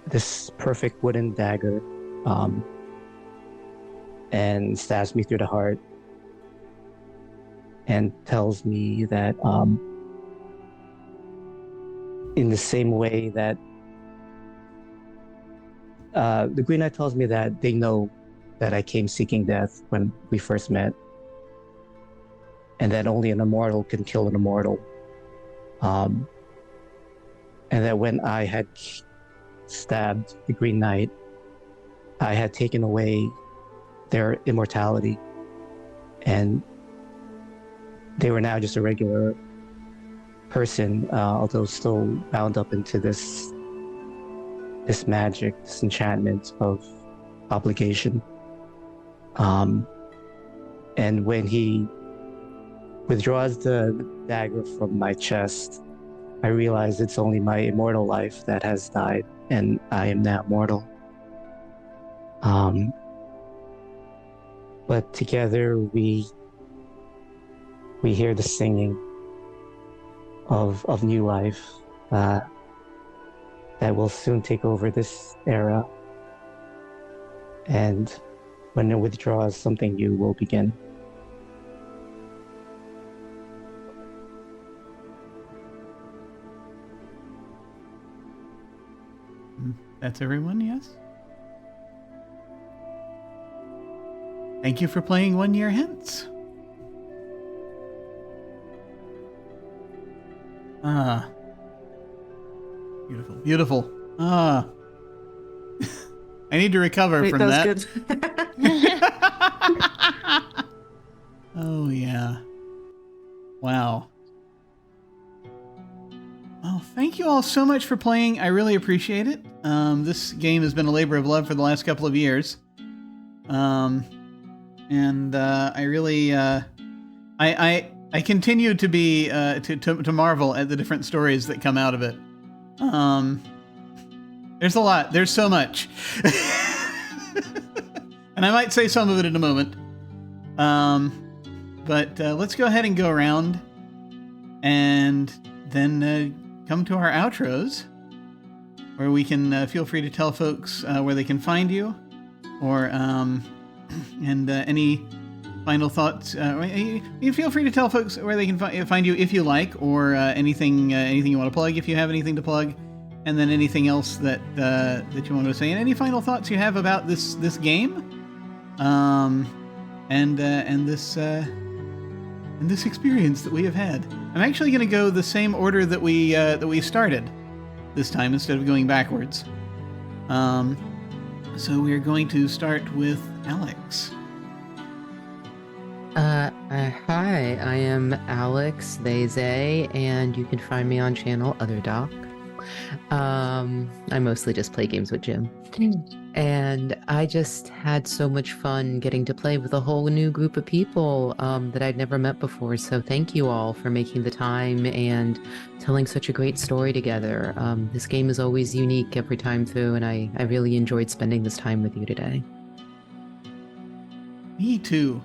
[SPEAKER 3] this perfect wooden dagger, and stabs me through the heart, and tells me that in the same way that the Green Knight tells me that they know that I came seeking death when we first met, and that only an immortal can kill an immortal, and that when I had stabbed the Green Knight, I had taken away their immortality, and they were now just a regular person, although still bound up into this magic, this enchantment of obligation. And when he withdraws the dagger from my chest, I realize it's only my immortal life that has died, and I am now mortal. But together we hear the singing of new life that will soon take over this era, and when it withdraws, something new will begin.
[SPEAKER 1] That's everyone, yes? Thank you for playing 1 year hence. Beautiful, beautiful. I need to recover
[SPEAKER 4] Wait,
[SPEAKER 1] from
[SPEAKER 4] that.
[SPEAKER 1] that.
[SPEAKER 4] Was good.
[SPEAKER 1] Oh, yeah. Wow. Well, thank you all so much for playing. I really appreciate it. This game has been a labor of love for the last couple of years. And I really, I continue to be, to marvel at the different stories that come out of it. There's a lot. There's so much. And I might say some of it in a moment. But let's go ahead and go around and then come to our outros, where we can feel free to tell folks where they can find you, or and any final thoughts. You feel free to tell folks where they can find you if you like, or anything you want to plug if you have anything to plug, and then anything else that that you want to say, and any final thoughts you have about this game, and this experience that we have had. I'm actually going to go the same order that we started this time, instead of going backwards. So we're going to start with Alyx.
[SPEAKER 2] Hi, I am Alyx, they, and you can find me on channel Other Doc. I mostly just play games with Jim. And I just had so much fun getting to play with a whole new group of people that I'd never met before. So thank you all for making the time and telling such a great story together. This game is always unique every time through, and I really enjoyed spending this time with you today.
[SPEAKER 1] Me too.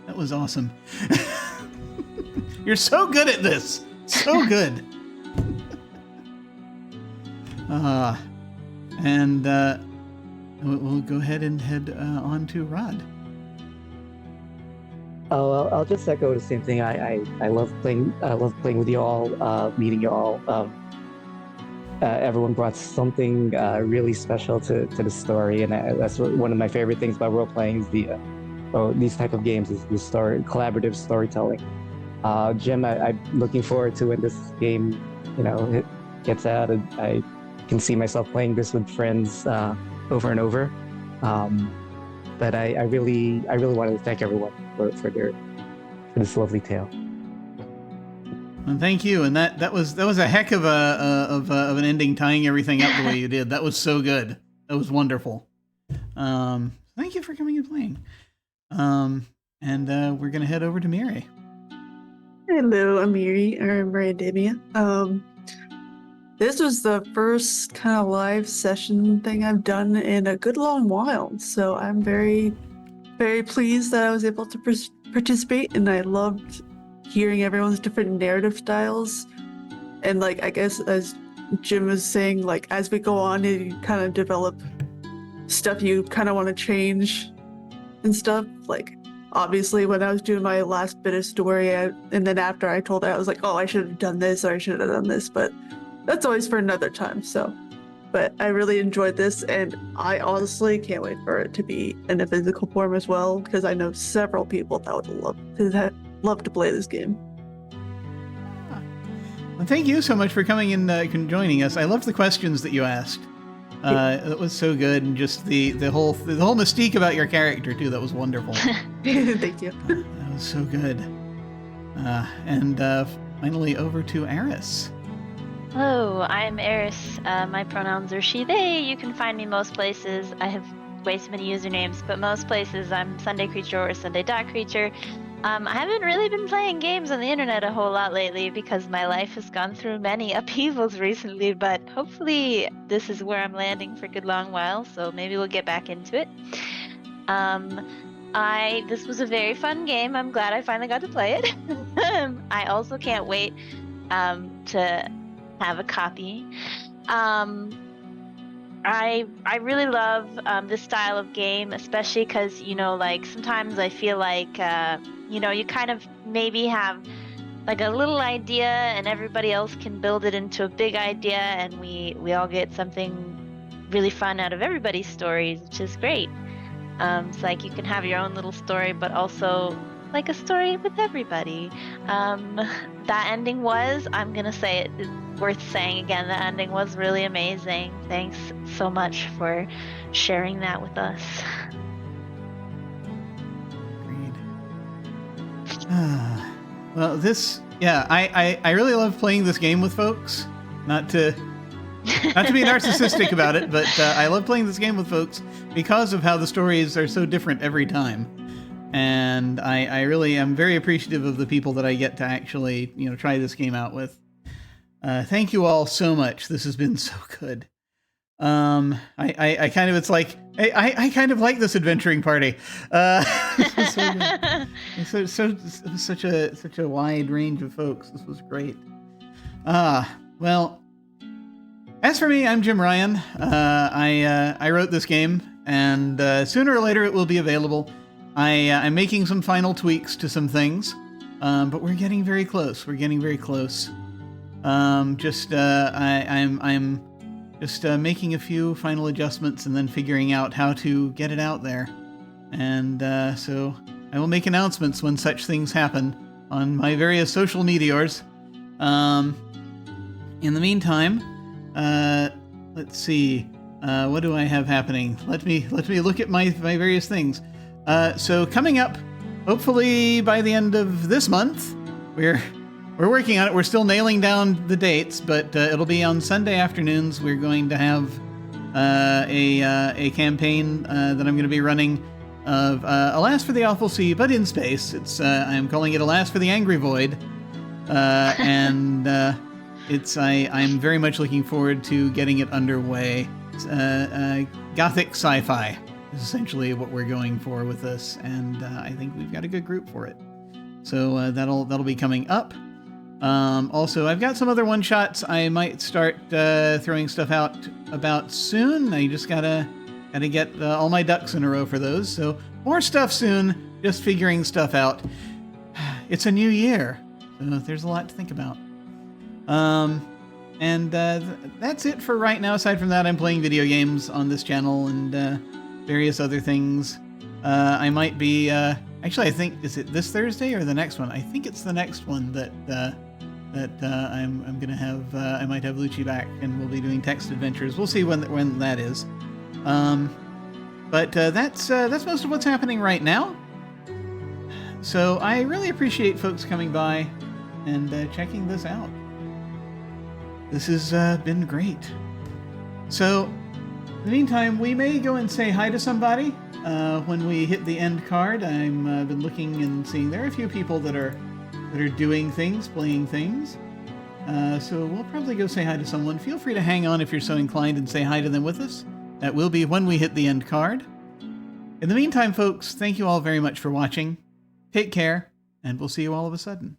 [SPEAKER 1] That was awesome. You're so good at this. So good. And we'll go ahead and head on to Rod.
[SPEAKER 3] Oh, well, I'll just echo the same thing. I love playing. I love playing with you all, meeting you all. Everyone brought something really special to the story, and that's one of my favorite things about role playing is these type of games is the collaborative storytelling. Jim, I'm looking forward to when this game, it gets out, and I can see myself playing this with friends over and over. But I really wanted to thank everyone for this lovely tale.
[SPEAKER 1] And thank you. And that was a heck of an ending, tying everything up the way you did. That was so good. That was wonderful. Thank you for coming and playing. And we're gonna head over to Miri.
[SPEAKER 4] Hello, I'm Miri, or Mirandamia. This was the first kind of live session thing I've done in a good long while, so I'm very, very pleased that I was able to participate, and I loved hearing everyone's different narrative styles. And like, I guess as Jim was saying, like as we go on, you kind of develop stuff you kind of want to change and stuff. Like obviously when I was doing my last bit of story, and then after I told it, I was like, oh, I should have done this or I should have done this, but that's always for another time. So, but I really enjoyed this, and I honestly can't wait for it to be in a physical form as well, because I know several people that would love to play this game.
[SPEAKER 1] Well, thank you so much for coming and joining us. I loved the questions that you asked. That was so good, and just the whole mystique about your character too. That was wonderful.
[SPEAKER 4] Thank you.
[SPEAKER 1] That was so good. And finally over to Arras.
[SPEAKER 5] Hello, I'm Arras. My pronouns are she, they. You can find me most places. I have way too many usernames, but most places I'm Sunday Creature or Sunday Dot Creature. I haven't really been playing games on the internet a whole lot lately because my life has gone through many upheavals recently, but hopefully this is where I'm landing for a good long while, so maybe we'll get back into it. This was a very fun game. I'm glad I finally got to play it. I also can't wait to have a copy. I really love this style of game, especially because, like sometimes I feel like, you kind of maybe have like a little idea and everybody else can build it into a big idea, and we all get something really fun out of everybody's stories, which is great. It's like you can have your own little story, but also like a story with everybody. That ending was, I'm gonna say it's worth saying again, the ending was really amazing. Thanks so much for sharing that with us.
[SPEAKER 1] Agreed. Well, I really love playing this game with folks. Not to be narcissistic about it, but I love playing this game with folks because of how the stories are so different every time. And I really am very appreciative of the people that I get to actually, try this game out with. Thank you all so much. This has been so good. I kind of like this adventuring party. Such a wide range of folks. This was great. Well, as for me, I'm Jim Ryan. I wrote this game, and sooner or later it will be available. I'm making some final tweaks to some things, but we're getting very close. I'm just making a few final adjustments and then figuring out how to get it out there. And so I will make announcements when such things happen on my various social meteors. In the meantime, let's see. What do I have happening? Let me look at my various things. So coming up, hopefully by the end of this month, we're we're working on it. We're still nailing down the dates, but it'll be on Sunday afternoons. We're going to have a campaign that I'm going to be running of Alas for the Awful Sea, but in space. It's I'm calling it Alas for the Angry Void, and I'm very much looking forward to getting it underway. It's, gothic sci-fi is essentially what we're going for with this, and I think we've got a good group for it. So that'll be coming up. Also, I've got some other one-shots I might start throwing stuff out about soon. I just gotta get all my ducks in a row for those. So more stuff soon, just figuring stuff out. It's a new year, so there's a lot to think about. And that's it for right now. Aside from that, I'm playing video games on this channel and various other things. I might be... actually, I think, is it this Thursday or the next one? I think it's the next one that I'm gonna have. I might have Lucci back, and we'll be doing text adventures. We'll see when that is. But that's most of what's happening right now. So I really appreciate folks coming by and checking this out. This has been great. So in the meantime, we may go and say hi to somebody when we hit the end card. I'm been looking and seeing there are a few people that are doing things, playing things. So we'll probably go say hi to someone. Feel free to hang on if you're so inclined and say hi to them with us. That will be when we hit the end card. In the meantime, folks, thank you all very much for watching. Take care, and we'll see you all of a sudden.